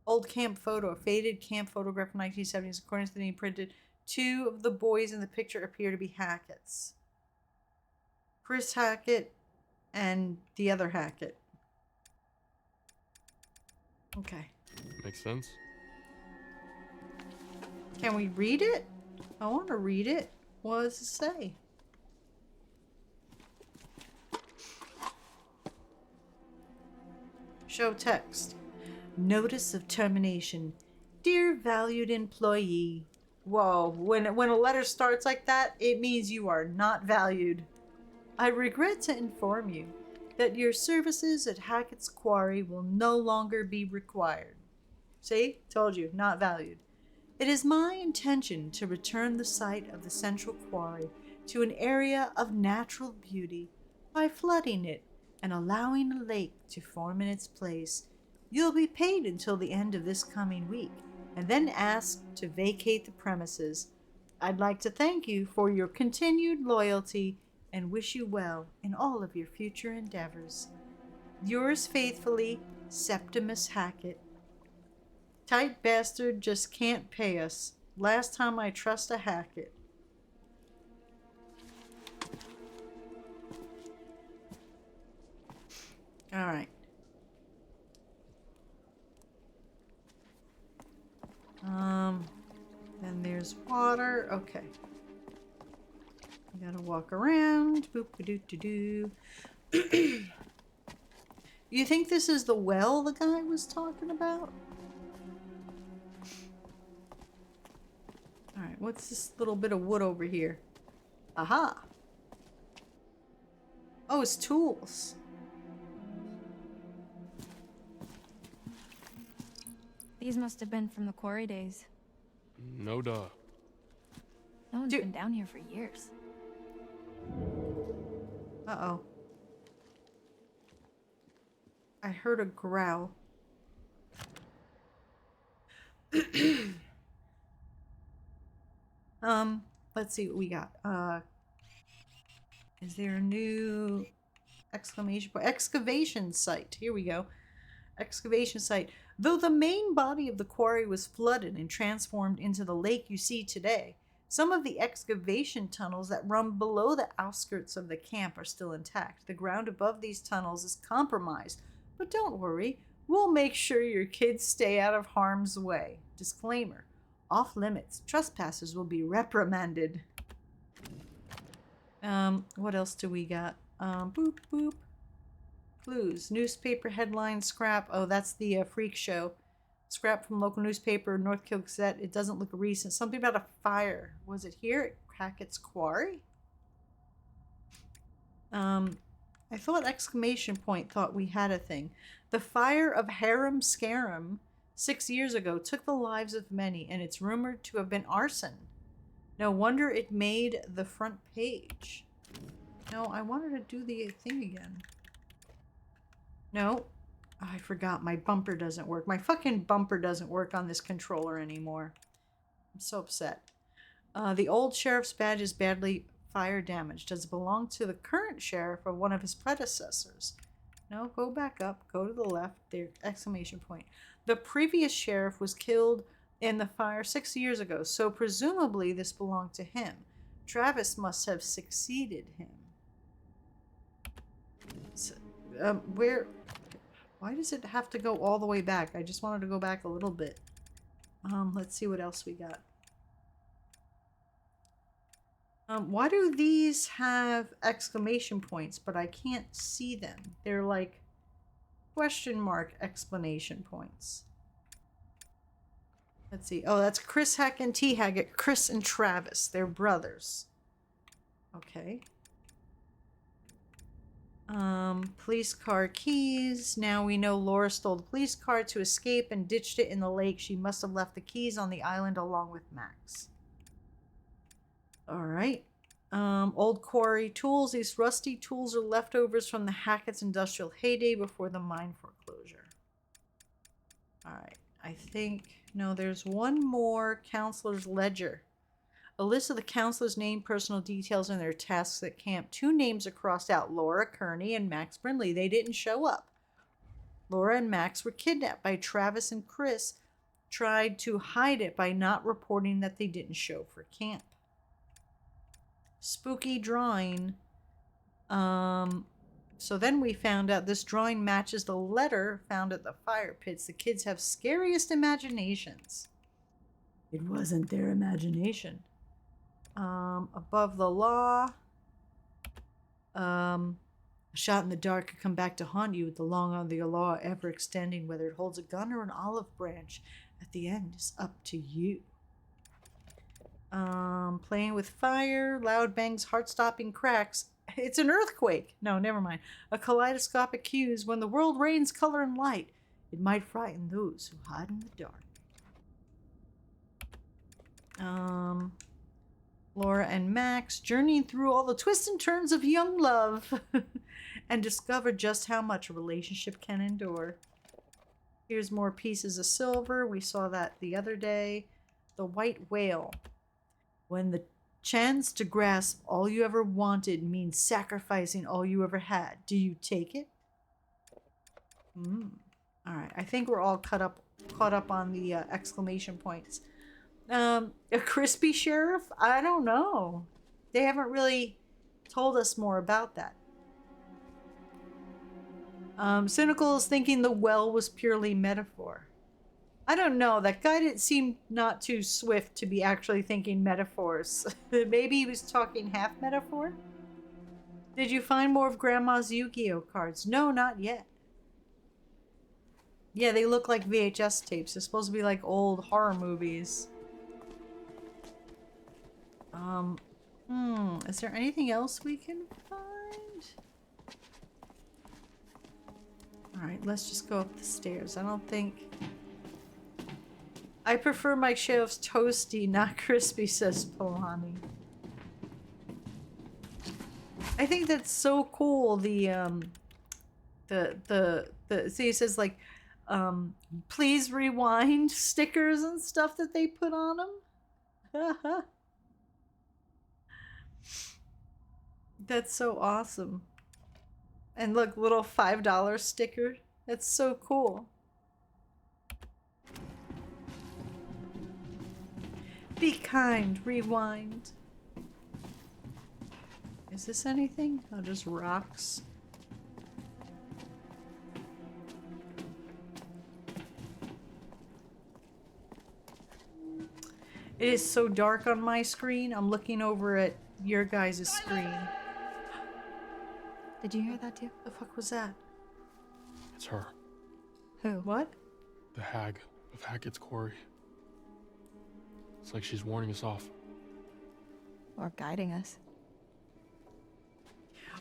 Old camp photo, a faded camp photograph from 1970s. According to the name printed, 2 of the boys in the picture appear to be Hackett's. Chris Hackett and the other Hackett. Okay. Makes sense. Can we read it? I want to read it. What does it say? Show text. Notice of termination. Dear valued employee. Whoa, when a letter starts like that, it means you are not valued. I regret to inform you that your services at Hackett's Quarry will no longer be required. See? Told you, not valued. It is my intention to return the site of the central quarry to an area of natural beauty by flooding it and allowing a lake to form in its place. You'll be paid until the end of this coming week and then asked to vacate the premises. I'd like to thank you for your continued loyalty and wish you well in all of your future endeavors. Yours faithfully, Septimus Hackett. Tight bastard just can't pay us. Last time I trust a Hackett. All right. Then there's water. Okay. You gotta walk around. Boop-a-doo-doo-doo. You think this is the well the guy was talking about? Alright, what's this little bit of wood over here? Aha! Oh, it's tools. These must have been from the quarry days. No duh. No one's been down here for years. Uh-oh. I heard a growl. Let's see what we got. Is there a new exclamation point? Excavation site. Here we go. Excavation site. Though the main body of the quarry was flooded and transformed into the lake you see today, some of the excavation tunnels that run below the outskirts of the camp are still intact. The ground above these tunnels is compromised, but don't worry, we'll make sure your kids stay out of harm's way. Disclaimer, off limits. Trespassers will be reprimanded. What else do we got? Boop, boop. Clues. Newspaper headline scrap. Oh, that's the freak show. Scrap from local newspaper, North Kill Gazette. It doesn't look recent. Something about a fire. Was it here at Hackett's Quarry? I thought exclamation point thought we had a thing. The fire of Harum Scarum 6 years ago took the lives of many, and it's rumored to have been arson. No wonder it made the front page. No, I wanted to do the thing again. No. Oh, I forgot. My bumper doesn't work. My fucking bumper doesn't work on this controller anymore. I'm so upset. The old sheriff's badge is badly fire damaged. Does it belong to the current sheriff or one of his predecessors? No, go back up. Go to the left. There, exclamation point. The previous sheriff was killed in the fire 6 years ago, so presumably this belonged to him. Travis must have succeeded him. So, where... Why does it have to go all the way back? I just wanted to go back a little bit. Let's see what else we got. Why do these have exclamation points, but I can't see them? They're like question mark explanation points. Let's see. Oh, that's Chris Hackett and T. Hackett. Chris and Travis. They're brothers. Okay. Police car keys. Now we know Laura stole the police car to escape and ditched it in the lake. She must have left the keys on the island along with Max. Alright. Old quarry tools. These rusty tools are leftovers from the Hackett's industrial heyday before the mine foreclosure. Alright. I think... No, there's one more. Counselor's ledger. A list of the counselor's name, personal details, and their tasks at camp. 2 names are crossed out. Laura Kearney and Max Brindley. They didn't show up. Laura and Max were kidnapped by Travis, and Chris tried to hide it by not reporting that they didn't show for camp. Spooky drawing. So then we found out this drawing matches the letter found at the fire pits. The kids have scariest imaginations. It wasn't their imagination. Above the law. A shot in the dark could come back to haunt you with the long arm of the law ever extending. Whether it holds a gun or an olive branch, at the end is up to you. Playing with fire, loud bangs, heart-stopping cracks. It's an earthquake. No, never mind. A kaleidoscopic hues. When the world rains color and light, it might frighten those who hide in the dark. Laura and Max journeying through all the twists and turns of young love and discover just how much a relationship can endure. Here's more pieces of silver. We saw that the other day. The white whale. When the chance to grasp all you ever wanted means sacrificing all you ever had, do you take it? All right, I think we're all caught up on the exclamation points. A crispy sheriff? I don't know. They haven't really told us more about that. Cynical is thinking the well was purely metaphor. I don't know. That guy didn't seem not too swift to be actually thinking metaphors. Maybe he was talking half metaphor? Did you find more of Grandma's Yu-Gi-Oh cards? No, not yet. Yeah, they look like VHS tapes. They're supposed to be like old horror movies. Is there anything else we can find? Alright, let's just go up the stairs. I don't think... I prefer my shelves toasty, not crispy, says Polani. I think that's so cool. See, it says like, please rewind stickers and stuff that they put on them. That's so awesome. And look, little $5 sticker. That's so cool. Be kind, rewind. Is this anything? Oh, just rocks. It is so dark on my screen. I'm looking over at your guys' screen. Did you hear that too? The fuck was that? It's her. Who? What? The hag of Hackett's Quarry. It's like she's warning us off. Or guiding us.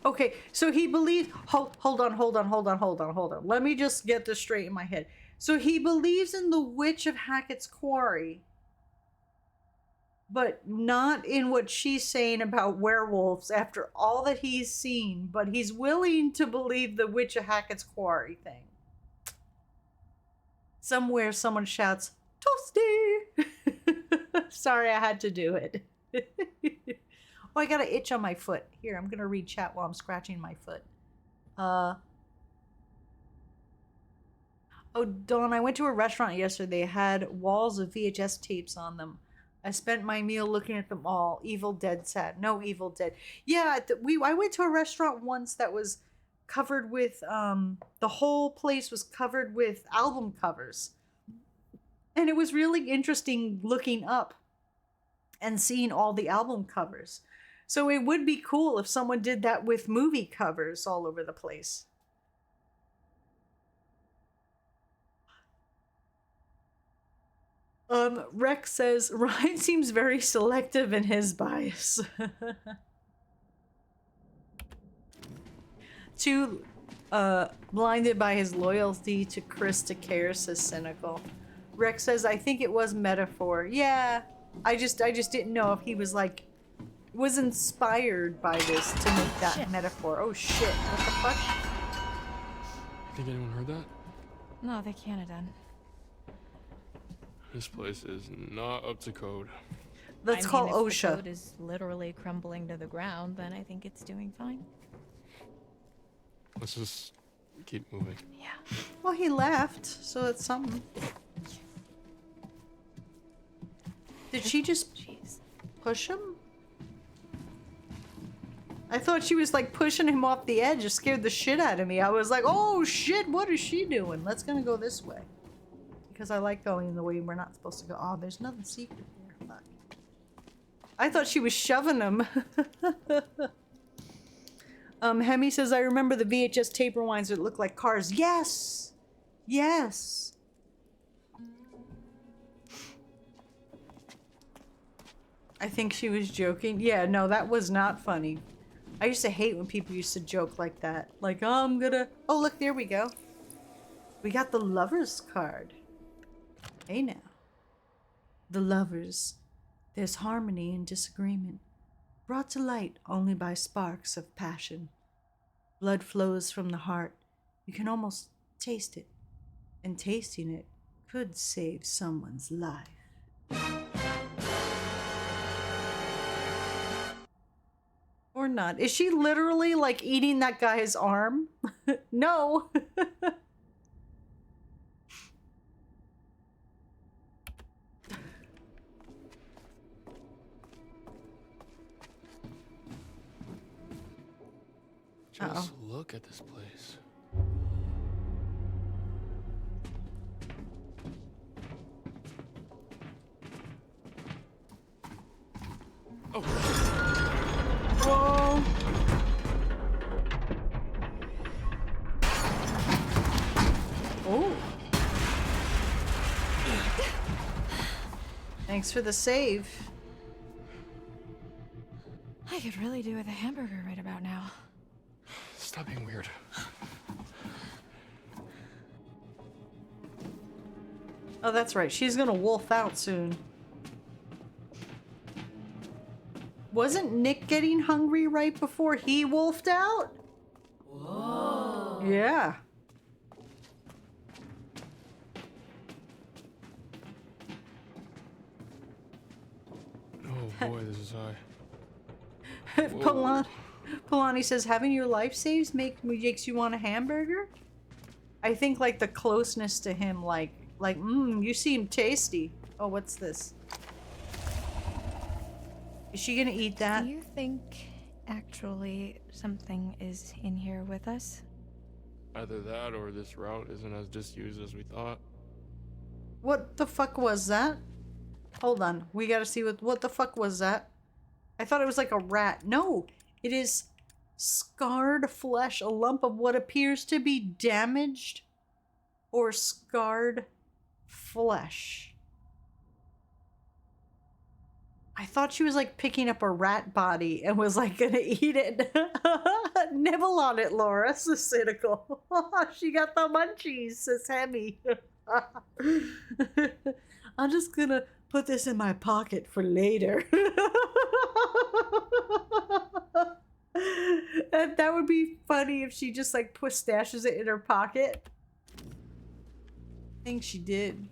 Okay, so he believes... Hold on. Let me just get this straight in my head. So he believes in the witch of Hackett's Quarry, but not in what she's saying about werewolves after all that he's seen, but he's willing to believe the witch of Hackett's Quarry thing. Somewhere someone shouts, Toasty! Sorry, I had to do it. Oh, I got an itch on my foot. Here, I'm gonna read chat while I'm scratching my foot. Oh, Dawn, I went to a restaurant yesterday. They had walls of VHS tapes on them. I spent my meal looking at them all. Evil Dead sad. No Evil Dead. Yeah, I went to a restaurant once that was covered with, the whole place was covered with album covers. And it was really interesting looking up and seeing all the album covers. So it would be cool if someone did that with movie covers all over the place. Rex says, Ryan seems very selective in his bias. Too blinded by his loyalty to Krista Care, says Cynical. Rex says, I think it was metaphor. Yeah, I just didn't know if he was like, was inspired by this to make that metaphor. Oh shit, what the fuck? Think anyone heard that? No, they can't have done. This place is not up to code. Let's call if OSHA. The code is literally crumbling to the ground, then I think it's doing fine. Let's just keep moving. Yeah. Well, he left, so it's something. Did she just push him? I thought she was like pushing him off the edge. It scared the shit out of me. I was like, oh shit, what is she doing? Let's gonna go this way. Because I like going the way we're not supposed to go. Oh, there's nothing secret there. Fuck. I thought she was shoving him. Hemi says, I remember the VHS tape rewinds that look like cars. Yes! Yes! I think she was joking. Yeah, no, that was not funny. I used to hate when people used to joke like that. Like, oh, I'm gonna... Oh, look, there we go. We got the Lover's card. Hey, now. The Lovers. There's harmony and disagreement, brought to light only by sparks of passion. Blood flows from the heart. You can almost taste it. And tasting it could save someone's life. Or not. Is she literally like eating that guy's arm? No. Just look at this place. Oh. Whoa. Oh. Thanks for the save. I could really do with a hamburger right about now. Stop being weird. Oh, that's right. She's gonna wolf out soon. Wasn't Nick getting hungry right before he wolfed out? Whoa. Yeah. Oh boy, this is high. Polani says, having your life saves makes you want a hamburger? I think like the closeness to him, like, you seem tasty. Oh, what's this? Is she gonna eat that? Do you think actually something is in here with us? Either that or this route isn't as disused as we thought. What the fuck was that? Hold on, we gotta see what the fuck was that? I thought it was like a rat. No, it is scarred flesh, a lump of what appears to be damaged or scarred flesh. I thought she was like picking up a rat body and was like gonna eat it. Nibble on it, Laura. So cynical. She got the munchies, says Hemi. I'm just gonna put this in my pocket for later. And that would be funny if she just like stashes it in her pocket. I think she did.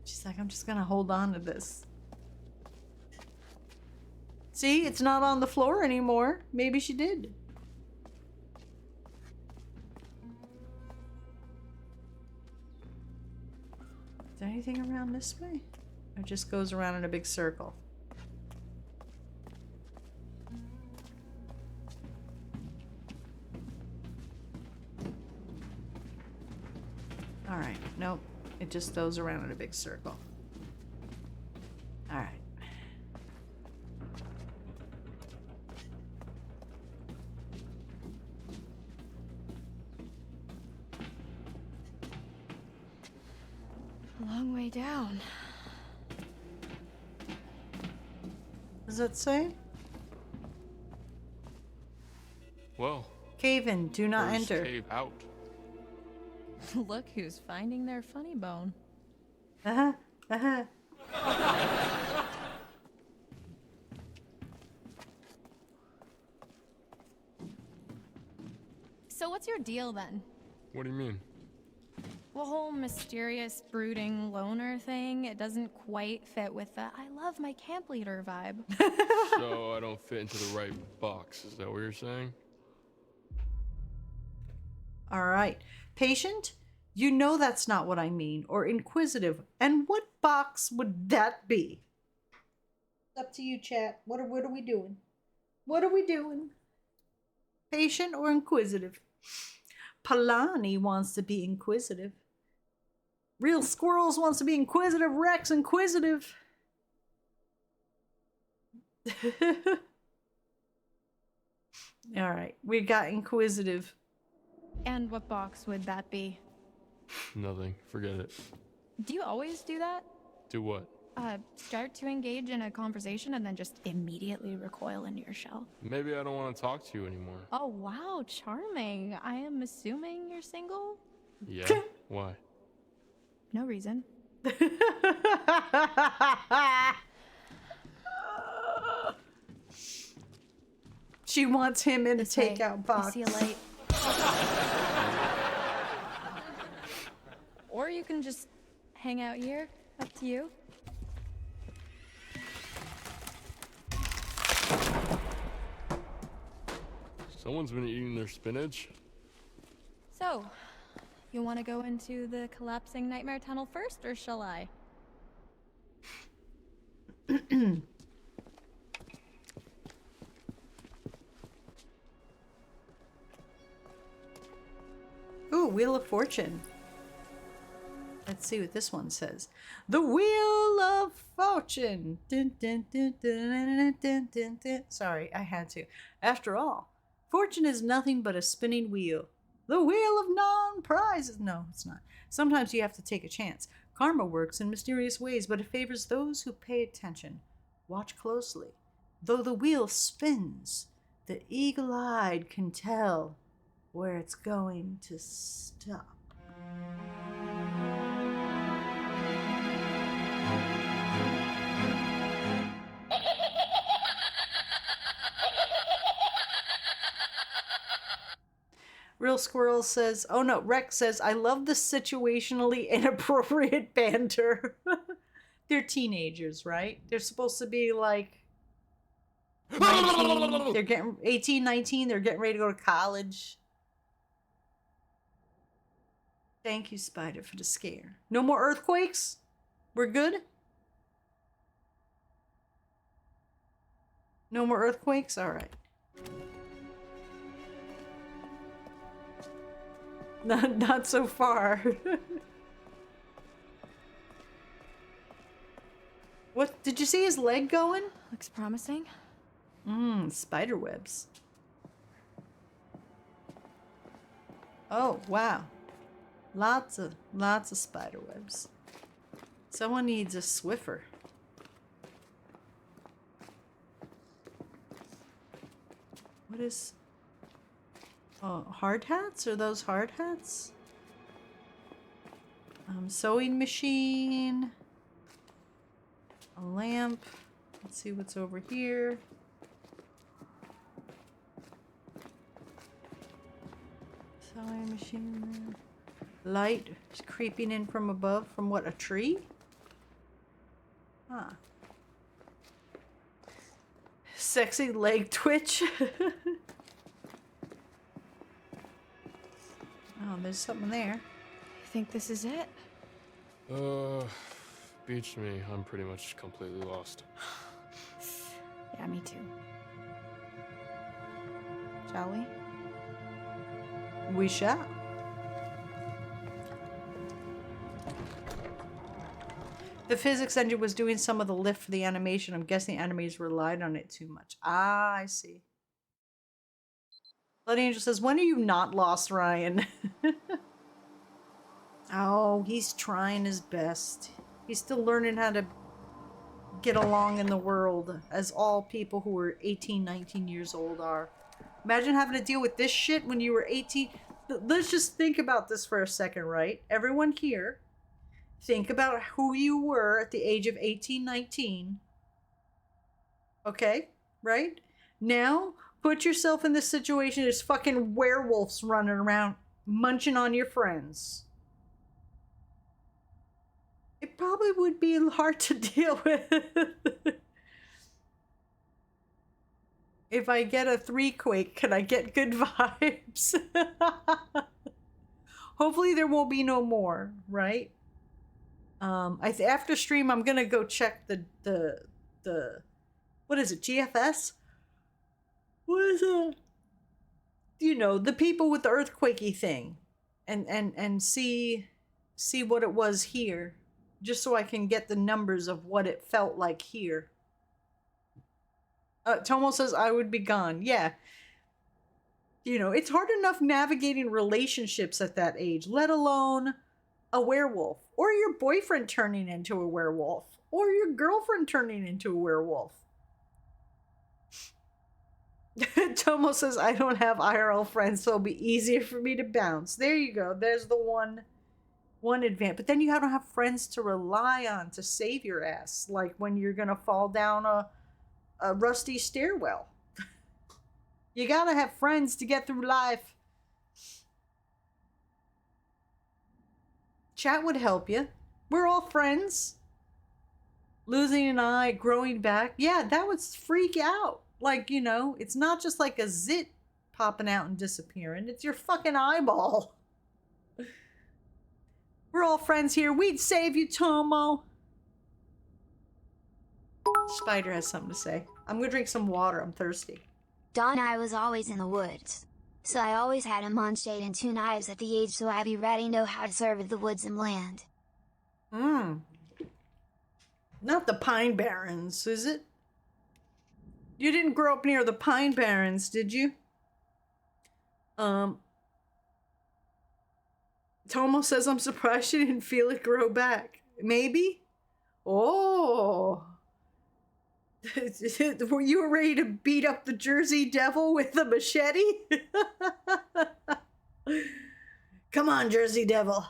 She's like, I'm just gonna hold on to this. See, it's not on the floor anymore. Maybe she did. Is there anything around this way? Or it just goes around in a big circle? Alright, nope. It just goes around in a big circle. Alright. A long way down. Does it say? Well. Cave in, do not first enter. Cave out. Look who's finding their funny bone. So what's your deal then? What do you mean? The whole mysterious, brooding loner thing, it doesn't quite fit with the I love my camp leader vibe. So I don't fit into the right box, is that what you're saying? All right. Patient? You know that's not what I mean. Or inquisitive. And what box would that be? It's up to you, chat. What are we doing? What are we doing? Patient or inquisitive? Palani wants to be inquisitive. Real Squirrels wants to be inquisitive. Rex inquisitive. All right, we got inquisitive. And what box would that be? Nothing. Forget it. Do you always do that? Do what? Start to engage in a conversation and then just immediately recoil into your shell. Maybe I don't want to talk to you anymore. Oh, wow, charming. I am assuming you're single? Yeah? Why? No reason. She wants him in a This way. takeout box. I see a light. Or you can just hang out here. Up to you. Someone's been eating their spinach. So, you want to go into the collapsing nightmare tunnel first, or shall I? Ooh, Wheel of Fortune. Let's see what this one says. The Wheel of Fortune. Dun, dun, dun, dun, dun, dun, dun. Sorry, I had to. After all, fortune is nothing but a spinning wheel. The wheel of non-prizes. No, it's not. Sometimes you have to take a chance. Karma works in mysterious ways, but it favors those who pay attention. Watch closely. Though the wheel spins, the eagle-eyed can tell where it's going to stop. Real Squirrel says, oh no, Rex says, I love the situationally inappropriate banter. They're teenagers, right? They're supposed to be like 19. They're getting 18, 19. They're getting ready to go to college. Thank you, Spider, for the scare. No more earthquakes? We're good? No more earthquakes? All right. Not so far. What? Did you see his leg going? Looks promising. Spider webs. Oh, wow. Lots of spider webs. Someone needs a Swiffer. What is... Oh, hard hats? Are those hard hats? Sewing machine. A lamp. Let's see what's over here. Sewing machine. Light is creeping in from above. From what, a tree? Huh. Sexy leg twitch. Oh, there's something there. You think this is it? Beats me. I'm pretty much completely lost. Yeah, me too. Shall we? We shall. The physics engine was doing some of the lift for the animation. I'm guessing the animators relied on it too much. Ah, I see. Blood Angel says, when are you not lost, Ryan? Oh, he's trying his best. He's still learning how to get along in the world, as all people who are 18, 19 years old are. Imagine having to deal with this shit when you were 18. Let's just think about this for a second, right? Everyone here, think about who you were at the age of 18, 19. Okay, right? Now, put yourself in this situation. There's fucking werewolves running around munching on your friends. It probably would be hard to deal with. If I get a 3 quake, can I get good vibes? Hopefully there won't be no more, right? After stream, I'm gonna go check the what is it, GFS? What is it? You know, the people with the earthquakey thing, and see what it was here, just so I can get the numbers of what it felt like here. Tomo says I would be gone. Yeah. You know, it's hard enough navigating relationships at that age, let alone a werewolf, or your boyfriend turning into a werewolf, or your girlfriend turning into a werewolf. Tomo says I don't have IRL friends, so it'll be easier for me to bounce. There you go. There's the one advantage. But then you don't have friends to rely on to save your ass, like when you're gonna fall down a rusty stairwell. You gotta have friends to get through life. Chat would help you. We're all friends. Losing an eye, growing back. Yeah, that would freak out. Like, you know, it's not just like a zit popping out and disappearing. It's your fucking eyeball. We're all friends here. We'd save you, Tomo. Spider has something to say. I'm gonna drink some water. I'm thirsty. Dawn, I was always in the woods. So I always had a monshade and 2 knives at the age, so I be ready know how to serve the woods and land. Not the Pine Barrens, is it? You didn't grow up near the Pine Barrens, did you? Tomo says I'm surprised she didn't feel it grow back. Maybe? Oh. Were you ready to beat up the Jersey Devil with a machete? Come on, Jersey Devil.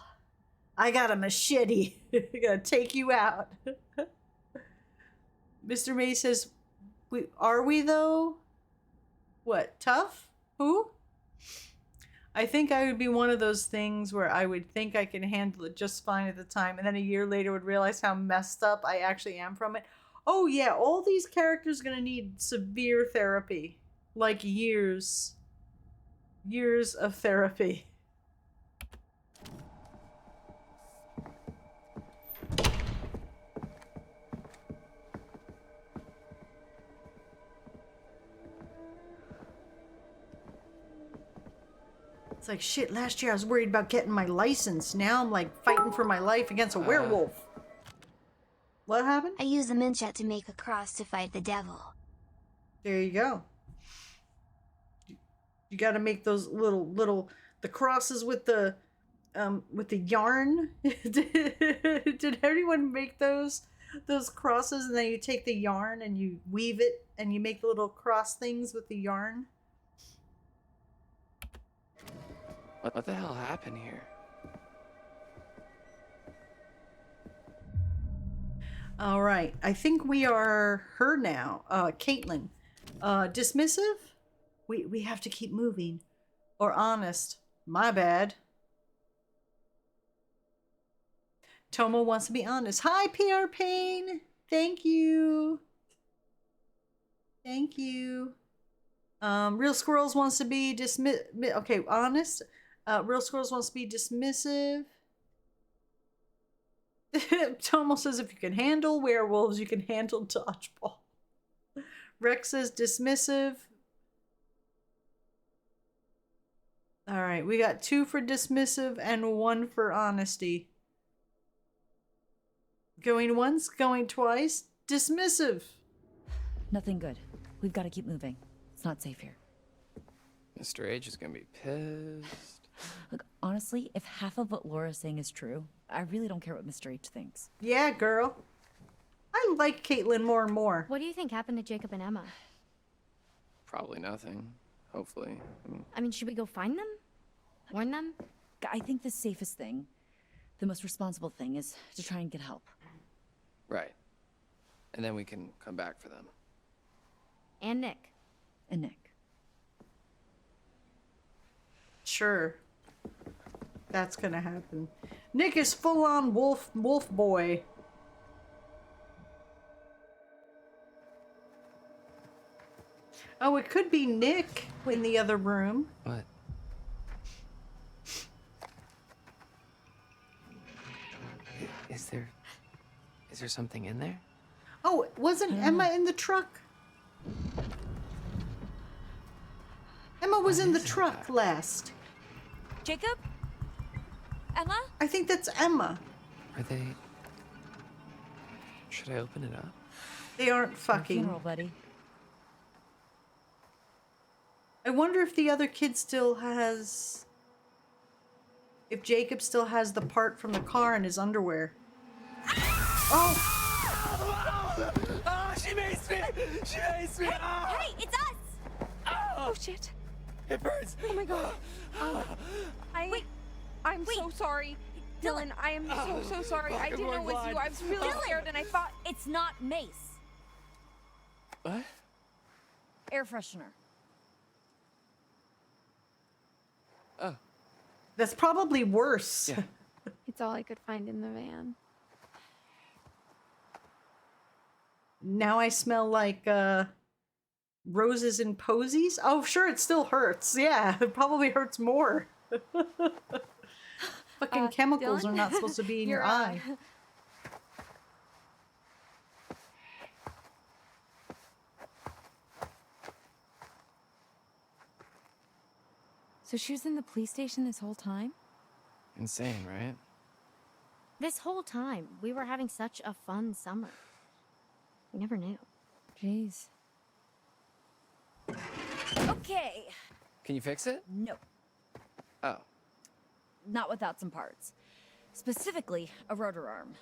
I got a machete. I'm gonna take you out. Mr. May says, are we though? What, tough? Who? I think I would be one of those things where I would think I can handle it just fine at the time, and then a year later would realize how messed up I actually am from it. Oh yeah, all these characters are gonna need severe therapy. Like years. Years of therapy. It's like, shit, last year I was worried about getting my license. Now I'm like fighting for my life against a werewolf. What happened? I use the minchet to make a cross to fight the devil. There you go. You got to make those little the crosses with the yarn. Did everyone make those crosses, and then you take the yarn and you weave it and you make little cross things with the yarn? What the hell happened here? All right, I think we are her now. Caitlin. Dismissive? We have to keep moving. Or honest. My bad. Tomo wants to be honest. Hi, PR Pain. Thank you. Thank you. Real Squirrels wants to be okay, honest. Real Squirrels wants to be dismissive. Tomo says if you can handle werewolves, you can handle dodgeball. Rex says dismissive. All right, we got 2 for dismissive and 1 for honesty. Going once, going twice. Dismissive. Nothing good. We've got to keep moving. It's not safe here. Mr. H is gonna be pissed. Look, honestly, if half of what Laura's saying is true, I really don't care what Mr. H thinks. Yeah, girl. I like Caitlin more and more. What do you think happened to Jacob and Emma? Probably nothing. Hopefully. I mean, should we go find them? Warn them? I think the safest thing, the most responsible thing, is to try and get help. Right. And then we can come back for them. And Nick. And Nick. Sure. That's gonna happen. Nick is full-on wolf boy. Oh, it could be Nick in the other room. What? Is there something in there? Oh, wasn't Emma in the truck? Emma was in the truck last. Jacob? Emma? I think that's Emma. Are they... Should I open it up? They aren't fucking. Funeral, buddy. I wonder if the other kid still has... If Jacob still has the part from the car in his underwear. Oh! Oh, she makes me! She makes me! Hey, it's us! Oh, shit. it burns! Oh my god. I'm so sorry. Dylan, I am so sorry. I didn't know it was you. I was really scared and I thought... It's not mace. What? Air freshener. Oh. That's probably worse. Yeah. It's all I could find in the van. Now I smell like roses and posies. Oh, sure, it still hurts. Yeah, it probably hurts more. Fucking chemicals Dylan? are not supposed to be in your You're, eye. So she was in the police station this whole time? Insane, right? This whole time, we were having such a fun summer. We never knew. Jeez. Okay. Can you fix it? No, Oh. not without some parts. Specifically, a rotor arm.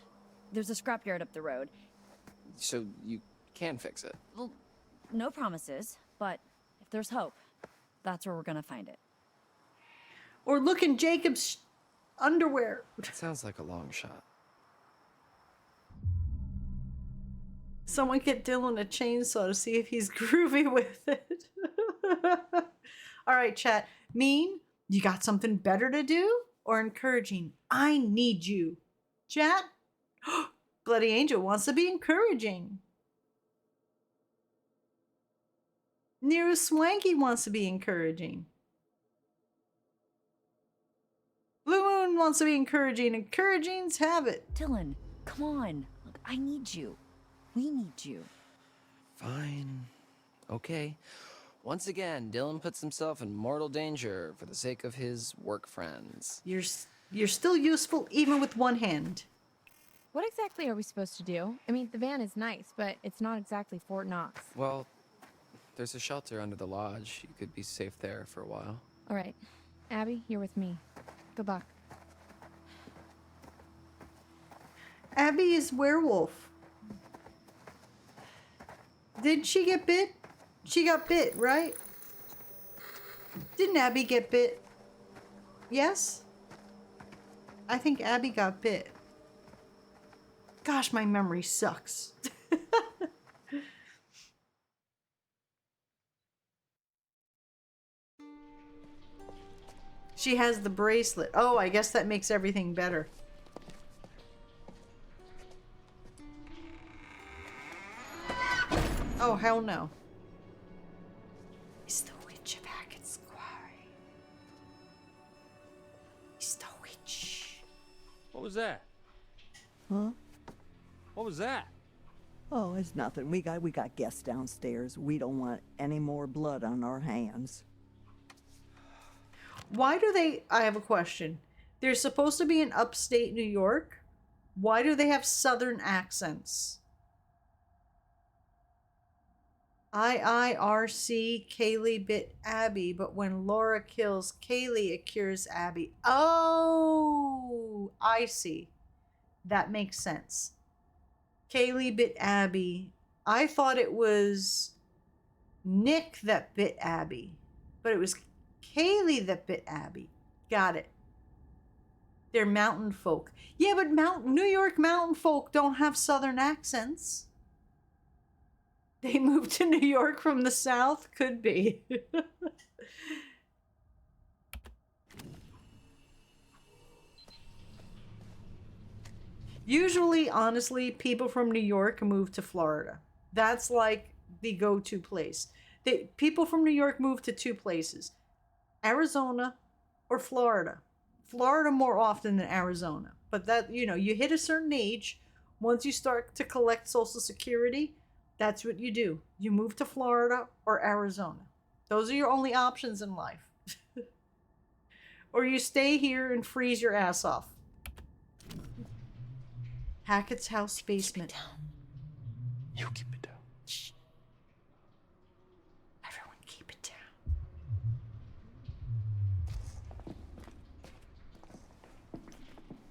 There's a scrapyard up the road. So you can fix it? Well, no promises, but if there's hope, that's where we're gonna find it. Or look in Jacob's underwear. It sounds like a long shot. Someone get Dylan a chainsaw to see if he's groovy with it. All right, chat. Mean, you got something better to do? Or encouraging? I need you. Chat? Bloody Angel wants to be encouraging. Nero Swanky wants to be encouraging. Blue Moon wants to be encouraging. Encouraging's have it. Dylan, come on. Look, I need you. We need you. Fine. Okay. Once again, Dylan puts himself in mortal danger for the sake of his work friends. You're still useful even with one hand. What exactly are we supposed to do? I mean, the van is nice, but it's not exactly Fort Knox. Well, there's a shelter under the lodge. You could be safe there for a while. All right. Abby, you're with me. Good luck. Abby is werewolf. Did she get bit? She got bit, right? Didn't Abby get bit? Yes? I think Abby got bit. Gosh, my memory sucks. She has the bracelet. Oh, I guess that makes everything better. Oh, hell no. It's the witch of Hackett's Quarry. It's the witch. What was that? Huh? What was that? Oh, it's nothing. We got guests downstairs. We don't want any more blood on our hands. Why do they... I have a question. They're supposed to be in upstate New York. Why do they have southern accents? IIRC, Kaylee bit Abby, but when Laura kills Kaylee, it cures Abby. Oh, I see. That makes sense. Kaylee bit Abby. I thought it was Nick that bit Abby, but it was Kaylee that bit Abby. Got it. They're mountain folk. Yeah, but New York mountain folk don't have southern accents. They moved to New York from the South? Could be. Usually, honestly, people from New York move to Florida. That's like the go-to place. People from New York move to two places. Arizona or Florida. Florida more often than Arizona. But that, you hit a certain age, Once you start to collect Social Security, that's what you do. You move to Florida or Arizona. Those are your only options in life. Or you stay here and freeze your ass off. Hackett's house basement. You keep it down. Shh. Everyone keep it down.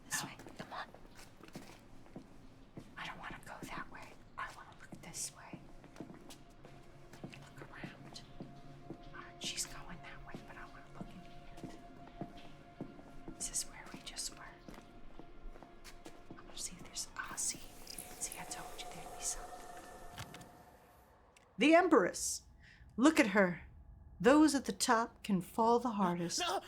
This way, come on. I don't want to go that way. I want to look this way. Look around. She's going that way, but I want to look in here. This is where we just were. I'm gonna see if there's see, I told you there'd be something. The Empress. Look at her. Those at the top can fall the hardest. No!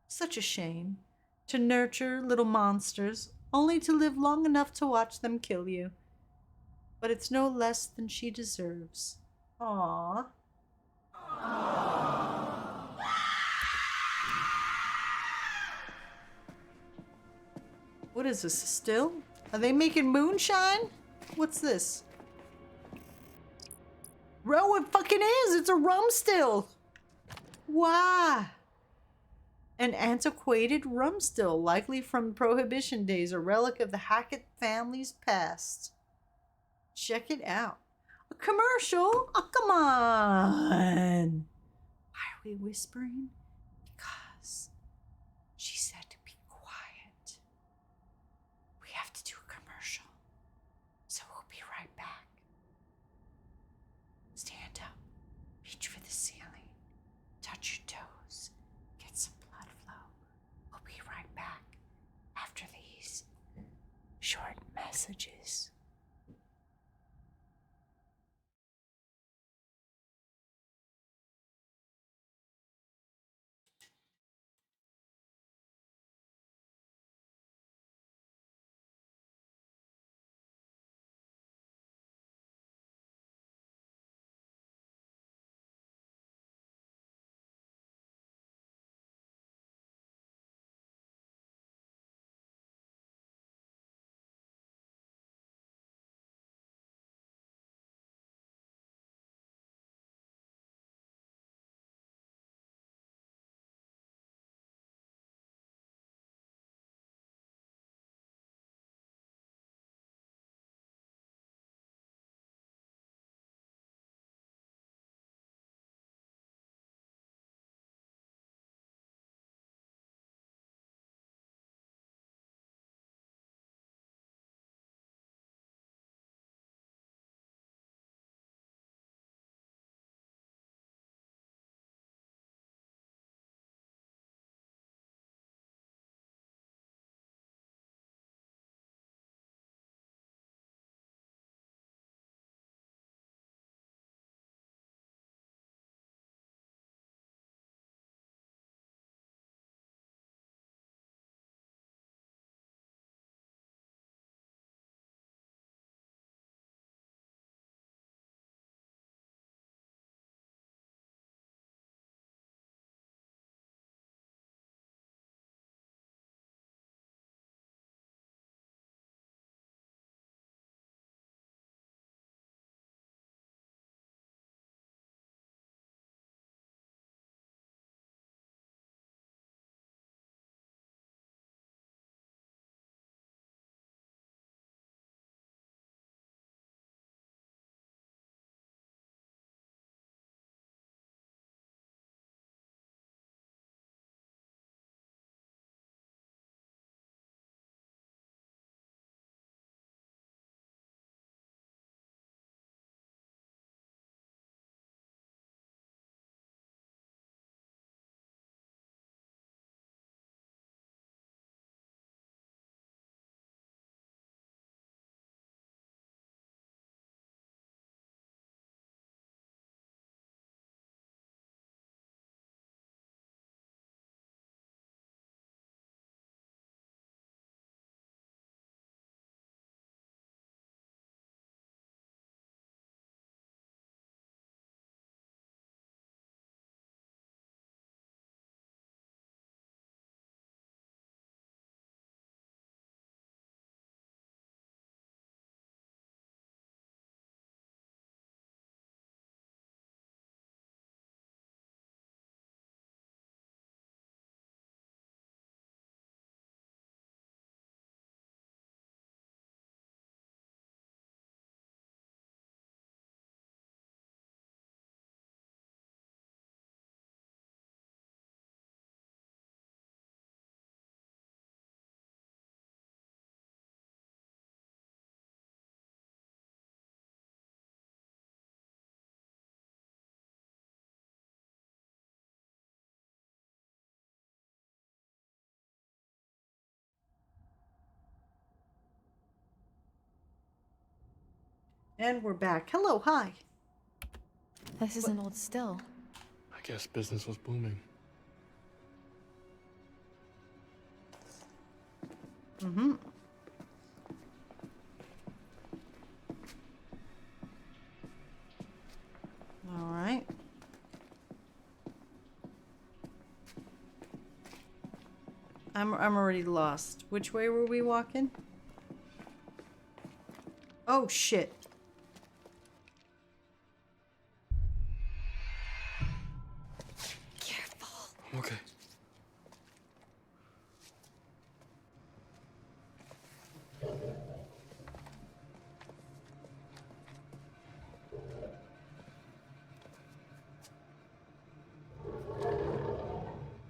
Such a shame to nurture little monsters, only to live long enough to watch them kill you. But it's no less than she deserves. Aww. What is this, a still? Are they making moonshine? What's this? Bro, it fucking is! It's a rum still! Why? An antiquated rum still, likely from Prohibition days, a relic of the Hackett family's past. Check it out. A commercial? Oh, come on! Why are we whispering? Because she said to be quiet. We have to do a commercial. So we'll be right back. Stand up. Reach for the ceiling. Touch your toes. Get some blood flow. We'll be right back after these short messages. And we're back. Hello, hi. This isn't old still. I guess business was booming. Mm-hmm. All right. I'm already lost. Which way were we walking? Oh shit. Careful. Okay.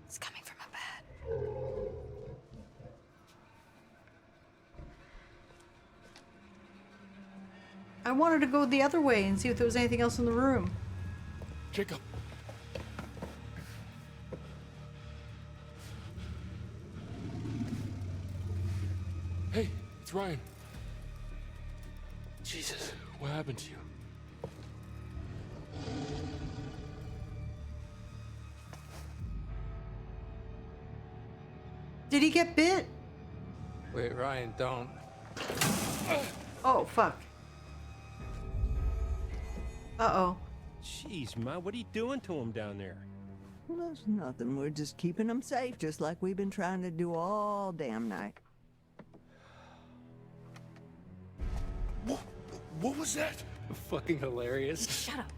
It's coming from a bed. I wanted to go the other way and see if there was anything else in the room. Jacob. Hey, it's Ryan. Jesus, what happened to you? Did he get bit? Wait, Ryan, don't. Oh, fuck. Uh-oh. Jeez, Ma, what are you doing to him down there? Well, that's nothing. We're just keeping them safe, just like we've been trying to do all damn night. What was that? Fucking hilarious. Shut up.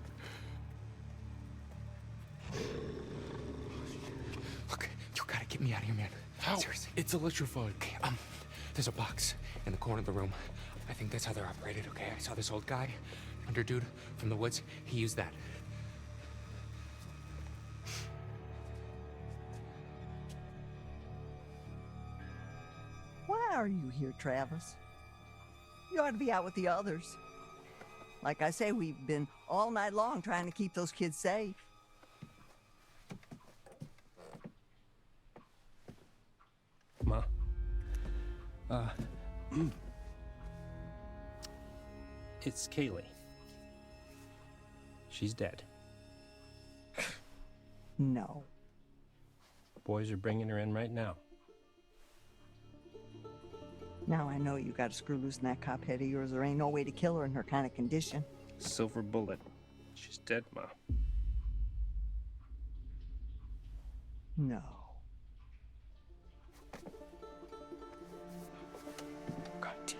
Look, you gotta get me out of here, man. How? Seriously. It's electrified. Okay, there's a box in the corner of the room. I think that's how they're operated, okay? I saw this old guy, under dude from the woods. He used that. Why are you here, Travis? You ought to be out with the others. Like I say, we've been all night long trying to keep those kids safe. Ma. It's Kaylee. She's dead. No. Boys are bringing her in right now. Now I know you got to screw loose in that cop head of yours. There ain't no way to kill her in her kind of condition. Silver bullet. She's dead, Ma. No. God damn.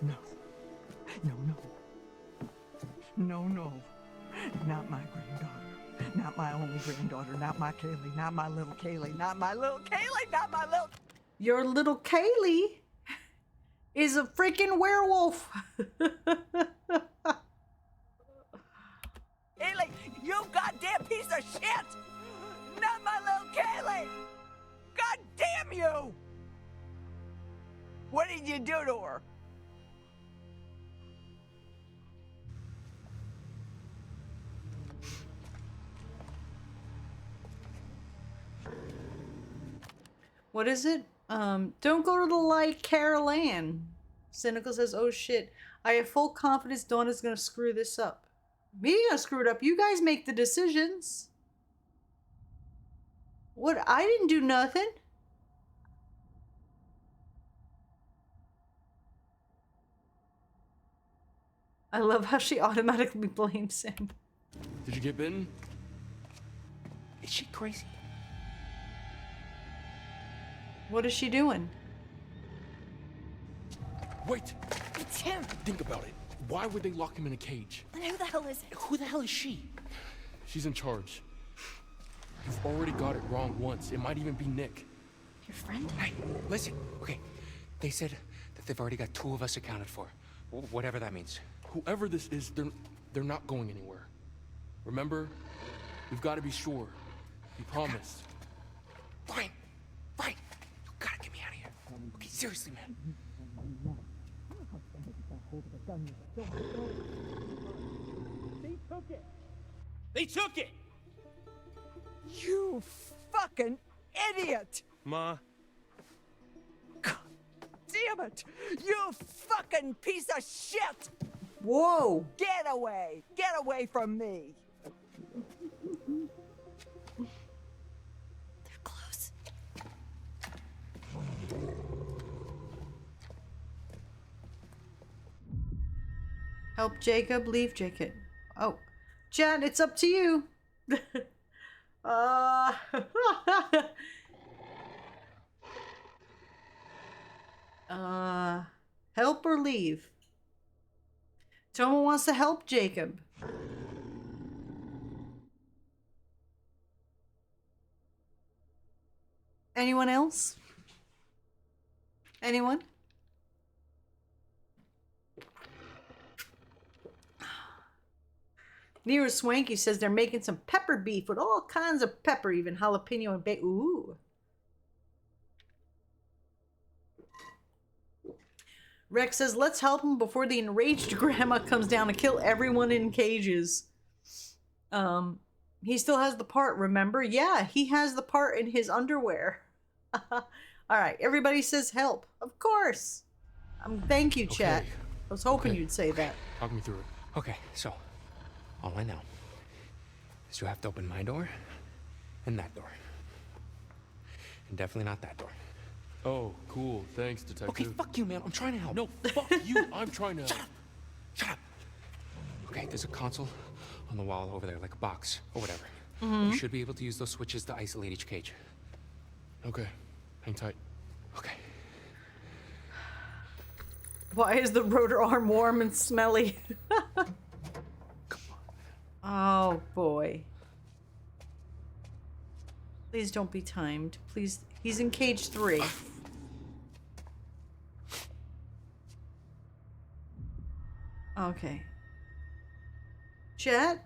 No. No, no. No, no. Not my granddaughter. Not my only granddaughter. Not my Kaylee. Not my little Kaylee. Not my little Kaylee. Not my little... Your little Kaylee is a freaking werewolf. Kaylee, you goddamn piece of shit! Not my little Kaylee! God damn you! What did you do to her? What is it? Don't go to the light, Carol Ann. Cynical says, oh shit. I have full confidence Donna's gonna screw this up. Me gonna screw it up. You guys make the decisions. What? I didn't do nothing. I love how she automatically blames him. Did you get bitten? Is she crazy? What is she doing? Wait! It's him! Think about it. Why would they lock him in a cage? Then who the hell is it? Who the hell is she? She's in charge. You've already got it wrong once. It might even be Nick. Your friend? Hey, listen. Okay, they said that they've already got 2 of us accounted for. Whatever that means. Whoever this is, they're not going anywhere. Remember? We've got to be sure. We promised. Fine. Fine. You gotta get me out of here. Okay, seriously, man. They took it! They took it! You fucking idiot! Ma. God damn it! You fucking piece of shit! Whoa! Get away! Get away from me! They're close. Help Jacob, leave Jacob. Oh, Jen, it's up to you. Help or leave? Someone wants to help Jacob. Anyone else? Anyone? Nero Swanky says they're making some pepper beef with all kinds of pepper, even jalapeno and bacon. Ooh. Rex says, let's help him before the enraged grandma comes down to kill everyone in cages. He still has the part, remember? Yeah, he has the part in his underwear. All right, everybody says help. Of course. Thank you, chat. I was hoping you'd say that. Talk me through it. Okay, so all I know is you have to open my door and that door. And definitely not that door. Oh, cool. Thanks, detective. Okay, fuck you, man. I'm trying to help. No, fuck you. I'm trying to help. Shut up. Okay, there's a console on the wall over there, like a box or whatever. Mhm. You should be able to use those switches to isolate each cage. Okay, hang tight. Okay. Why is the rotor arm warm and smelly? Oh, boy. Please don't be timed. Please. He's in cage 3. Okay. Chat.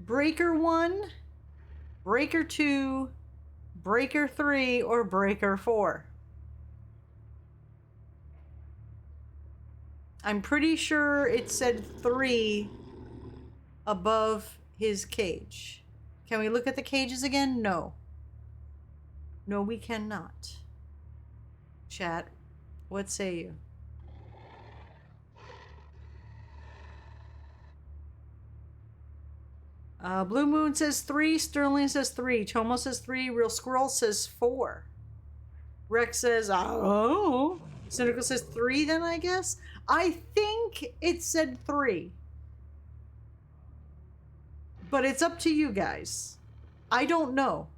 Breaker 1, Breaker 2, Breaker 3, or Breaker 4. I'm pretty sure it said 3 above his cage. Can we look at the cages again? No. No, we cannot. Chat, what say you? Blue Moon says 3, Sterling says 3, Tomo says 3, Real Squirrel says 4. Rex says, oh. Cynical says 3 then, I guess? I think it said 3. But it's up to you guys. I don't know.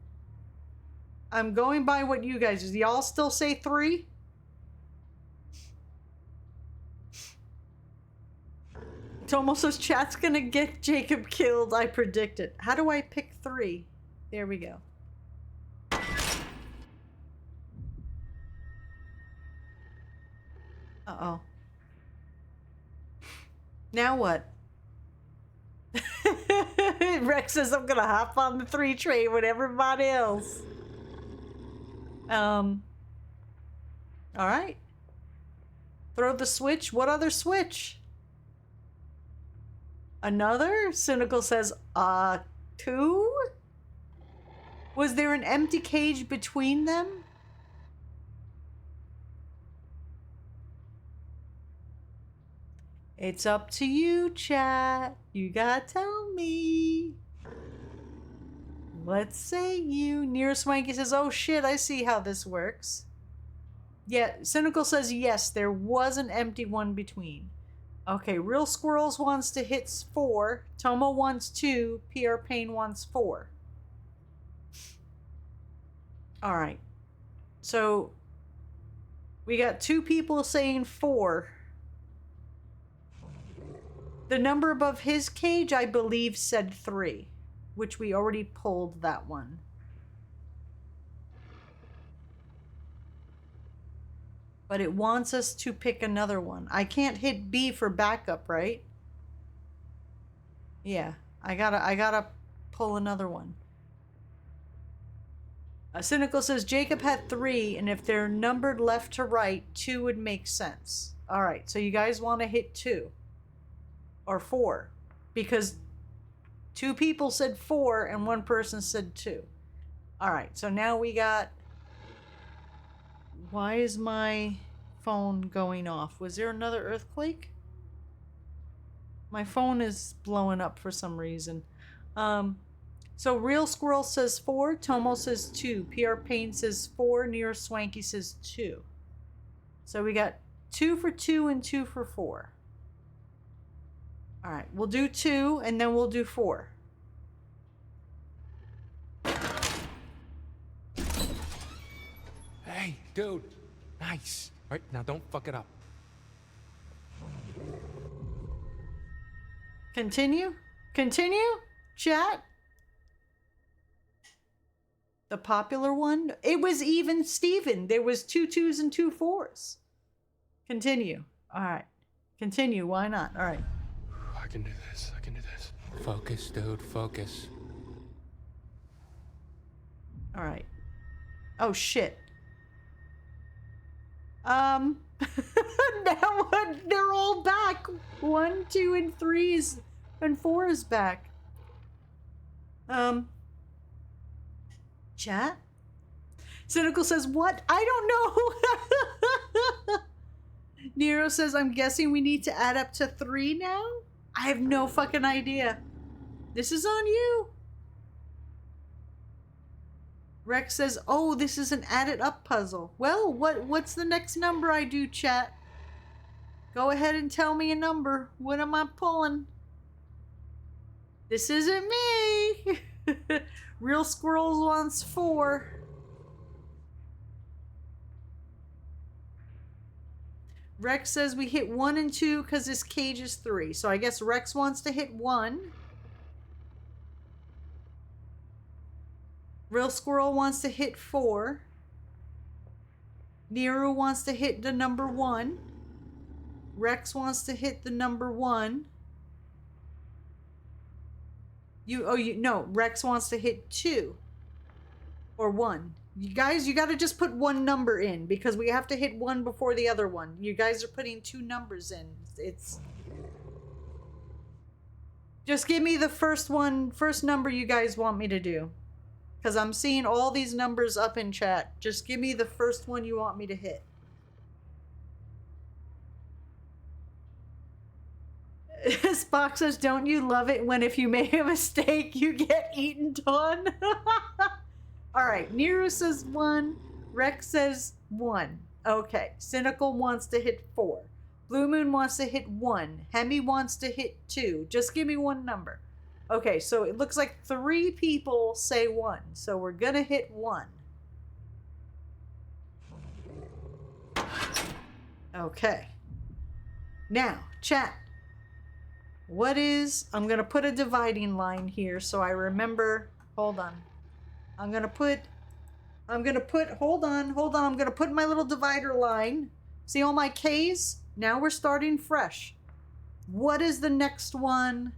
I'm going by what you guys... Do y'all still say 3? Tomo says chat's gonna get Jacob killed. I predict it. How do I pick 3? There we go. Uh-oh. Now what? Rex says I'm gonna hop on the 3 train with everybody else. Alright. Throw the switch. What other switch? Another? Cynical says, 2? Was there an empty cage between them? It's up to you, chat. You gotta tell me. What say you? Near Swanky says, oh shit, I see how this works. Yeah, Cynical says yes, there was an empty one between. Okay, Real Squirrels wants to hit 4. Tomo wants 2. PR Pain wants 4. Alright. So, we got 2 people saying 4. The number above his cage, I believe, said 3, which we already pulled that one. But it wants us to pick another one. I can't hit B for backup, right? Yeah, I gotta pull another one. Cynical says Jacob had 3, and if they're numbered left to right, 2 would make sense. All right, so you guys want to hit 2 or 4 because 2 people said 4 and 1 person said 2. All right, so now we got. Why is my phone going off? Was there another earthquake? My phone is blowing up for some reason. So Real Squirrel says 4, Tomo says 2, PR Payne says 4, Nero Swanky says 2. So we got 2 for 2 and 2 for 4. All right, we'll do 2 and then we'll do 4. Hey, dude. Nice. All right, now don't fuck it up. Continue? Continue? Chat? The popular one? It was even Steven. There was 2 2s and 2 4s. Continue. All right. Continue. Why not? All right. I can do this. I can do this. Focus, dude. Focus. All right. Oh, shit. Now what? They're all back. 1, 2, and 3s and 4 is back. Chat? Cynical says, what? I don't know. Nero says, I'm guessing we need to add up to 3 now? I have no fucking idea. This is on you. Rex says, oh, this is an added up puzzle. Well, what's the next number I do, chat? Go ahead and tell me a number. What am I pulling? This isn't me. Real Squirrels wants 4. Rex says we hit 1 and 2 because this cage is 3. So I guess Rex wants to hit 1. Real Squirrel wants to hit 4. Nero wants to hit the number 1. Rex wants to hit the number 1. No, Rex wants to hit 2. Or 1. You guys, you gotta just put one number in because we have to hit 1 before the other one. You guys are putting 2 numbers in. It's... Just give me the first number you guys want me to do. Because I'm seeing all these numbers up in chat. Just give me the first one you want me to hit. Spock says, don't you love it when if you make a mistake, you get eaten on? Alright, Nero says 1. Rex says 1. Okay, Cynical wants to hit 4. Blue Moon wants to hit 1. Hemi wants to hit 2. Just give me one number. Okay, so it looks like 3 people say 1. So we're gonna hit 1. Okay. Now, chat. What is... I'm gonna put a dividing line here so I remember... Hold on. I'm gonna put... Hold on. I'm gonna put my little divider line. See all my K's? Now we're starting fresh. What is the next one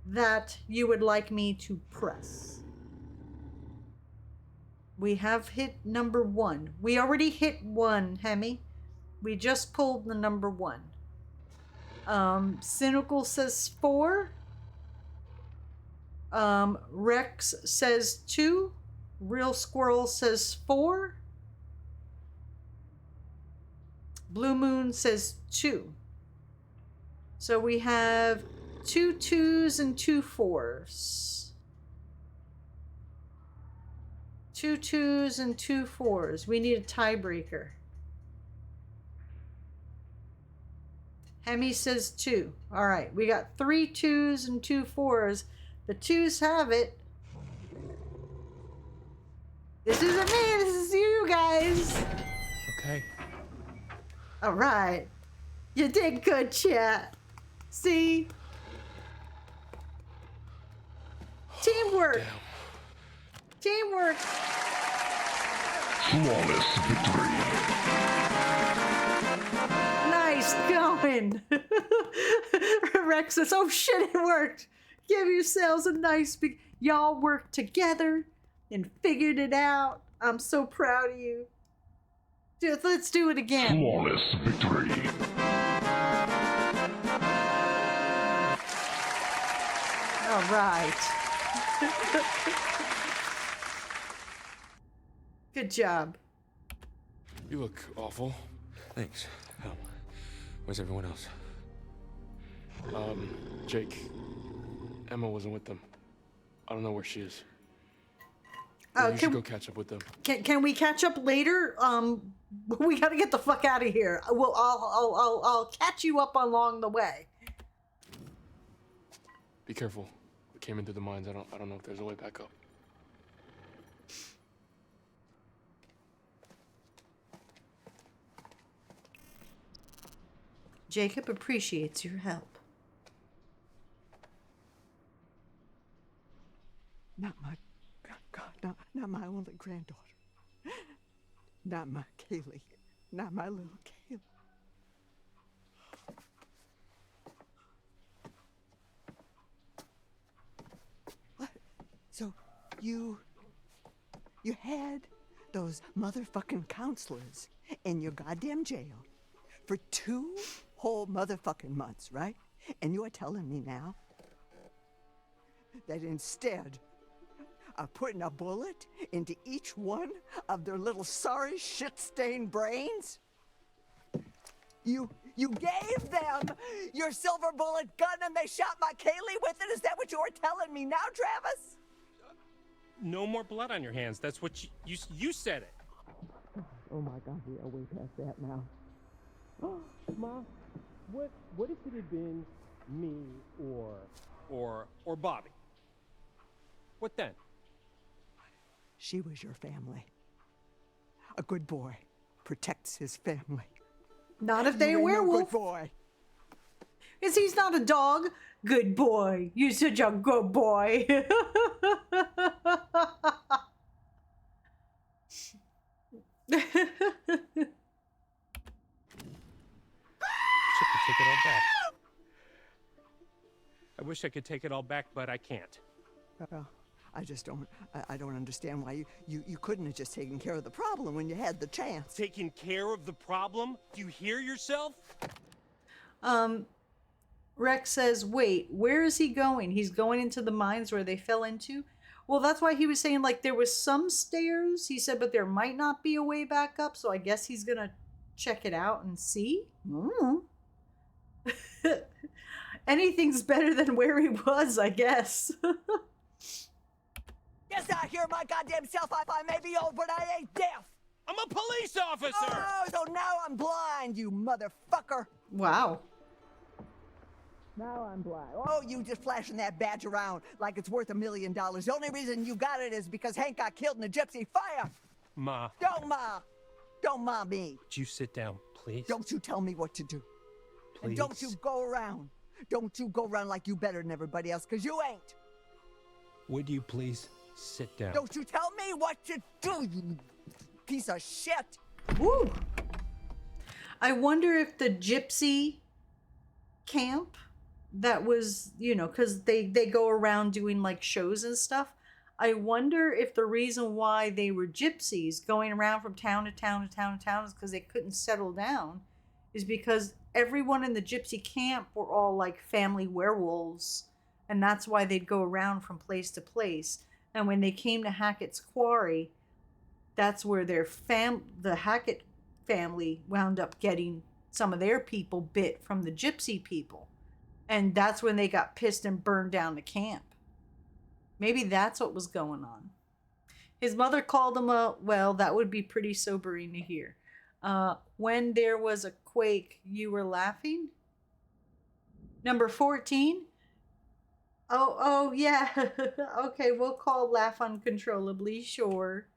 that you would like me to press? We have hit number 1. We already hit 1, Hemi. We just pulled the number 1. Cynical says 4. Rex says 2. Real Squirrel says 4. Blue Moon says 2. So we have 2 2s and 2 4s. 2 2s and 2 4s. We need a tiebreaker. Hemi says 2. All right, we got 3 2s and 2 4s. The 2s have it. This isn't me, this is you guys. Okay. All right. You did good, chat. See? Teamwork. Damn. Teamwork. Flawless victory. Nice going. Rex says, oh shit, it worked. Give yourselves a nice big... Y'all worked together and figured it out. I'm so proud of you. Dude, let's do it again. Flawless victory. All right. Good job. You look awful. Thanks. Where's everyone else? Jake. Emma wasn't with them. I don't know where she is. You should go catch up with them. Can we catch up later? We gotta get the fuck out of here. Well, I'll catch you up along the way. Be careful. We came into the mines. I don't know if there's a way back up. Jacob appreciates your help. Not my, God, not my only granddaughter. Not my Kaylee. Not my little Kaylee. What? So, you had those motherfucking counselors in your goddamn jail for 2 whole motherfucking months, right? And you are telling me now that instead of putting a bullet into each one of their little sorry shit-stained brains, you gave them your silver bullet gun and they shot my Kaylee with it? Is that what you are telling me now, Travis? No more blood on your hands. That's what you said it. Oh my God, we are way past that now. Ma, what if it had been me or Bobby? What then? She was your family. A good boy protects his family. Not if they're a werewolf. Good boy. He's not a dog. Good boy. You're such a good boy. Take it all back. I wish I could take it all back, but I can't. I just don't. I don't understand why you couldn't have just taken care of the problem when you had the chance. Taking care of the problem? Do you hear yourself? Rex says, "Wait, where is he going? He's going into the mines where they fell into." Well, that's why he was saying like there was some stairs. He said, but there might not be a way back up. So I guess he's gonna check it out and see. Anything's better than where he was, I guess. Yes, I hear my goddamn self. I may be old, but I ain't deaf. I'm a police officer! Oh, so now I'm blind, you motherfucker. Wow. Now I'm blind. Oh, you just flashing that badge around like it's worth $1 million. The only reason you got it is because Hank got killed in a gypsy fire. Ma. Don't ma me. Would you sit down, please? Don't you tell me what to do. Please. And don't you go around. Don't you go around like you better than everybody else, because you ain't. Would you please sit down? Don't you tell me what to do, you piece of shit. Woo! I wonder if the gypsy camp that was, because they go around doing like shows and stuff. I wonder if the reason why they were gypsies going around from town to town to town to town is because they couldn't settle down, is because everyone in the gypsy camp were all like family werewolves, and that's why they'd go around from place to place. And when they came to Hackett's Quarry, that's where the Hackett family wound up getting some of their people bit from the gypsy people. And that's when they got pissed and burned down the camp. Maybe that's what was going on. His mother called him well, that would be pretty sobering to hear. When there was a quake, you were laughing? Number 14? Oh, yeah. Okay, we'll call laugh uncontrollably, sure.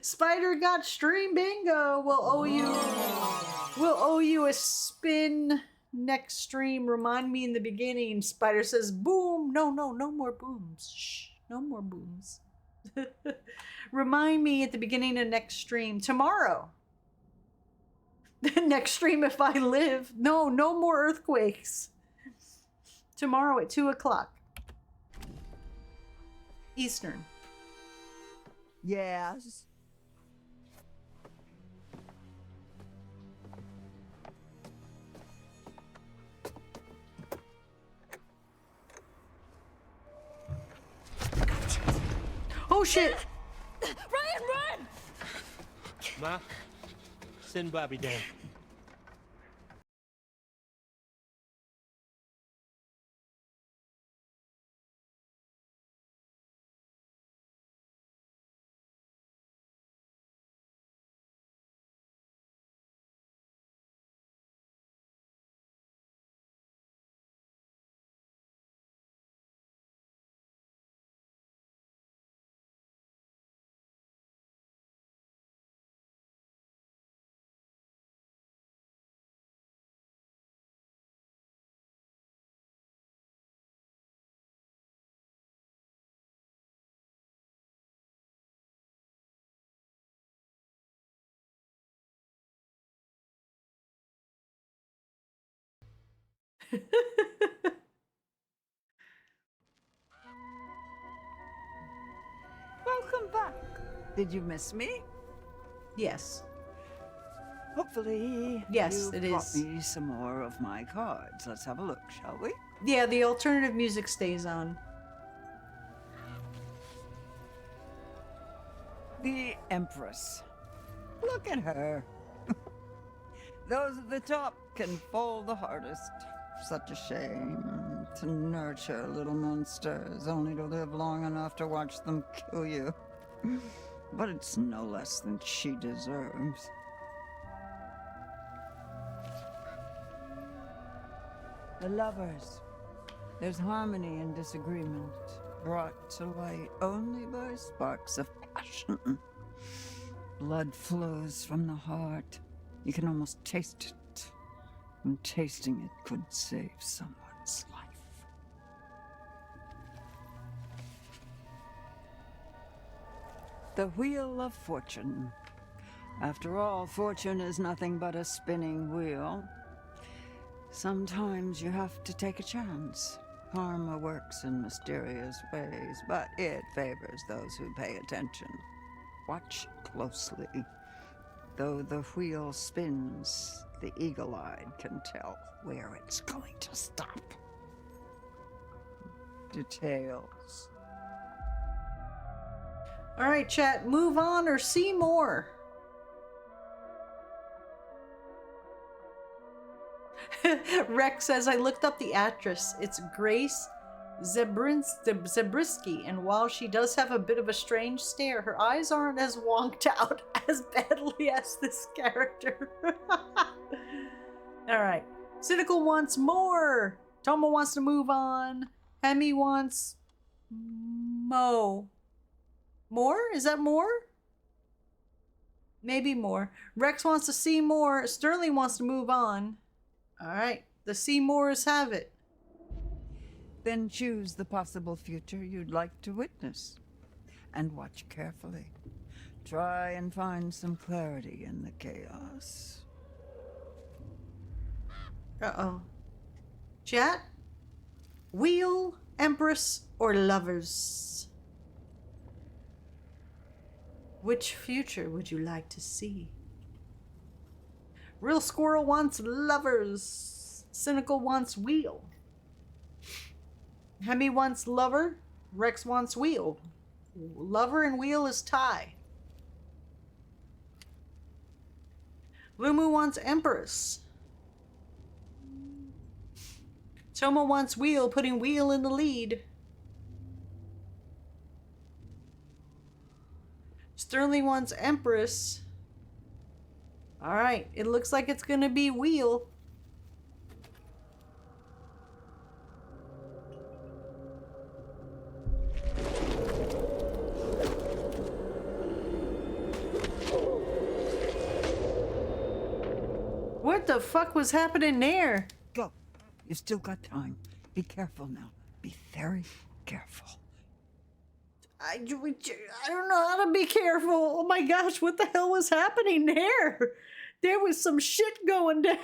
Spider got stream bingo. We'll owe you a spin next stream. Remind me in the beginning. Spider says boom. No more booms. Shh, no more booms. Remind me at the beginning of next stream tomorrow. Next stream if I live. No more earthquakes. Tomorrow at 2:00 Eastern. Yes. Oh shit! Ryan, run! Ma, Sin Bobby Dan. Welcome back. Did you miss me? Yes. Hopefully, Yes, you it brought is. me some more of my cards. Let's have a look, shall we? Yeah, the alternative music stays on. The Empress. Look at her. Those at the top can fall the hardest. Such a shame to nurture little monsters, only to live long enough to watch them kill you. But it's no less than she deserves. The lovers. There's harmony in disagreement, brought to light only by sparks of passion. Blood flows from the heart. You can almost taste it. And tasting it could save someone's life. The Wheel of Fortune. After all, fortune is nothing but a spinning wheel. Sometimes you have to take a chance. Karma works in mysterious ways, but it favors those who pay attention. Watch closely. Though the wheel spins, the eagle-eyed can tell where it's going to stop. Details. All right, chat, move on or see more. Rex says, I looked up the actress. It's Grace Zabriskie, and while she does have a bit of a strange stare, her eyes aren't as wonked out as badly as this character. All right. Cynical wants more. Toma wants to move on. Hemi wants Mo. More? Is that more? Maybe more. Rex wants to see more. Sterling wants to move on. All right. The Seymours have it. Then choose the possible future you'd like to witness. And watch carefully. Try and find some clarity in the chaos. Uh-oh. Chat? Wheel, Empress, or Lovers? Which future would you like to see? Real Squirrel wants Lovers. Cynical wants Wheel. Hemi wants Lover. Rex wants Wheel. Lover and Wheel is tie. Lumu wants Empress. Toma wants Wheel, putting Wheel in the lead. Sterling wants Empress. All right, it looks like it's gonna be Wheel. What the fuck was happening there? Go. You've still got time. Be careful now. Be very careful. I don't know how to be careful. Oh my gosh, what the hell was happening there? There was some shit going down.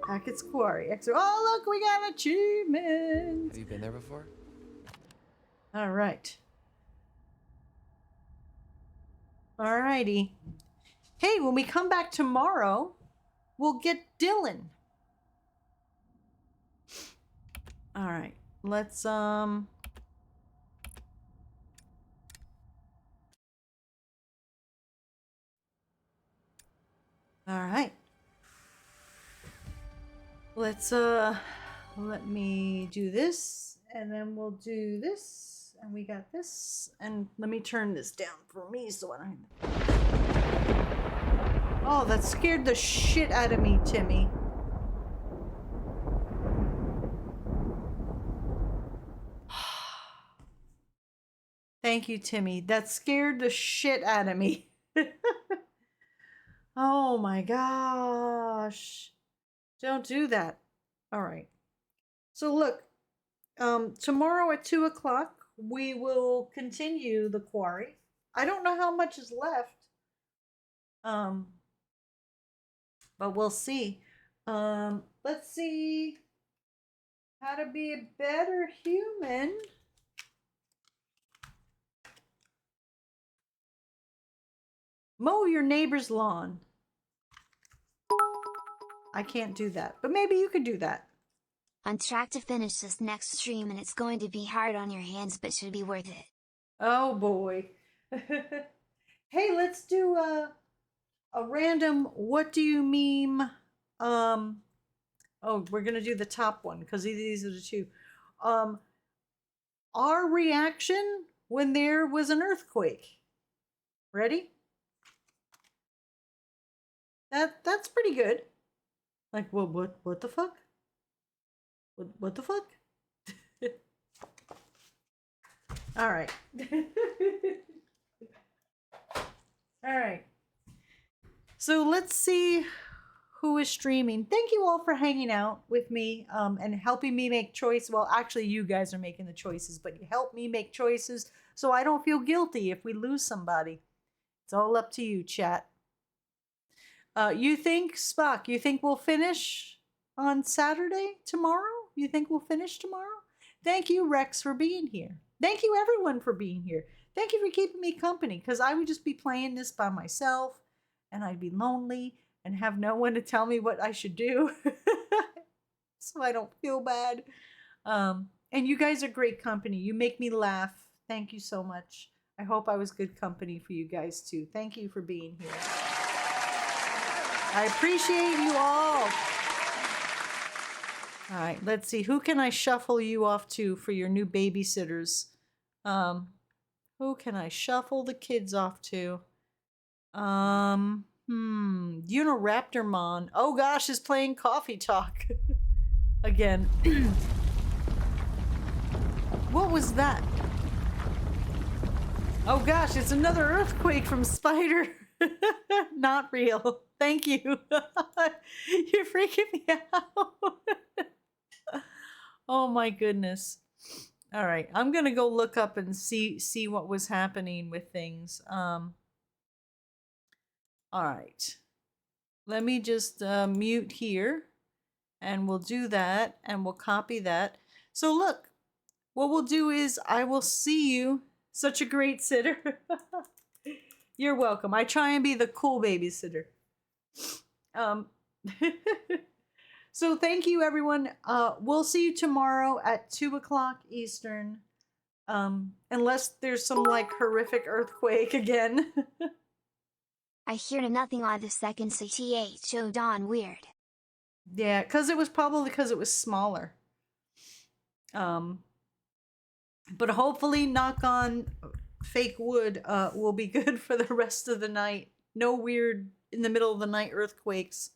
Hackett's Quarry. Oh, look, we got achievements. Have you been there before? All right. All righty. Hey, when we come back tomorrow, we'll get Dylan. All right. Let's All right. Let's let me do this, and then we'll do this, and we got this, and let me turn this down for me so I don't. Oh, that scared the shit out of me, Timmy. Thank you, Timmy. That scared the shit out of me. Oh my gosh. Don't do that. All right. So look, tomorrow at 2 o'clock, we will continue the Quarry. I don't know how much is left. But we'll see. Let's see how to be a better human. Mow your neighbor's lawn. I can't do that, but maybe you could do that. On track to finish this next stream, and it's going to be hard on your hands, but should be worth it. Oh boy. Hey, let's do a random what do you meme? Oh, we're gonna do the top one because these are the two. Our reaction when there was an earthquake. Ready? That's pretty good. Like what the fuck? What the fuck? All right. All right. So let's see who is streaming. Thank you all for hanging out with me and helping me make choices. Well, actually, you guys are making the choices, but you help me make choices so I don't feel guilty if we lose somebody. It's all up to you, chat. You think, Spock, you think we'll finish on Saturday tomorrow? You think we'll finish tomorrow? Thank you, Rex, for being here. Thank you, everyone, for being here. Thank you for keeping me company, because I would just be playing this by myself, and I'd be lonely and have no one to tell me what I should do, so I don't feel bad. And you guys are great company. You make me laugh. Thank you so much. I hope I was good company for you guys, too. Thank you for being here. I appreciate you all. All right, let's see. Who can I shuffle you off to for your new babysitters? Who can I shuffle the kids off to? Uniraptormon. Oh gosh, is playing Coffee Talk again. What was that? Oh gosh, it's another earthquake from Spider. Not real. Thank you. You're freaking me out. Oh my goodness. All right, I'm gonna go look up and see what was happening with things. All right, let me just mute here, and we'll do that, and we'll copy that. So look, what we'll do is I will see you. Such a great sitter. You're welcome. I try and be the cool babysitter. So thank you, everyone. We'll see you tomorrow at 2 o'clock Eastern. Unless there's some like horrific earthquake again. I hear nothing on the second CTH showed on weird. Yeah, because it was probably because it was smaller. But hopefully, knock on fake wood, will be good for the rest of the night. No weird in the middle of the night earthquakes.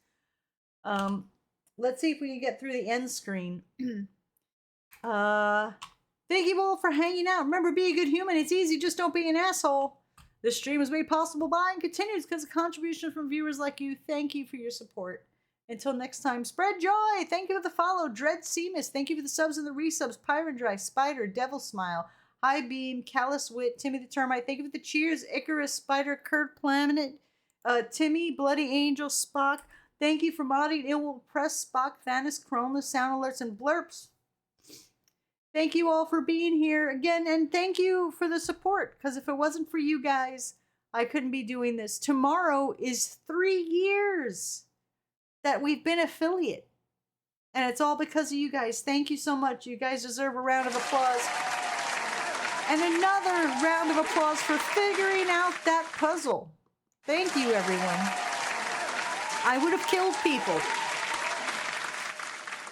Let's see if we can get through the end screen. Thank you all for hanging out. Remember, be a good human. It's easy, just don't be an asshole. This stream is made possible by and continues because of contributions from viewers like you. Thank you for your support. Until next time, spread joy. Thank you for the follow. Dread Seamus. Thank you for the subs and the resubs. Pyrandry, Spider, Devil Smile, High Beam, Callous Wit, Timmy the Termite. Thank you for the cheers. Icarus, Spider, Kurt Planet, Timmy, Bloody Angel, Spock. Thank you for modding It Will Press, Spock, Thanos, Cronus, Sound Alerts, and Blurps. Thank you all for being here again, and thank you for the support, because if it wasn't for you guys, I couldn't be doing this. Tomorrow is 3 years that we've been affiliate, and it's all because of you guys. Thank you so much. You guys deserve a round of applause. And another round of applause for figuring out that puzzle. Thank you, everyone. I would have killed people.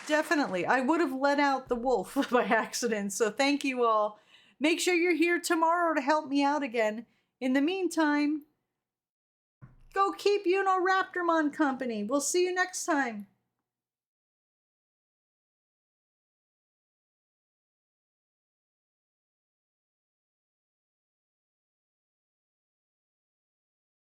Definitely. I would have let out the wolf by accident. So thank you all. Make sure you're here tomorrow to help me out again. In the meantime, go keep Raptormon company. We'll see you next time.